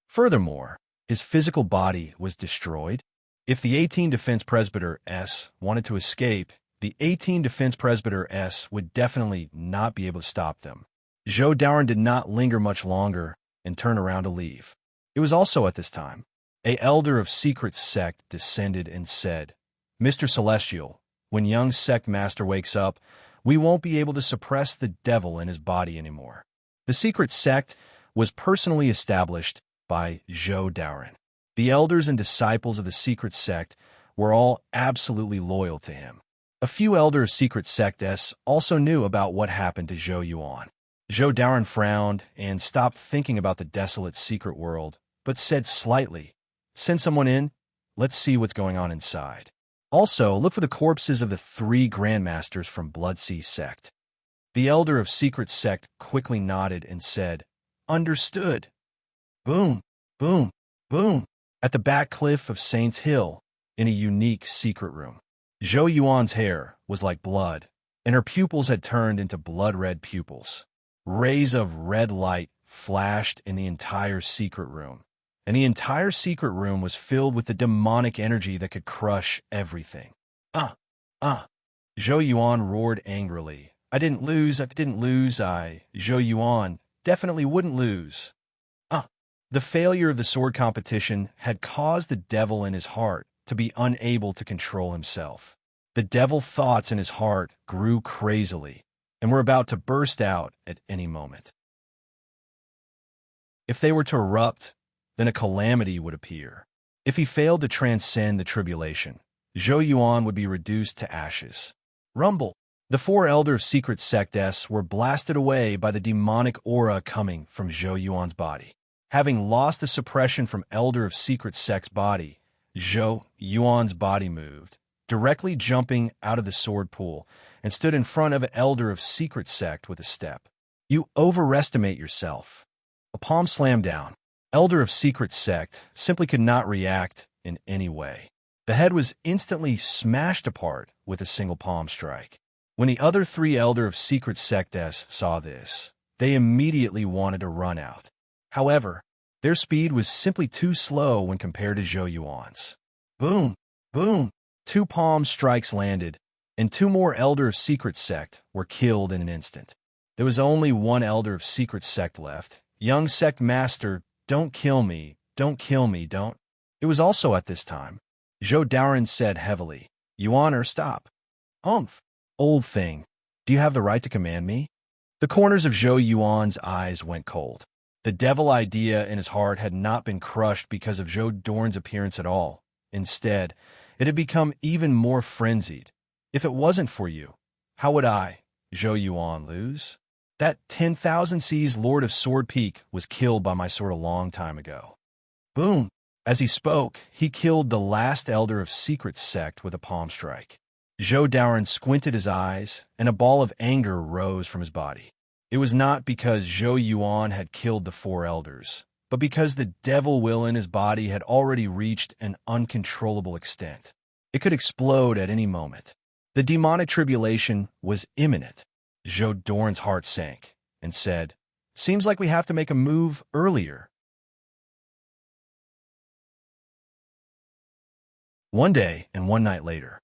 Furthermore, his physical body was destroyed. If the 18 Defense Presbyter S wanted to escape, the 18 Defense Presbyter S would definitely not be able to stop them. Zhou Doran did not linger much longer and turn around to leave. It was also at this time, an elder of secret sect descended and said, Mr. Celestial, when young sect master wakes up, we won't be able to suppress the devil in his body anymore. The secret sect was personally established by Zhou Doran. The elders and disciples of the secret sect were all absolutely loyal to him. A few elders of secret sect S also knew about what happened to Zhou Yuan. Zhou Doran frowned and stopped thinking about the desolate secret world, but said slightly, Send someone in. Let's see what's going on inside. Also, look for the corpses of the 3 grandmasters from Bloodsea sect. The elder of secret sect quickly nodded and said, Understood. Boom, boom, boom. At the back cliff of Saints Hill, in a unique secret room, Zhou Yuan's hair was like blood, and her pupils had turned into blood-red pupils. Rays of red light flashed in the entire secret room, and the entire secret room was filled with the demonic energy that could crush everything. Zhou Yuan roared angrily. I didn't lose. Zhou Yuan definitely wouldn't lose. The failure of the sword competition had caused the devil in his heart to be unable to control himself. The devil thoughts in his heart grew crazily and were about to burst out at any moment. If they were to erupt, then a calamity would appear. If he failed to transcend the tribulation, Zhou Yuan would be reduced to ashes. Rumble! The 4 elder of secret sect S were blasted away by the demonic aura coming from Zhou Yuan's body. Having lost the suppression from elder of secret sect's body, Zhou Yuan's body moved, directly jumping out of the sword pool, and stood in front of an elder of secret sect with a step. You overestimate yourself. A palm slammed down. Elder of secret sect simply could not react in any way. The head was instantly smashed apart with a single palm strike. When the other 3 elder of secret sect S saw this, they immediately wanted to run out. However, their speed was simply too slow when compared to Zhou Yuan's. Boom! Boom! 2 palm strikes landed, and 2 more Elder of Secret Sect were killed in an instant. There was only 1 Elder of Secret Sect left. Young Sect Master, don't kill me, don't kill me, don't. It was also at this time. Zhou Daoren said heavily, Yuan, stop. Umph. Old thing, do you have the right to command me? The corners of Zhou Yuan's eyes went cold. The devil idea in his heart had not been crushed because of Zhou Daoren's appearance at all. Instead, it had become even more frenzied. If it wasn't for you, how would I, Zhou Yuan, lose? That 10,000 Seas Lord of Sword Peak was killed by my sword a long time ago. Boom! As he spoke, he killed the last Elder of Secret Sect with a palm strike. Zhou Daoren squinted his eyes, and a ball of anger rose from his body. It was not because Zhou Yuan had killed the 4 elders, but because the devil will in his body had already reached an uncontrollable extent. It could explode at any moment. The demonic tribulation was imminent. Zhou Daoren's heart sank and said, Seems like we have to make a move earlier. One day and one night later.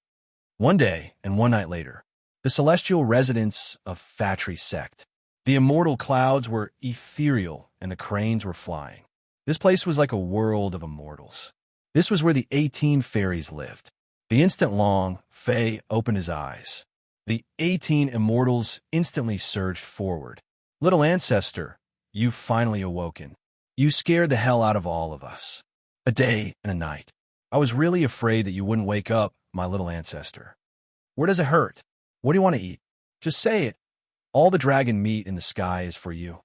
One day and one night later. The celestial residence of Fatri Sect. The immortal clouds were ethereal and the cranes were flying. This place was like a world of immortals. This was where the 18 fairies lived. The instant Long Fei opened his eyes. The 18 immortals instantly surged forward. Little ancestor, you've finally awoken. You scared the hell out of all of us. A day and a night. I was really afraid that you wouldn't wake up, my little ancestor. Where does it hurt? What do you want to eat? Just say it. All the dragon meat in the sky is for you.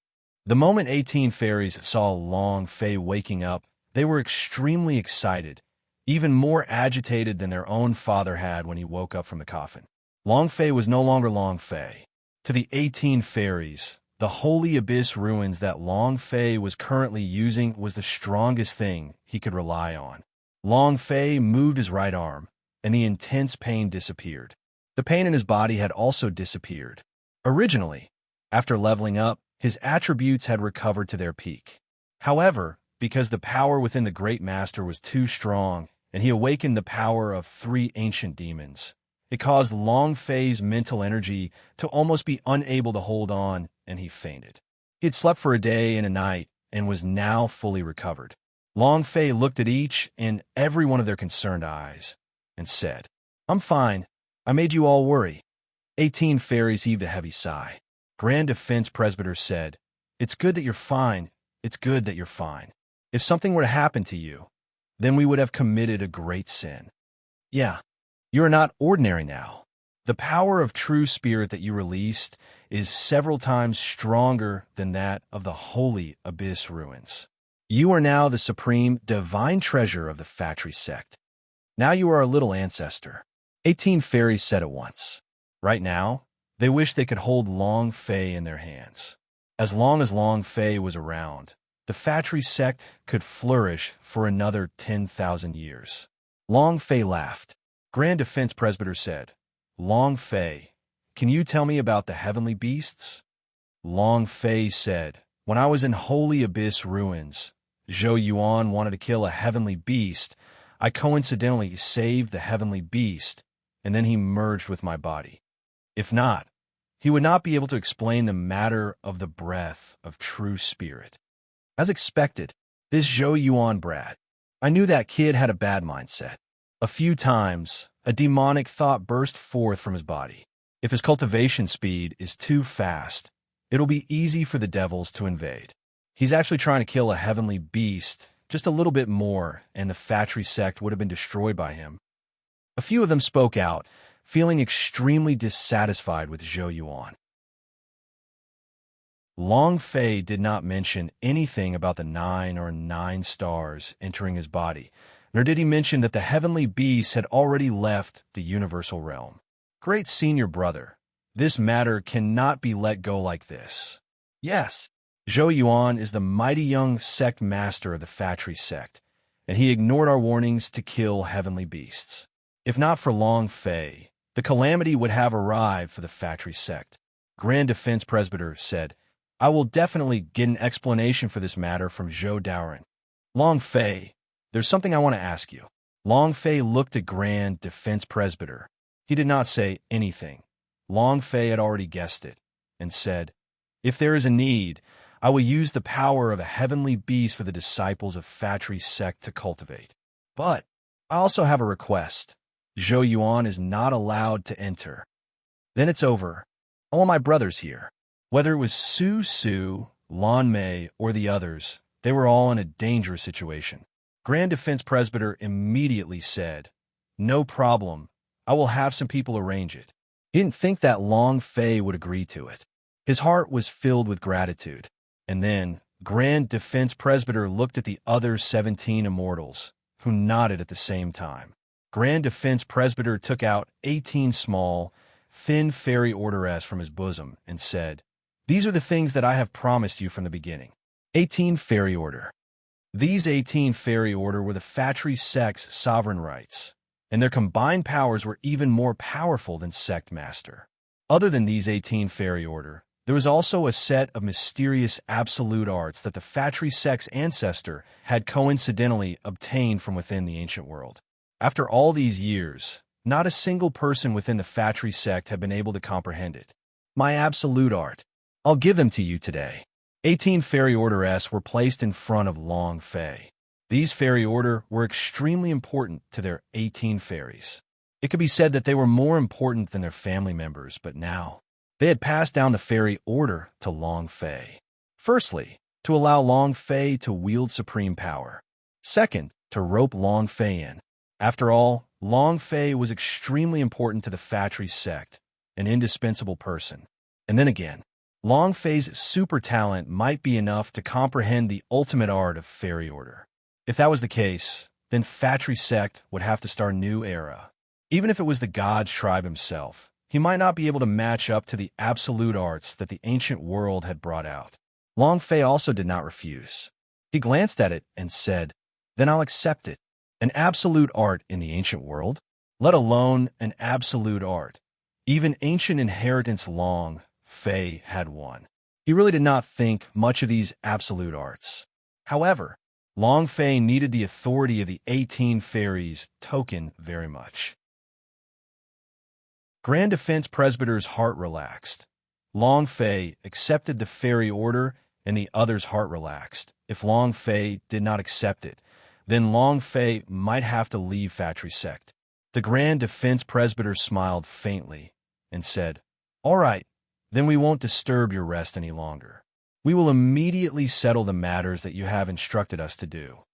The moment 18 fairies saw Long Fei waking up, they were extremely excited, even more agitated than their own father had when he woke up from the coffin. Long Fei was no longer Long Fei. To the 18 fairies, the holy abyss ruins that Long Fei was currently using was the strongest thing he could rely on. Long Fei moved his right arm, and the intense pain disappeared. The pain in his body had also disappeared. Originally, after leveling up, his attributes had recovered to their peak. However, because the power within the Great Master was too strong, and he awakened the power of 3 ancient demons, it caused Long Fei's mental energy to almost be unable to hold on, and he fainted. He had slept for a day and a night, and was now fully recovered. Long Fei looked at each and every one of their concerned eyes, and said, I'm fine. I made you all worry. 18 fairies heaved a heavy sigh. Grand Defense Presbyter said, It's good that you're fine. It's good that you're fine. If something were to happen to you, then we would have committed a great sin. Yeah, you are not ordinary now. The power of true spirit that you released is several times stronger than that of the holy abyss ruins. You are now the supreme divine treasure of the Fatri Sect. Now you are a little ancestor. 18 fairies said at once. Right now, they wished they could hold Long Fei in their hands. As Long Fei was around, the Fatri Sect could flourish for another 10,000 years. Long Fei laughed. Grand Defense Presbyter said, Long Fei, can you tell me about the heavenly beasts? Long Fei said, When I was in Holy Abyss ruins, Zhou Yuan wanted to kill a heavenly beast. I coincidentally saved the heavenly beast, and then he merged with my body. If not, he would not be able to explain the matter of the breath of true spirit. As expected, this Zhou Yuan brat. I knew that kid had a bad mindset. A few times, a demonic thought burst forth from his body. If his cultivation speed is too fast, it'll be easy for the devils to invade. He's actually trying to kill a heavenly beast, just a little bit more, and the Fatri Sect would have been destroyed by him. A few of them spoke out, feeling extremely dissatisfied with Zhou Yuan. Long Fei did not mention anything about the 9 stars entering his body, nor did he mention that the heavenly beasts had already left the universal realm. Great senior brother, this matter cannot be let go like this. Yes, Zhou Yuan is the mighty young sect master of the Fatri Sect, and he ignored our warnings to kill heavenly beasts. If not for Long Fei, the calamity would have arrived for the Fatri Sect. Grand Defense Presbyter said, I will definitely get an explanation for this matter from Zhou Daoren. Long Fei, there's something I want to ask you. Long Fei looked at Grand Defense Presbyter. He did not say anything. Long Fei had already guessed it, and said, "If there is a need, I will use the power of a heavenly beast for the disciples of Fatry's sect to cultivate. But I also have a request. Zhou Yuan is not allowed to enter. Then it's over. I want my brothers here." Whether it was Su Su, Lan Mei, or the others, they were all in a dangerous situation. Grand Defense Presbyter immediately said, "No problem. I will have some people arrange it." He didn't think that Long Fei would agree to it. His heart was filled with gratitude. And then Grand Defense Presbyter looked at the other 17 immortals, who nodded at the same time. Grand Defense Presbyter took out 18 small, thin fairy orderess from his bosom and said, "These are the things that I have promised you from the beginning." 18 Fairy Order. These 18 Fairy Order were the Fatry sect's sovereign rights, and their combined powers were even more powerful than Sect Master. Other than these 18 Fairy Order, there was also a set of mysterious absolute arts that the Fatry sect's ancestor had coincidentally obtained from within the ancient world. After all these years, not a single person within the Fatry sect had been able to comprehend it. My absolute art. I'll give them to you today. 18 Fairy Order-S were placed in front of Long Fei. These Fairy Order were extremely important to their 18 fairies. It could be said that they were more important than their family members, but now they had passed down the Fairy Order to Long Fei. Firstly, to allow Long Fei to wield supreme power. Second, to rope Long Fei in. After all, Long Fei was extremely important to the Fatry sect, an indispensable person. And then again, Long Fei's super talent might be enough to comprehend the ultimate art of Fairy Order. If that was the case, then Fatry sect would have to start a new era. Even if it was the God's tribe himself, he might not be able to match up to the absolute arts that the ancient world had brought out. Long Fei also did not refuse. He glanced at it and said, "Then I'll accept it. An absolute art in the ancient world? Let alone an absolute art. Even ancient inheritance Long Fei had one." He really did not think much of these absolute arts. However, Long Fei needed the authority of the 18 fairies token very much. Grand Defense Presbyter's heart relaxed. Long Fei accepted the Fairy Order, and the other's heart relaxed. If Long Fei did not accept it, then Long Fei might have to leave Fatry sect. The Grand Defense Presbyter smiled faintly and said, "All right, then we won't disturb your rest any longer. We will immediately settle the matters that you have instructed us to do.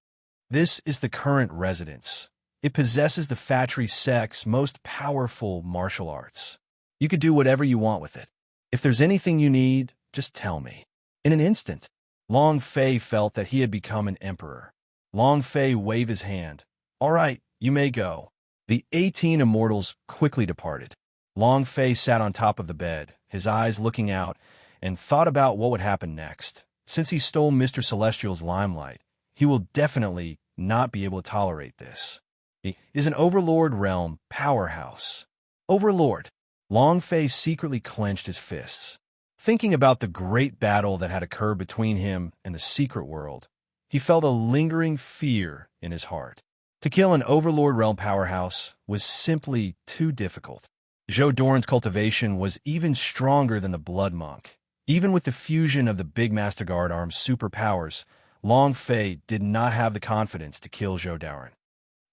This is the current residence. It possesses the Fatry sect's most powerful martial arts. You could do whatever you want with it. If there's anything you need, just tell me." In an instant, Long Fei felt that he had become an emperor. Long Fei waved his hand. "All right, you may go." The 18 immortals quickly departed. Long Fei sat on top of the bed, his eyes looking out, and thought about what would happen next. Since he stole Mr. Celestial's limelight, he will definitely not be able to tolerate this. He is an Overlord realm powerhouse. Overlord. Long Fei secretly clenched his fists. Thinking about the great battle that had occurred between him and the secret world, he felt a lingering fear in his heart. To kill an Overlord realm powerhouse was simply too difficult. Zhou Doran's cultivation was even stronger than the Blood Monk. Even with the fusion of the Big Master Guard Arm's superpowers, Long Fei did not have the confidence to kill Zhou Doran.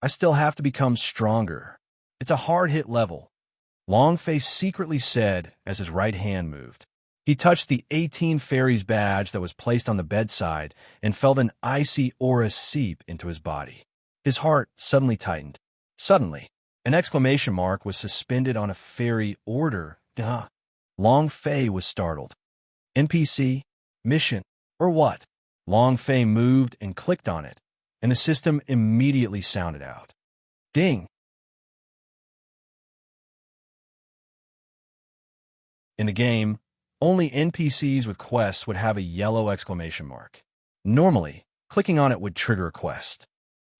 "I still have to become stronger. It's a hard-hit level," Long Fei secretly said as his right hand moved. He touched the 18 fairies badge that was placed on the bedside and felt an icy aura seep into his body. His heart suddenly tightened. Suddenly, an exclamation mark was suspended on a Fairy Order. Duh. Long Fei was startled. NPC? Mission? Or what? Long Fei moved and clicked on it, and the system immediately sounded out. Ding! In the game, only NPCs with quests would have a yellow exclamation mark. Normally, clicking on it would trigger a quest.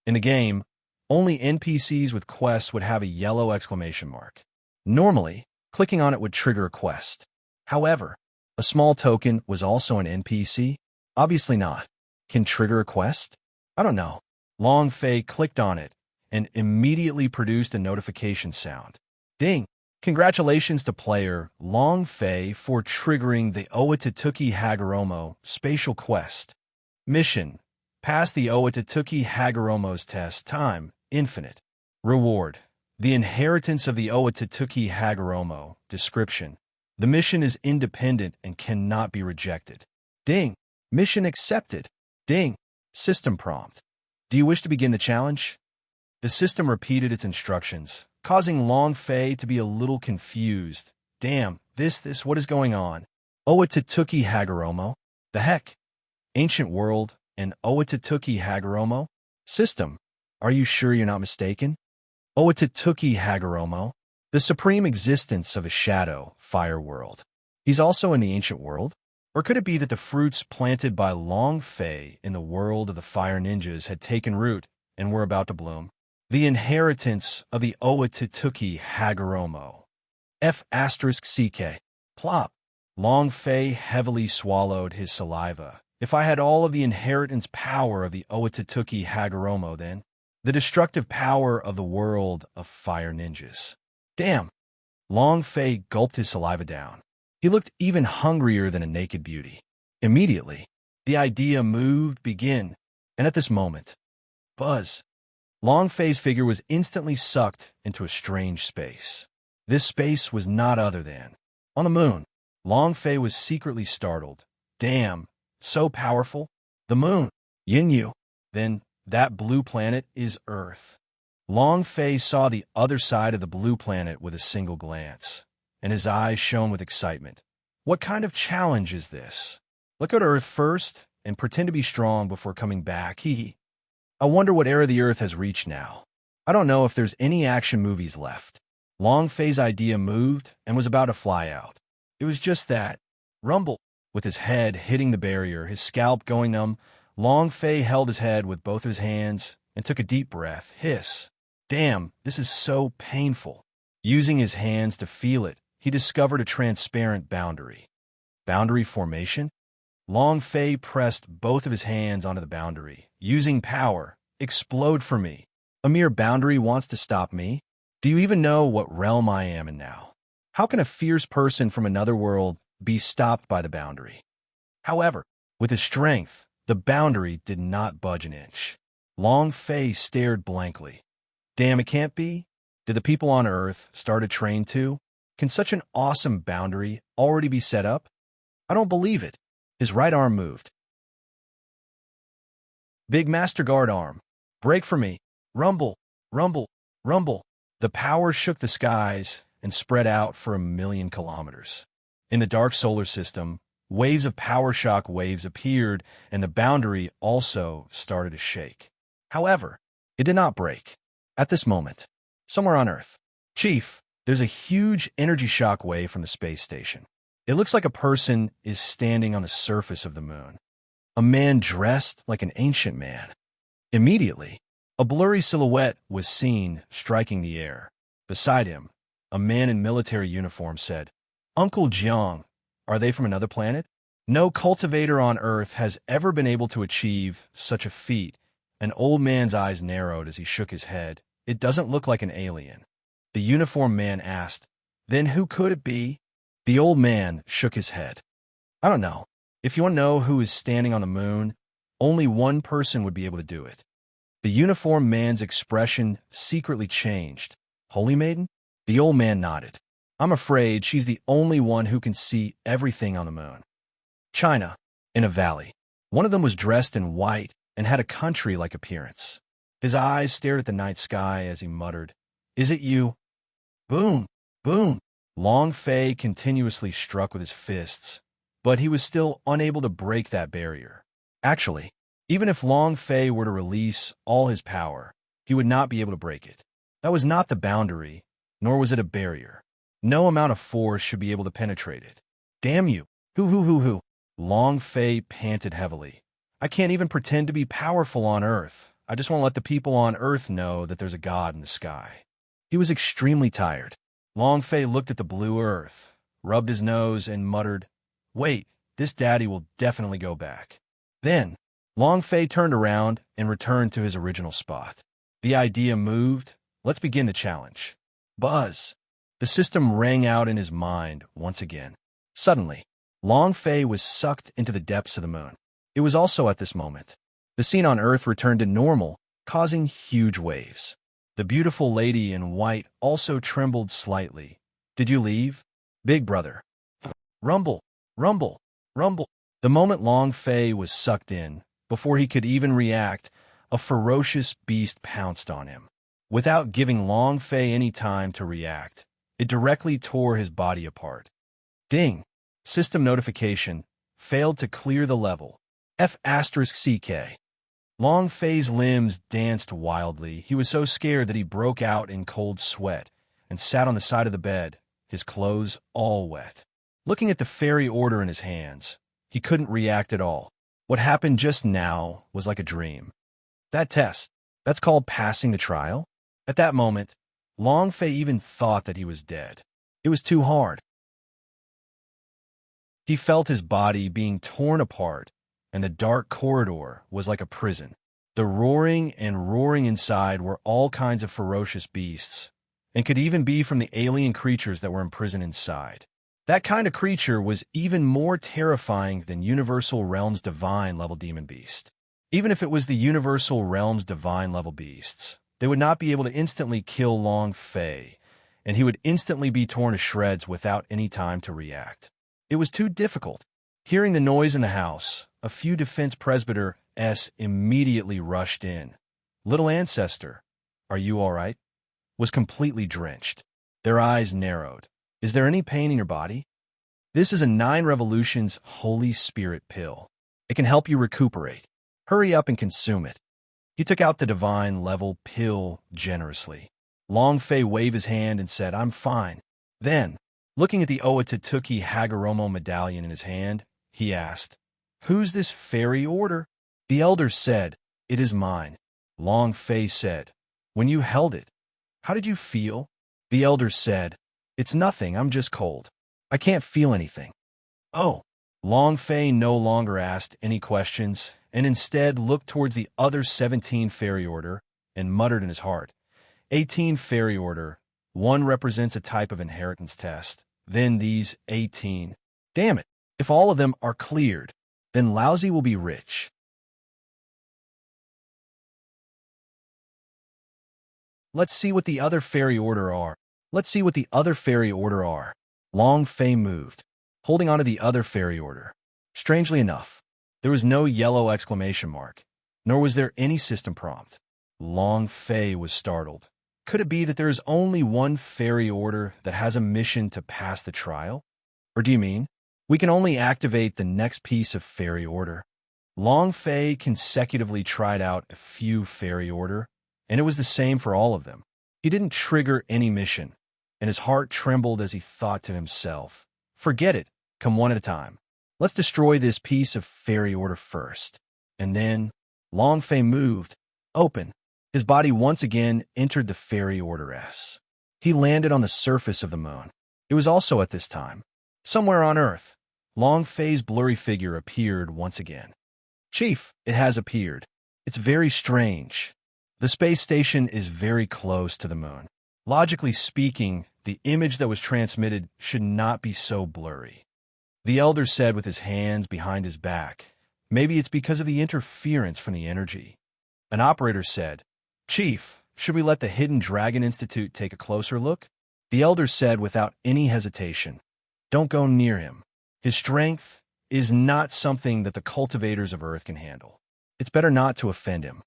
In the game, only NPCs with quests would have a yellow exclamation mark. Normally, clicking on it would trigger a quest. However, a small token was also an NPC? Obviously not. Can trigger a quest? I don't know. Long Fei clicked on it and immediately produced a notification sound. Ding! Congratulations to player Long Fei for triggering the Owatatuki Hagoromo spatial quest. Mission: pass the Owatatuki Hagoromo's test. Time: infinite. Reward: the inheritance of the Owatatuki Hagoromo. Description: the mission is independent and cannot be rejected. Ding! Mission accepted. Ding! System prompt: do you wish to begin the challenge? The system repeated its instructions, causing Long Fei to be a little confused. Damn, what is going on? Owatatuki Hagoromo? The heck? Ancient world and Owatatuki Hagoromo? System, are you sure you're not mistaken? Owatatuki Hagoromo? The supreme existence of a shadow, fire world. He's also in the ancient world? Or could it be that the fruits planted by Long Fei in the world of the fire ninjas had taken root and were about to bloom? The inheritance of the Owatatuki Hagoromo. F*CK. Plop. Long Fei heavily swallowed his saliva. If I had all of the inheritance power of the Owatatuki Hagoromo, then the destructive power of the world of fire ninjas. Damn. Long Fei gulped his saliva down. He looked even hungrier than a naked beauty. Immediately, the idea moved begin, and at this moment, buzz. Long Fei's figure was instantly sucked into a strange space. This space was not other than on the moon. Long Fei was secretly startled. Damn, so powerful. The moon. Yin-Yu. Then that blue planet is Earth. Long Fei saw the other side of the blue planet with a single glance, and his eyes shone with excitement. What kind of challenge is this? Look at Earth first and pretend to be strong before coming back. Hee. I wonder what era the Earth has reached now. I don't know if there's any action movies left. Long Fei's idea moved and was about to fly out. It was just that. Rumble. With his head hitting the barrier, his scalp going numb, Long Fei held his head with both his hands and took a deep breath. Hiss. Damn, this is so painful. Using his hands to feel it, he discovered a transparent boundary. Boundary formation? Long Fei pressed both of his hands onto the boundary. Using power. Explode for me. A mere boundary wants to stop me? Do you even know what realm I am in now? How can a fierce person from another world be stopped by the boundary? However, with his strength, the boundary did not budge an inch. Long Fei stared blankly. Damn, it can't be? Did the people on Earth start a train too? Can such an awesome boundary already be set up? I don't believe it. His right arm moved. Big Master Guard arm. Break for me. Rumble, rumble, rumble. The power shook the skies and spread out for 1,000,000 kilometers. In the dark solar system, waves of power shock waves appeared, and the boundary also started to shake. However, it did not break. At this moment, somewhere on Earth, Chief, there's a huge energy shock wave from the space station. It looks like a person is standing on the surface of the moon. A man dressed like an ancient man. Immediately, a blurry silhouette was seen striking the air. Beside him, a man in military uniform said, Uncle Jiang, are they from another planet? No cultivator on Earth has ever been able to achieve such a feat. An old man's eyes narrowed as he shook his head. It doesn't look like an alien. The uniformed man asked, Then who could it be? The old man shook his head. I don't know. If you want to know who is standing on the moon, only one person would be able to do it. The uniformed man's expression secretly changed. Holy Maiden? The old man nodded. I'm afraid she's the only one who can see everything on the moon. China, in a valley. One of them was dressed in white and had a country-like appearance. His eyes stared at the night sky as he muttered, Is it you? Boom, boom. Long Fei continuously struck with his fists, but he was still unable to break that barrier. Actually, even if Long Fei were to release all his power, he would not be able to break it. That was not the boundary, nor was it a barrier. No amount of force should be able to penetrate it. Damn you! Hoo. Long Fei panted heavily. I can't even pretend to be powerful on Earth. I just want to let the people on Earth know that there's a God in the sky. He was extremely tired. Long Fei looked at the blue Earth, rubbed his nose, and muttered, Wait, this daddy will definitely go back. Then, Long Fei turned around and returned to his original spot. The idea moved. Let's begin the challenge. Buzz. The system rang out in his mind once again. Suddenly, Long Fei was sucked into the depths of the moon. It was also at this moment. The scene on Earth returned to normal, causing huge waves. The beautiful lady in white also trembled slightly. Did you leave? Big brother. Rumble, rumble, rumble. The moment Long Fei was sucked in, before he could even react, a ferocious beast pounced on him. Without giving Long Fei any time to react, it directly tore his body apart. Ding! System notification. Failed to clear the level. F***CK. Long Fei's limbs danced wildly. He was so scared that he broke out in cold sweat and sat on the side of the bed, his clothes all wet. Looking at the fairy order in his hands, he couldn't react at all. What happened just now was like a dream. That test, that's called passing the trial? At that moment, Long Fei even thought that he was dead. It was too hard. He felt his body being torn apart, and the dark corridor was like a prison. The roaring and roaring inside were all kinds of ferocious beasts, and could even be from the alien creatures that were imprisoned inside. That kind of creature was even more terrifying than Universal Realms Divine level demon beast. Even if it was the Universal Realms Divine level beasts, they would not be able to instantly kill Long Fei, and he would instantly be torn to shreds without any time to react. It was too difficult. Hearing the noise in the house, a few defense presbyters immediately rushed in. Little ancestor, are you all right? Was completely drenched. Their eyes narrowed. Is there any pain in your body? This is a 9 Revolutions Holy Spirit pill. It can help you recuperate. Hurry up and consume it. He took out the divine level pill generously. Long Fei waved his hand and said, I'm fine. Then, looking at the Oatatuki Hagoromo medallion in his hand, he asked, Who's this fairy order? The elder said, It is mine. Long Fei said, When you held it, how did you feel? The elder said, It's nothing, I'm just cold. I can't feel anything. Oh. Long Fei no longer asked any questions, and instead looked towards the other 17 fairy order and muttered in his heart, 18 fairy order, 1 represents a type of inheritance test. Then these 18. Damn it, if all of them are cleared, then Lousy will be rich. Let's see what the other fairy order are. Long Fei moved, holding on to the other fairy order. Strangely enough, there was no yellow exclamation mark, nor was there any system prompt. Long Fei was startled. Could it be that there is only one fairy order that has a mission to pass the trial? Or do you mean, we can only activate the next piece of fairy order? Long Fei consecutively tried out a few fairy order, and it was the same for all of them. He didn't trigger any mission, and his heart trembled as he thought to himself, Forget it, come one at a time. Let's destroy this piece of fairy order first. And then, Long Fei moved, open. His body once again entered the fairy order S. He landed on the surface of the moon. It was also at this time. Somewhere on Earth, Long Fei's blurry figure appeared once again. Chief, it has appeared. It's very strange. The space station is very close to the moon. Logically speaking, the image that was transmitted should not be so blurry. The elder said with his hands behind his back, Maybe it's because of the interference from the energy. An operator said, Chief, should we let the Hidden Dragon Institute take a closer look? The elder said without any hesitation, Don't go near him. His strength is not something that the cultivators of Earth can handle. It's better not to offend him.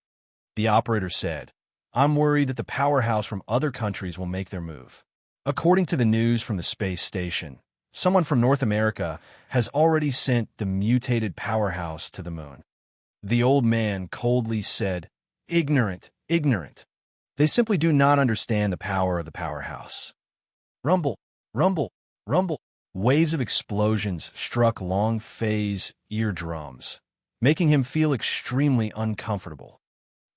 The operator said, I'm worried that the powerhouse from other countries will make their move. According to the news from the space station, someone from North America has already sent the mutated powerhouse to the moon. The old man coldly said, Ignorant, ignorant. They simply do not understand the power of the powerhouse. Rumble, rumble, rumble. Waves of explosions struck Long Fei's eardrums, making him feel extremely uncomfortable.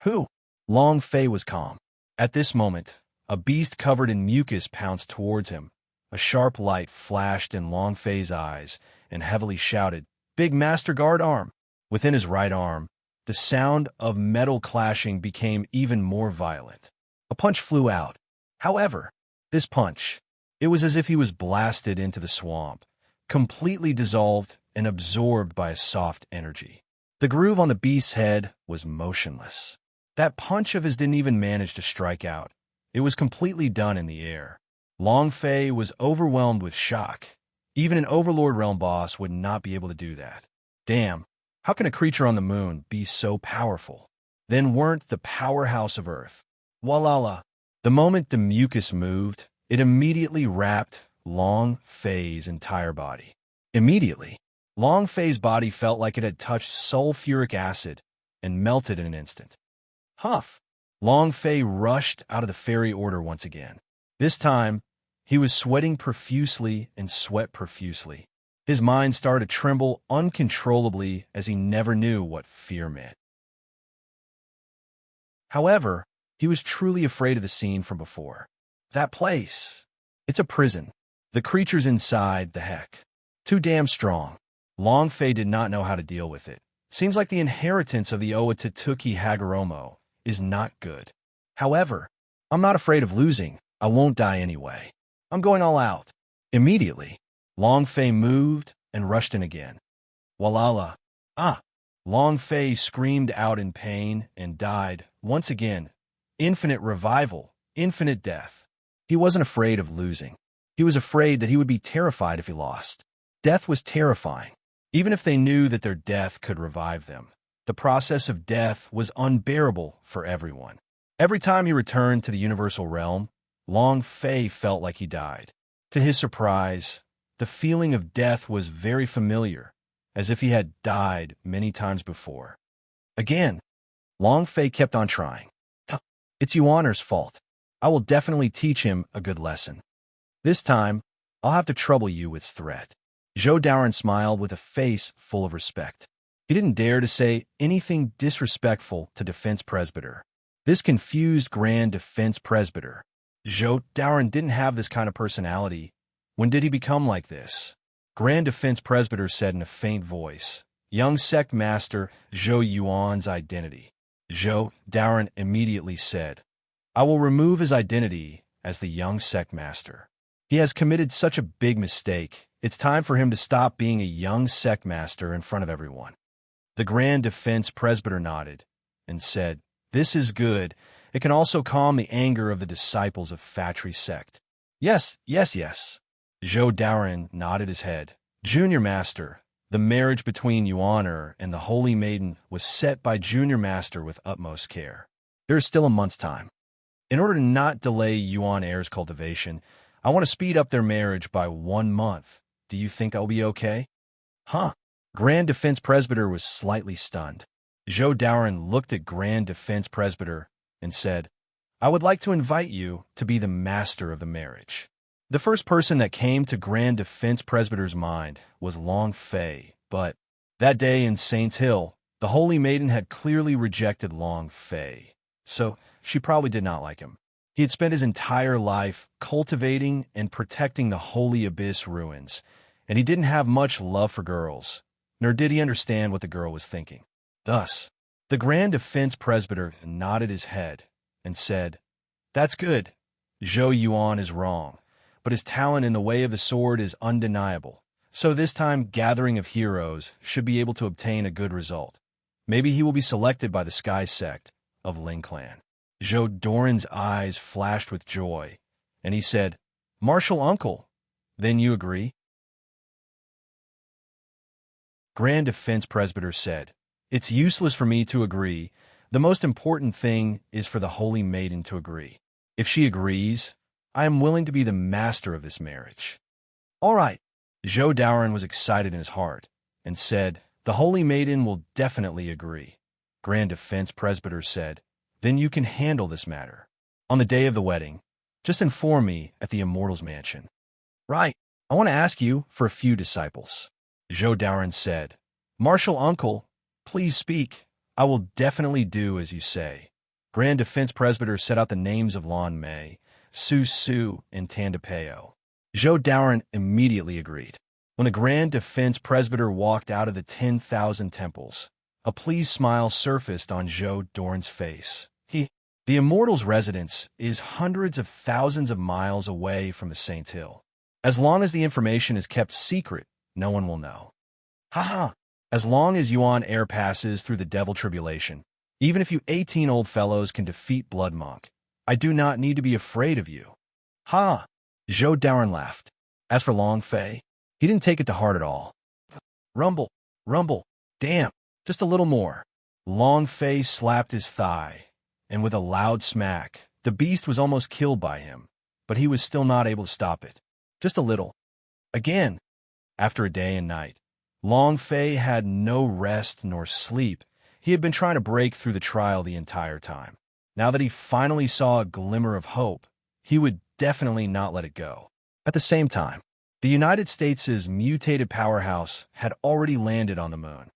Who? Long Fei was calm. At this moment, a beast covered in mucus pounced towards him. A sharp light flashed in Long Fei's eyes and heavily shouted, Big Master Guard arm! Within his right arm, the sound of metal clashing became even more violent. A punch flew out. However, this punch, It was as if he was blasted into the swamp, completely dissolved and absorbed by a soft energy. The groove on the beast's head was motionless. That punch of his didn't even manage to strike out. It was completely done in the air. Long Fei was overwhelmed with shock. Even an Overlord Realm boss would not be able to do that. Damn, how can a creature on the moon be so powerful? Then weren't the powerhouse of Earth. Walala. The moment the mucus moved, it immediately wrapped Long Fei's entire body. Immediately, Long Fei's body felt like it had touched sulfuric acid and melted in an instant. Huff! Long Fei rushed out of the fairy order once again. This time, he was sweating profusely and sweat profusely. His mind started to tremble uncontrollably as he never knew what fear meant. However, he was truly afraid of the scene from before. That place. It's a prison. The creatures inside, the heck. Too damn strong. Long Fei did not know how to deal with it. Seems like the inheritance of the Oatatuki Hagoromo is not good. However, I'm not afraid of losing. I won't die anyway. I'm going all out. Immediately, Long Fei moved and rushed in again. Walala. Ah! Long Fei screamed out in pain and died, once again. Infinite revival, infinite death. He wasn't afraid of losing. He was afraid that he would be terrified if he lost. Death was terrifying. Even if they knew that their death could revive them, the process of death was unbearable for everyone. Every time he returned to the universal realm, Long Fei felt like he died. To his surprise, the feeling of death was very familiar, as if he had died many times before. Again, Long Fei kept on trying. It's Yuaner's fault. I will definitely teach him a good lesson. This time, I'll have to trouble you with threat. Zhou Daoren smiled with a face full of respect. He didn't dare to say anything disrespectful to Defense Presbyter. This confused Grand Defense Presbyter. Zhou Daoren didn't have this kind of personality. When did he become like this? Grand Defense Presbyter said in a faint voice, young sect master Zhou Yuan's identity. Zhou Daoren immediately said, I will remove his identity as the young sect master. He has committed such a big mistake. It's time for him to stop being a young sect master in front of everyone. The Grand Defense Presbyter nodded and said, this is good. It can also calm the anger of the disciples of Fatri sect. Yes. Zhou Daoren nodded his head. Junior Master, the marriage between Yuaner and the Holy Maiden was set by Junior Master with utmost care. There is still a month's time. In order to not delay Yuan Heir's cultivation, I want to speed up their marriage by 1 month. Do you think I'll be okay? Huh? Grand Defense Presbyter was slightly stunned. Zhou Daoren looked at Grand Defense Presbyter and said, I would like to invite you to be the master of the marriage. The first person that came to Grand Defense Presbyter's mind was Long Fei, but that day in Saints Hill, the Holy Maiden had clearly rejected Long Fei, so she probably did not like him. He had spent his entire life cultivating and protecting the Holy Abyss ruins, and he didn't have much love for girls, nor did he understand what the girl was thinking. Thus, the Grand Defense Presbyter nodded his head and said, That's good. Zhou Yuan is wrong, but his talent in the way of the sword is undeniable. So this time, Gathering of Heroes should be able to obtain a good result. Maybe he will be selected by the Sky Sect of Ling Clan. Zhou Daoren's eyes flashed with joy, and he said, Martial Uncle, then you agree? Grand Defense Presbyter said, It's useless for me to agree. The most important thing is for the Holy Maiden to agree. If she agrees, I am willing to be the master of this marriage. All right. Zhou Daoren was excited in his heart and said, The Holy Maiden will definitely agree. Grand Defense Presbyter said, Then you can handle this matter. On the day of the wedding, just inform me at the Immortals Mansion. Right. I want to ask you for a few disciples. Zhou Daoren said, Martial Uncle, please speak. I will definitely do as you say. Grand Defense Presbyter set out the names of Lan Mei, Su Su, and Tandapeo. Zhou Daoren immediately agreed. When the Grand Defense Presbyter walked out of the 10,000 temples, a pleased smile surfaced on Zhou Daoren's face. The Immortal's residence is hundreds of thousands of miles away from the Saint's Hill. As long as the information is kept secret, no one will know. Haha. As long as Yuan air passes through the devil tribulation, even if you 18 old fellows can defeat Blood Monk, I do not need to be afraid of you. Ha! Zhou Daoren laughed. As for Long Fei, he didn't take it to heart at all. Rumble, rumble, damn, just a little more. Long Fei slapped his thigh, and with a loud smack, the beast was almost killed by him, but he was still not able to stop it. Just a little. Again. After a day and night, Long Fei had no rest nor sleep. He had been trying to break through the trial the entire time. Now that he finally saw a glimmer of hope, he would definitely not let it go. At the same time, the United States' mutated powerhouse had already landed on the moon.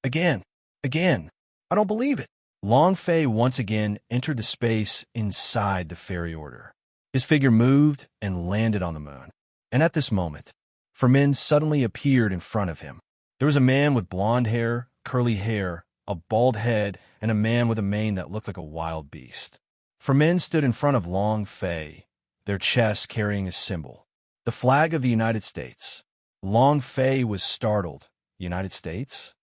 Again. I don't believe it. Long Fei once again entered the space inside the fairy order. His figure moved and landed on the moon. And at this moment, Fermin suddenly appeared in front of him. There was a man with blonde hair, curly hair, a bald head, and a man with a mane that looked like a wild beast. Fermin stood in front of Long Fei, their chests carrying a symbol, the flag of the United States. Long Fei was startled. United States?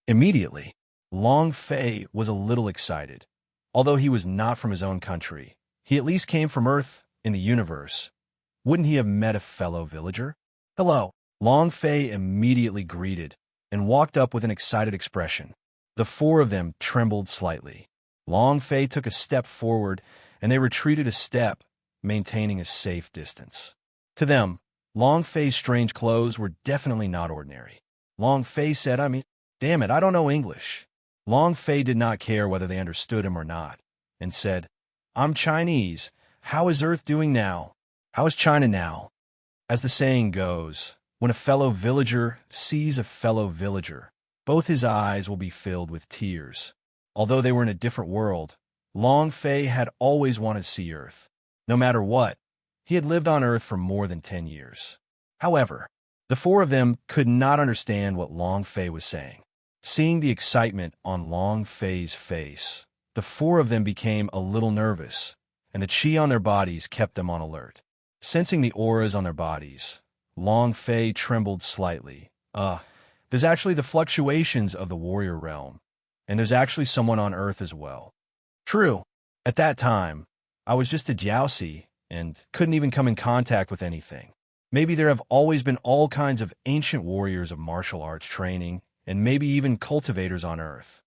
Immediately, Long Fei was a little excited. Although he was not from his own country, he at least came from Earth in the universe. Wouldn't he have met a fellow villager? Hello. Long Fei immediately greeted and walked up with an excited expression. The four of them trembled slightly. Long Fei took a step forward, and they retreated a step, maintaining a safe distance. To them, Long Fei's strange clothes were definitely not ordinary. Long Fei said, damn it, I don't know English. Long Fei did not care whether they understood him or not, and said, I'm Chinese. How is Earth doing now? How is China now? As the saying goes, when a fellow villager sees a fellow villager, both his eyes will be filled with tears. Although they were in a different world, Long Fei had always wanted to see Earth. No matter what, he had lived on Earth for more than 10 years. However, the four of them could not understand what Long Fei was saying. Seeing the excitement on Long Fei's face, the four of them became a little nervous, and the chi on their bodies kept them on alert. Sensing the auras on their bodies, Long Fei trembled slightly. There's actually the fluctuations of the warrior realm, and there's actually someone on Earth as well. True, at that time, I was just a Jiaoxi and couldn't even come in contact with anything. Maybe there have always been all kinds of ancient warriors of martial arts training, and maybe even cultivators on Earth.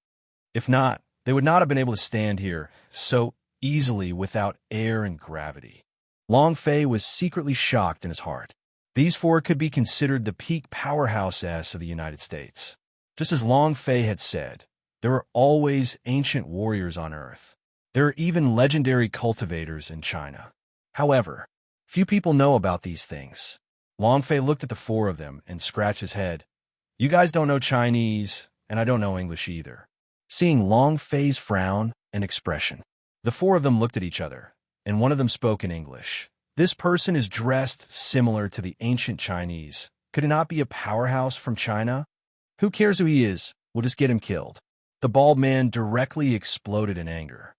If not, they would not have been able to stand here so easily without air and gravity. Long Fei was secretly shocked in his heart. These four could be considered the peak powerhouse-s of the United States. Just as Long Fei had said, there are always ancient warriors on Earth. There are even legendary cultivators in China. However, few people know about these things. Long Fei looked at the four of them and scratched his head. You guys don't know Chinese, and I don't know English either. Seeing Long Fei's frown and expression, the four of them looked at each other, and one of them spoke in English. This person is dressed similar to the ancient Chinese. Could it not be a powerhouse from China? Who cares who he is? We'll just get him killed. The bald man directly exploded in anger.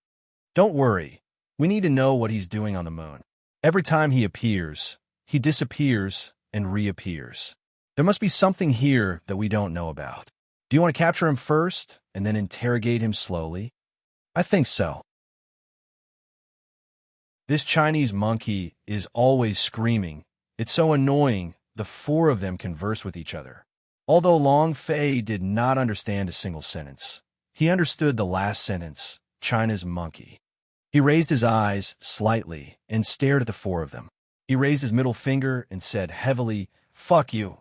Don't worry. We need to know what he's doing on the moon. Every time he appears, he disappears and reappears. There must be something here that we don't know about. Do you want to capture him first and then interrogate him slowly? I think so. This Chinese monkey is always screaming. It's so annoying. The four of them converse with each other. Although Long Fei did not understand a single sentence, he understood the last sentence, China's monkey. He raised his eyes slightly and stared at the four of them. He raised his middle finger and said heavily, "Fuck you."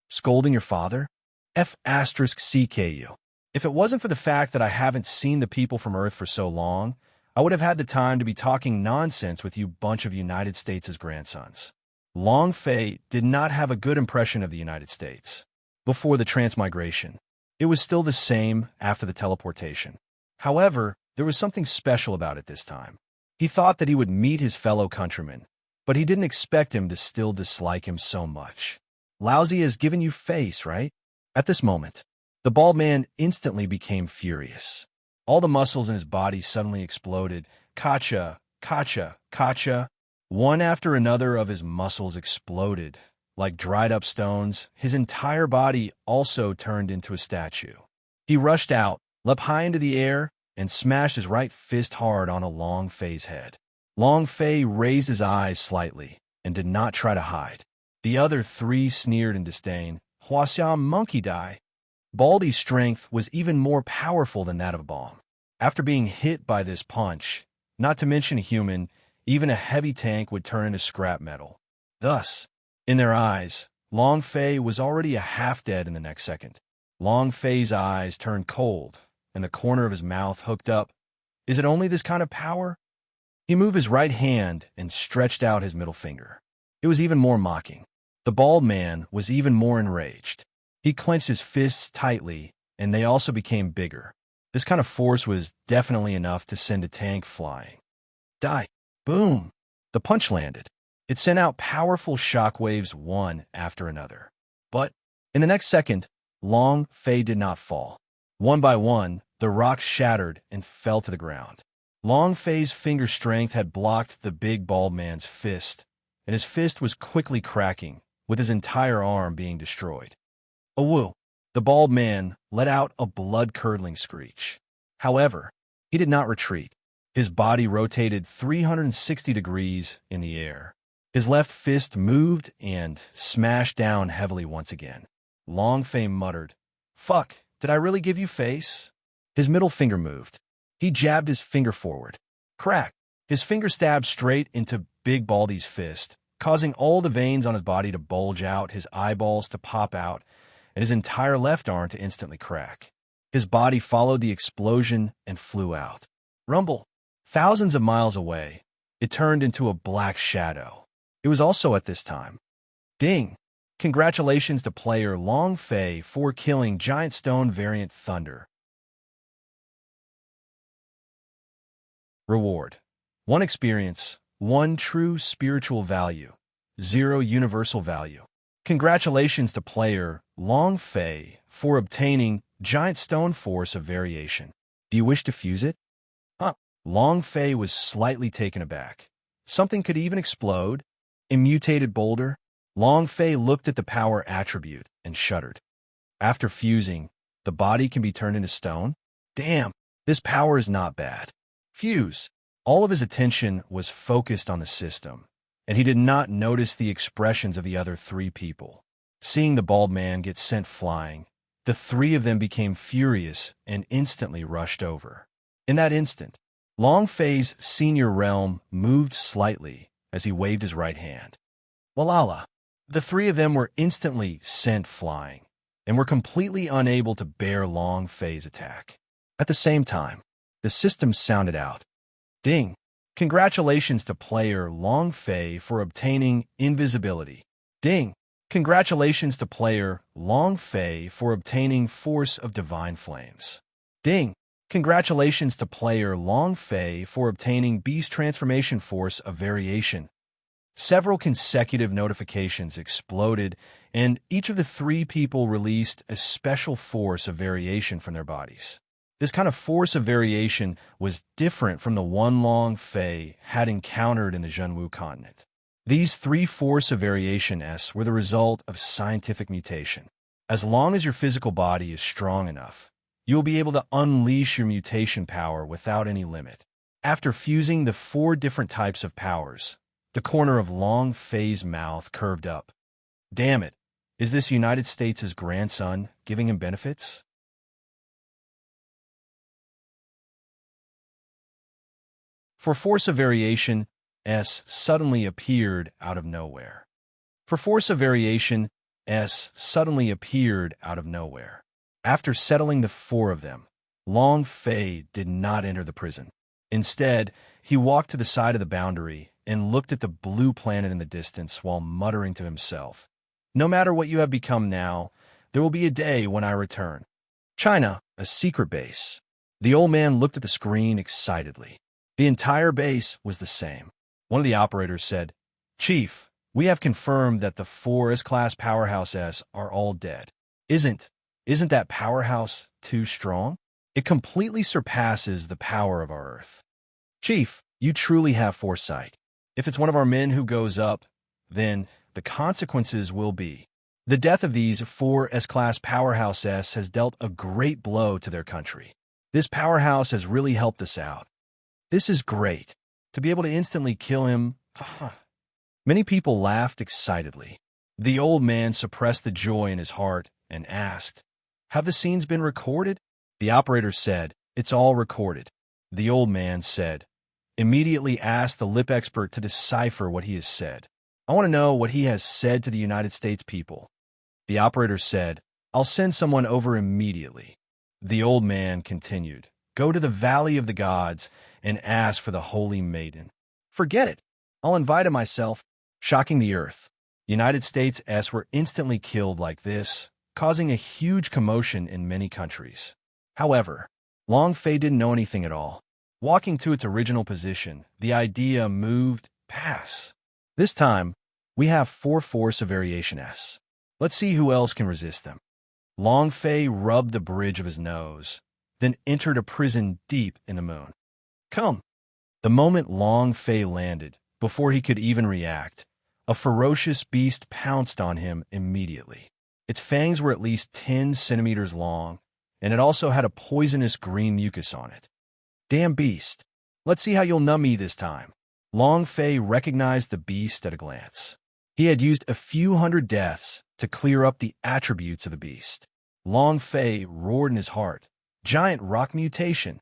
Scolding your father? F***CKU. If it wasn't for the fact that I haven't seen the people from Earth for so long, I would have had the time to be talking nonsense with you bunch of United States' grandsons. Long Fei did not have a good impression of the United States. Before the transmigration, it was still the same after the teleportation. However, there was something special about it this time. He thought that he would meet his fellow countrymen, but he didn't expect him to still dislike him so much. Lousy has given you face, right? At this moment, The bald man instantly became furious. All the muscles in his body suddenly exploded. Kacha, kacha, kacha. One after another of his muscles exploded. Like dried-up stones, his entire body also turned into a statue. He rushed out, leapt high into the air, and smashed his right fist hard on a Long Fei's head. Long Fei raised his eyes slightly and did not try to hide. The other three sneered in disdain. Huaxiao monkey die. Baldy's strength was even more powerful than that of a bomb. After being hit by this punch, not to mention a human, even a heavy tank would turn into scrap metal. Thus, in their eyes, Long Fei was already a half-dead in the next second. Long Fei's eyes turned cold, and the corner of his mouth hooked up. Is it only this kind of power? He moved his right hand and stretched out his middle finger. It was even more mocking. The bald man was even more enraged. He clenched his fists tightly, and they also became bigger. This kind of force was definitely enough to send a tank flying. Die. Boom. The punch landed. It sent out powerful shockwaves one after another. But in the next second, Long Fei did not fall. One by one, the rocks shattered and fell to the ground. Long Fei's finger strength had blocked the big bald man's fist, and his fist was quickly cracking, with his entire arm being destroyed. Awoo! The bald man let out a blood-curdling screech. However, he did not retreat. His body rotated 360 degrees in the air. His left fist moved and smashed down heavily once again. Long Fei muttered, "Fuck, did I really give you face?" His middle finger moved. He jabbed his finger forward. Crack! His finger stabbed straight into Big Baldy's fist, causing all the veins on his body to bulge out, his eyeballs to pop out, and his entire left arm to instantly crack. His body followed the explosion and flew out. Rumble! Thousands of miles away, it turned into a black shadow. It was also at this time. Ding! Congratulations to player Long Fei for killing Giant Stone Variant Thunder. Reward: 1 experience, 1 true spiritual value, 0 universal value. Congratulations to player Long Fei for obtaining Giant Stone Force of Variation. Do you wish to fuse it? Huh. Long Fei was slightly taken aback. Something could even explode? A mutated boulder? Long Fei looked at the power attribute and shuddered. After fusing, the body can be turned into stone? Damn, this power is not bad. Fuse. All of his attention was focused on the system, and he did not notice the expressions of the other 3 people. Seeing the bald man get sent flying, the 3 of them became furious and instantly rushed over. In that instant, Long Fei's senior realm moved slightly as he waved his right hand. Walala! The 3 of them were instantly sent flying and were completely unable to bear Long Fei's attack. At the same time, the system sounded out. Ding! Congratulations to player Long Fei for obtaining invisibility. Ding! Congratulations to player Long Fei for obtaining Force of Divine Flames. Ding! Congratulations to player Long Fei for obtaining Beast Transformation Force of Variation. Several consecutive notifications exploded, and each of the 3 people released a special force of variation from their bodies. This kind of force of variation was different from the one Long Fei had encountered in the Zhenwu continent. These 3 force of variation-s were the result of scientific mutation. As long as your physical body is strong enough, you will be able to unleash your mutation power without any limit. After fusing the 4 different types of powers, the corner of Long Fei's mouth curved up. Damn it, is this United States' grandson giving him benefits? For force of variation, S suddenly appeared out of nowhere. For force of variation, S suddenly appeared out of nowhere. After settling the 4 of them, Long Fei did not enter the prison. Instead, he walked to the side of the boundary and looked at the blue planet in the distance while muttering to himself, "No matter what you have become now, there will be a day when I return." China, a secret base. The old man looked at the screen excitedly. The entire base was the same. One of the operators said, "Chief, we have confirmed that the 4 S-class powerhouse S are all dead." Isn't Isn't that powerhouse too strong? It completely surpasses the power of our Earth. Chief, you truly have foresight. If it's one of our men who goes up, then the consequences will be. The death of these 4 S-class powerhouses has dealt a great blow to their country. This powerhouse has really helped us out. This is great. To be able to instantly kill him. Many people laughed excitedly. The old man suppressed the joy in his heart and asked, "Have the scenes been recorded?" The operator said, "It's all recorded." The old man said, "Immediately ask the lip expert to decipher what he has said. I want to know what he has said to the United States people." The operator said, "I'll send someone over immediately." The old man continued, "Go to the Valley of the Gods and ask for the Holy Maiden." "Forget it. I'll invite him myself." Shocking the earth. United States S were instantly killed like this, causing a huge commotion in many countries. However, Long Fei didn't know anything at all. Walking to its original position, the idea moved pass. This time, we have 4 force of variation S. Let's see who else can resist them. Long Fei rubbed the bridge of his nose, then entered a prison deep in the moon. Come. The moment Long Fei landed, before he could even react, a ferocious beast pounced on him immediately. Its fangs were at least 10 centimeters long, and it also had a poisonous green mucus on it. Damn beast. Let's see how you'll numb me this time. Long Fei recognized the beast at a glance. He had used a few hundred deaths to clear up the attributes of the beast. Long Fei roared in his heart. Giant rock mutation.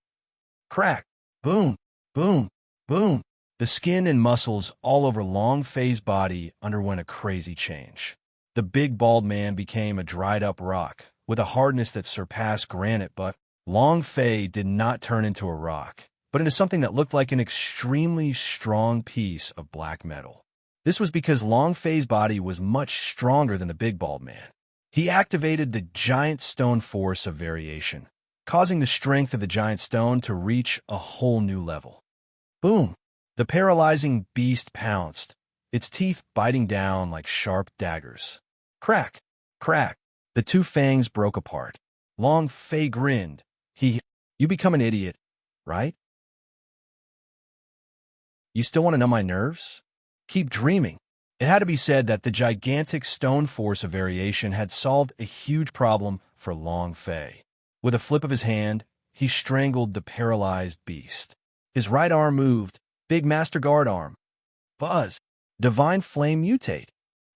Crack. Boom. Boom. Boom. The skin and muscles all over Long Fei's body underwent a crazy change. The big bald man became a dried-up rock, with a hardness that surpassed granite, but Long Fei did not turn into a rock, but into something that looked like an extremely strong piece of black metal. This was because Long Fei's body was much stronger than the big bald man. He activated the giant stone force of variation, causing the strength of the giant stone to reach a whole new level. Boom! The paralyzing beast pounced, its teeth biting down like sharp daggers. Crack! Crack! The 2 fangs broke apart. Long Fei grinned. You become an idiot, right? You still want to numb my nerves? Keep dreaming. It had to be said that the gigantic stone force of variation had solved a huge problem for Long Fei. With a flip of his hand, he strangled the paralyzed beast. His right arm moved. Big Master Guard arm. Buzz. Divine Flame mutate.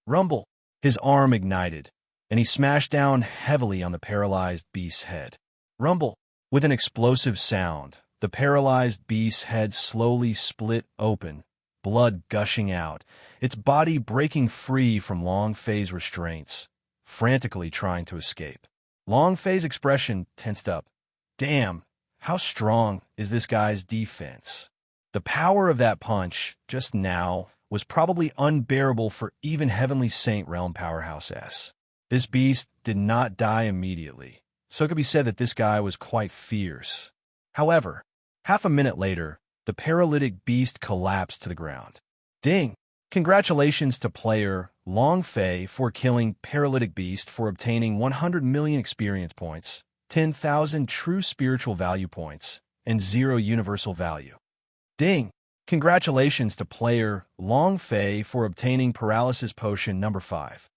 Rumble. His arm ignited, and he smashed down heavily on the paralyzed beast's head. Rumble. With an explosive sound, the paralyzed beast's head slowly split open, blood gushing out, its body breaking free from Long Fei's restraints, frantically trying to escape. Long Fei's expression tensed up. Damn, how strong is this guy's defense? The power of that punch, just now, was probably unbearable for even Heavenly Saint Realm Powerhouse S. This beast did not die immediately, so it could be said that this guy was quite fierce. However, half a minute later, the paralytic beast collapsed to the ground. Ding! Congratulations to player Long Fei for killing Paralytic Beast for obtaining 100 million experience points, 10,000 true spiritual value points, and 0 universal value. Ding! Congratulations to player Long Fei for obtaining Paralysis Potion number 5.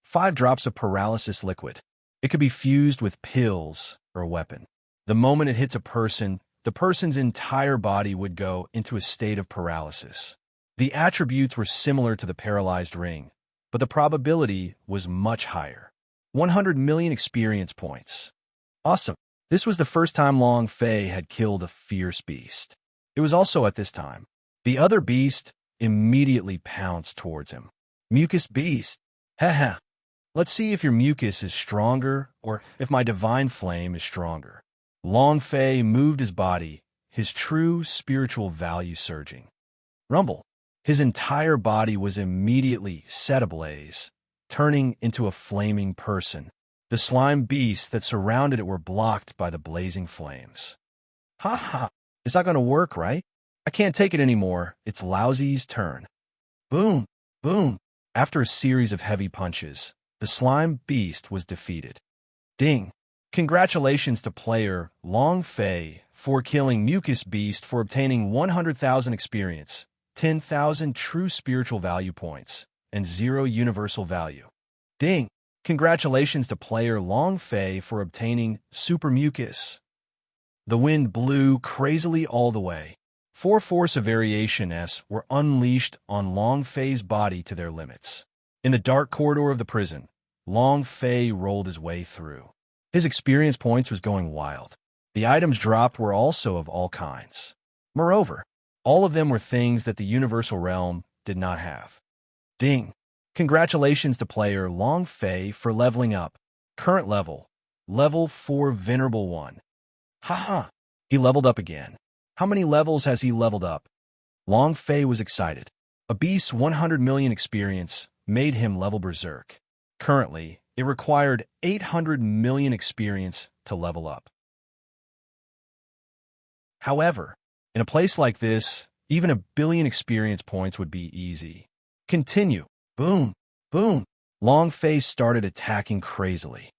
5 drops of paralysis liquid. It could be fused with pills or a weapon. The moment it hits a person, the person's entire body would go into a state of paralysis. The attributes were similar to the paralyzed ring, but the probability was much higher. 100 million experience points. Awesome. This was the first time Long Fei had killed a fierce beast. It was also at this time. The other beast immediately pounced towards him. Mucus beast. Haha. Let's see if your mucus is stronger or if my divine flame is stronger. Long Fei moved his body, his true spiritual value surging. Rumble. His entire body was immediately set ablaze, turning into a flaming person. The slime beasts that surrounded it were blocked by the blazing flames. Ha ha! It's not going to work, right? I can't take it anymore. It's Lousy's turn. Boom! Boom! After a series of heavy punches, the slime beast was defeated. Ding! Congratulations to player Long Fei for killing Mucus Beast for obtaining 100,000 experience, 10,000 true spiritual value points, and 0 universal value. Ding! Congratulations to player Long Fei for obtaining Super Mucus. The wind blew crazily all the way. 4 force of variation S were unleashed on Long Fei's body to their limits. In the dark corridor of the prison, Long Fei rolled his way through. His experience points was going wild. The items dropped were also of all kinds. Moreover, all of them were things that the universal realm did not have. Ding! Congratulations to player Long Fei for leveling up. Current level, level 4 Venerable 1. Haha! He leveled up again. How many levels has he leveled up? Long Fei was excited. A beast's 100 million experience made him level berserk. Currently, it required 800 million experience to level up. However, in a place like this, even 1 billion experience points would be easy. Continue. Boom, boom. Long Fei started attacking crazily.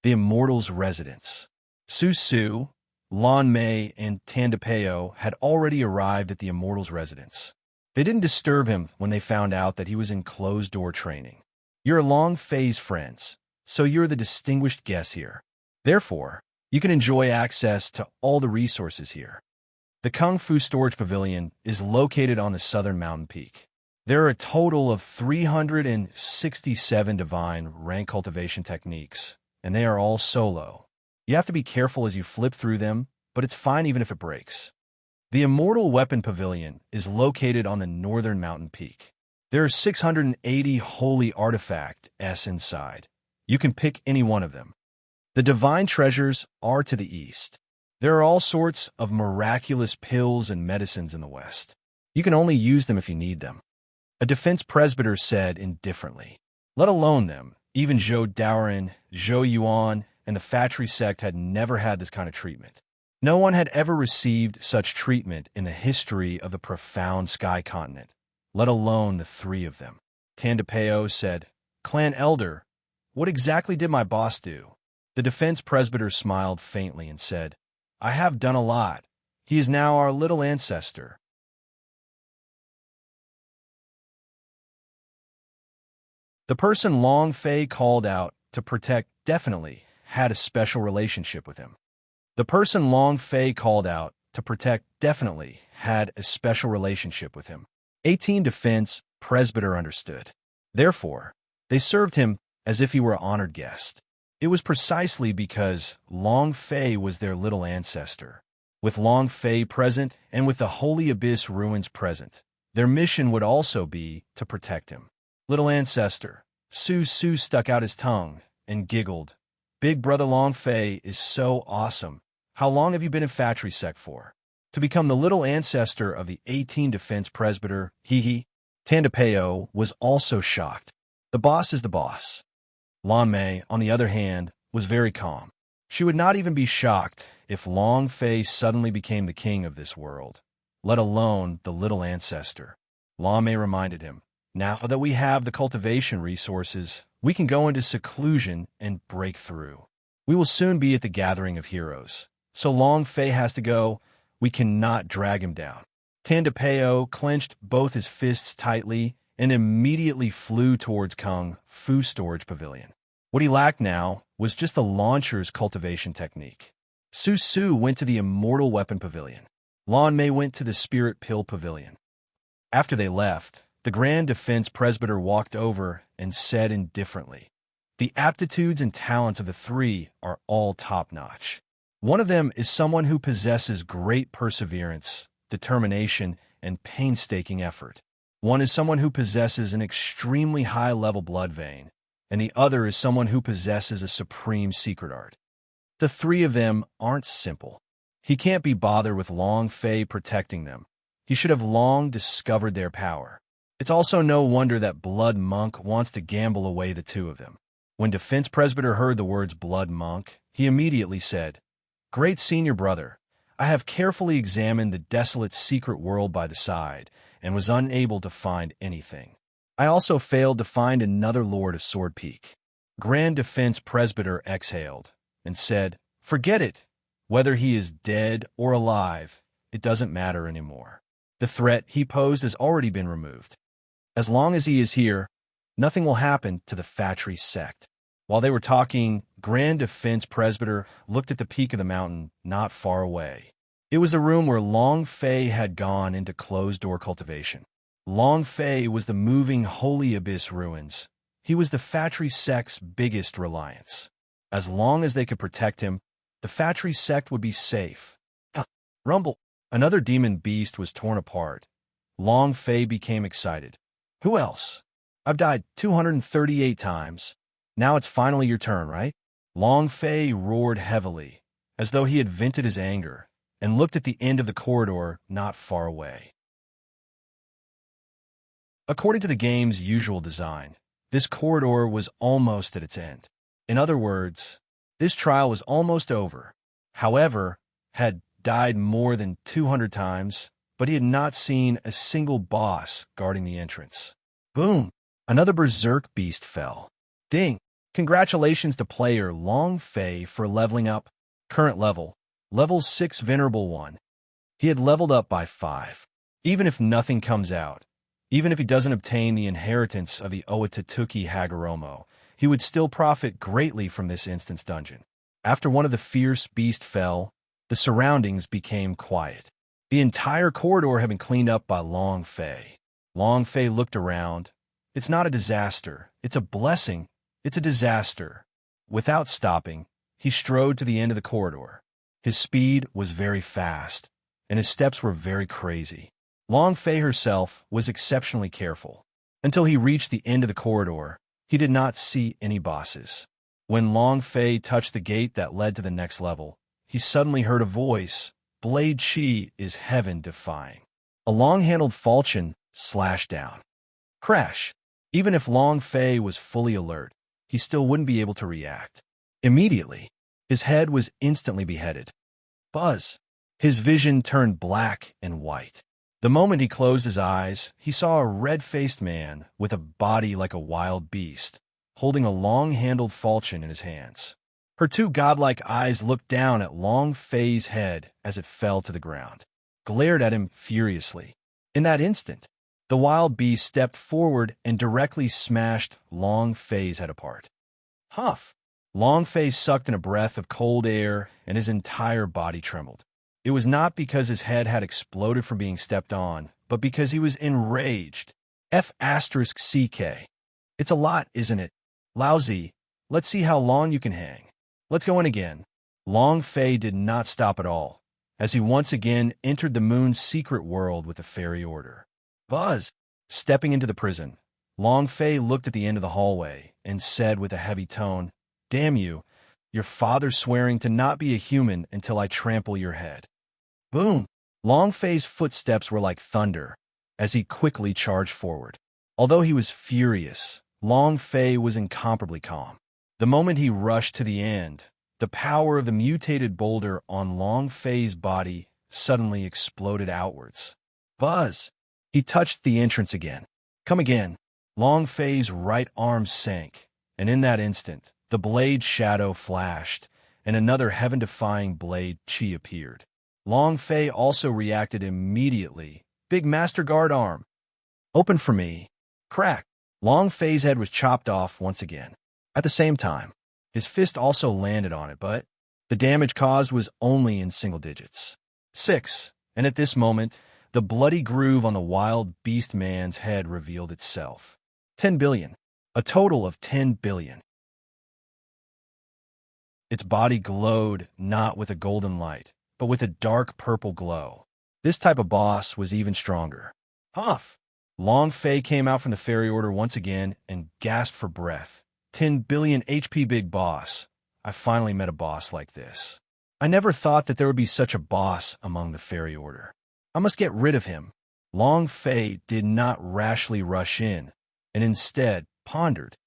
The Immortal's residence. Su Su, Lan Mei, and Tandapeo had already arrived at the Immortal's residence. They didn't disturb him when they found out that he was in closed-door training. You're Long Fei's friends, so you're the distinguished guest here. Therefore, you can enjoy access to all the resources here. The Kung Fu Storage Pavilion is located on the southern mountain peak. There are a total of 367 divine rank cultivation techniques, and they are all solo. You have to be careful as you flip through them, but it's fine even if it breaks. The Immortal Weapon Pavilion is located on the northern mountain peak. There are 680 holy artifacts inside. You can pick any one of them. The divine treasures are to the east. There are all sorts of miraculous pills and medicines in the west. You can only use them if you need them. A defense presbyter said indifferently. Let alone them, even Zhou Daoren, Zhou Yuan, and the Fatry sect had never had this kind of treatment. No one had ever received such treatment in the history of the profound sky continent, let alone the 3 of them. Tandapeo said, Clan Elder, what exactly did my boss do? The defense presbyter smiled faintly and said, I have done a lot. He is now our little ancestor. The person Long Fei called out to protect definitely had a special relationship with him. The person Long Fei called out to protect definitely had a special relationship with him. 18 defense presbyter understood. Therefore, they served him as if he were an honored guest. It was precisely because Long Fei was their little ancestor. With Long Fei present and with the Holy Abyss ruins present, their mission would also be to protect him. Little ancestor, Su Su stuck out his tongue and giggled. Big brother Long Fei is so awesome. How long have you been in Fatry sect for? To become the little ancestor of the 18 defense presbyter, hee. Tandapeo was also shocked. The boss is the boss. Lan Mei, on the other hand, was very calm. She would not even be shocked if Long Fei suddenly became the king of this world, let alone the little ancestor. Lan Mei reminded him, now that we have the cultivation resources, we can go into seclusion and break through. We will soon be at the gathering of heroes. So Long Fei has to go. We cannot drag him down. Tandapeo clenched both his fists tightly and immediately flew towards Kung Fu Storage Pavilion. What he lacked now was just the launcher's cultivation technique. Su Su went to the Immortal Weapon Pavilion. Lan Mei went to the Spirit Pill Pavilion. After they left, the Grand Defense Presbyter walked over and said indifferently, the aptitudes and talents of the 3 are all top-notch. One of them is someone who possesses great perseverance, determination, and painstaking effort. One is someone who possesses an extremely high-level blood vein, and the other is someone who possesses a supreme secret art. The 3 of them aren't simple. He can't be bothered with Long Fei protecting them. He should have long discovered their power. It's also no wonder that Blood Monk wants to gamble away the 2 of them. When Defense Presbyter heard the words Blood Monk, he immediately said, Great senior brother, I have carefully examined the desolate secret world by the side, and was unable to find anything. I also failed to find another Lord of Sword Peak. Grand Defense Presbyter exhaled. and said, "Forget it. Whether he is dead or alive, it doesn't matter anymore. The threat he posed has already been removed. As long as he is here, nothing will happen to the Fatry sect." While they were talking, Grand Defense Presbyter looked at the peak of the mountain not far away. It was the room where Long Fei had gone into closed-door cultivation. Long Fei was the moving Holy Abyss ruins. He was the Fatry sect's biggest reliance. As long as they could protect him, the Fatry sect would be safe. Rumble. Another demon beast was torn apart. Long Fei became excited. "Who else? I've died 238 times. Now it's finally your turn, right?" Long Fei roared heavily, as though he had vented his anger, and looked at the end of the corridor not far away. According to the game's usual design, this corridor was almost at its end. In other words, this trial was almost over. However, had died more than 200 times, but he had not seen a single boss guarding the entrance. Boom! Another berserk beast fell. Ding! Congratulations to player Long Fei for leveling up. Current level, level 6 Venerable 1. He had leveled up by 5. Even if nothing comes out, even if he doesn't obtain the inheritance of the Owatatuki Hagoromo, he would still profit greatly from this instance dungeon. After one of the fierce beasts fell, the surroundings became quiet. The entire corridor had been cleaned up by Long Fei. Long Fei looked around. It's not a disaster. It's a blessing. It's a disaster. Without stopping, he strode to the end of the corridor. His speed was very fast, and his steps were very crazy. Long Fei herself was exceptionally careful. Until he reached the end of the corridor, he did not see any bosses. When Long Fei touched the gate that led to the next level, he suddenly heard a voice. Blade Chi is heaven-defying. A long-handled falchion slashed down. Crash! Even if Long Fei was fully alert, he still wouldn't be able to react. Immediately, his head was instantly beheaded. Buzz! His vision turned black and white. The moment he closed his eyes, he saw a red-faced man with a body like a wild beast, holding a long-handled falchion in his hands. Her two godlike eyes looked down at Long Fei's head as it fell to the ground, glared at him furiously. In that instant, the wild beast stepped forward and directly smashed Long Fei's head apart. Huff! Long Fei sucked in a breath of cold air, and his entire body trembled. It was not because his head had exploded from being stepped on, but because he was enraged. F***CK. It's a lot, isn't it? Lousy. Let's see how long you can hang. Let's go in again. Long Fei did not stop at all, as he once again entered the moon's secret world with a fairy order. Buzz! Stepping into the prison, Long Fei looked at the end of the hallway and said with a heavy tone, "Damn you, your father's swearing to not be a human until I trample your head." Boom! Long Fei's footsteps were like thunder as he quickly charged forward. Although he was furious, Long Fei was incomparably calm. The moment he rushed to the end, the power of the mutated boulder on Long Fei's body suddenly exploded outwards. Buzz! He touched the entrance again. Come again. Long Fei's right arm sank, and in that instant, the blade shadow flashed, and another heaven-defying blade Chi appeared. Long Fei also reacted immediately. Big Master Guard arm. Open for me. Crack. Long Fei's head was chopped off once again. At the same time, his fist also landed on it, but the damage caused was only in single digits. 6. And at this moment, the bloody groove on the wild beast man's head revealed itself. 10 billion. A total of 10 billion. Its body glowed not with a golden light, but with a dark purple glow. This type of boss was even stronger. Huff! Long Fei came out from the fairy order once again and gasped for breath. 10 billion HP big boss. I finally met a boss like this. I never thought that there would be such a boss among the fairy order. I must get rid of him. Long Fei did not rashly rush in, and instead pondered,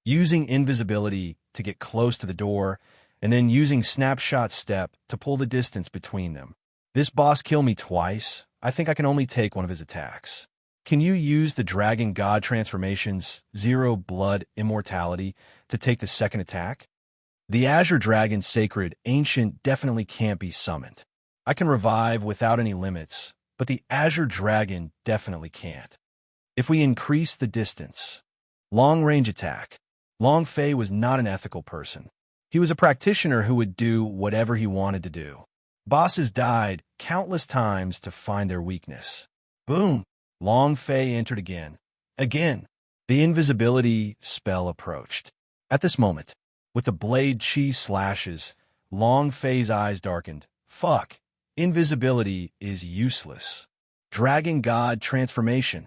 using invisibility to get close to the door, and then using snapshot step to pull the distance between them. This boss killed me twice. I think I can only take one of his attacks. Can you use the Dragon God transformation's Zero Blood Immortality to take the second attack? The Azure Dragon Sacred Ancient definitely can't be summoned. I can revive without any limits, but the Azure Dragon definitely can't. If we increase the distance. Long-range attack. Long Fei was not an ethical person. He was a practitioner who would do whatever he wanted to do. Bosses died countless times to find their weakness. Boom! Long Fei entered again. Again! The invisibility spell approached. At this moment, with the blade chi slashes, Long Fei's eyes darkened. Fuck! Invisibility is useless. Dragon God Transformation.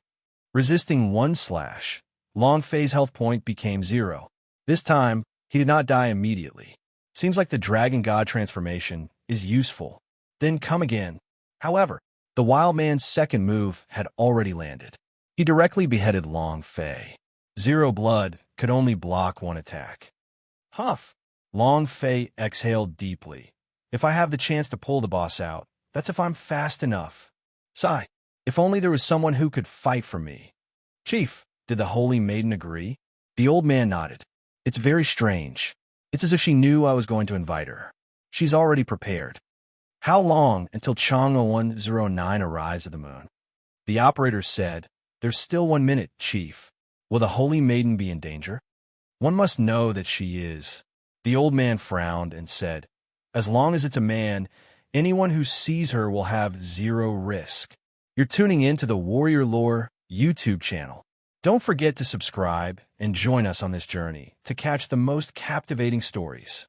Resisting one slash, Long Fei's health point became 0. This time, he did not die immediately. Seems like the Dragon God Transformation is useful. Then come again. However, the Wild Man's second move had already landed. He directly beheaded Long Fei. 0 blood could only block one attack. Huff! Long Fei exhaled deeply. If I have the chance to pull the boss out, that's if I'm fast enough. Sigh. If only there was someone who could fight for me. Chief, did the Holy Maiden agree? The old man nodded. It's very strange. It's as if she knew I was going to invite her. She's already prepared. How long until Chang'e 109 arrives at the moon? The operator said, There's still 1 minute, Chief. Will the Holy Maiden be in danger? One must know that she is. The old man frowned and said, As long as it's a man, anyone who sees her will have 0 risk. You're tuning in to the Warrior Lore YouTube channel. Don't forget to subscribe and join us on this journey to catch the most captivating stories.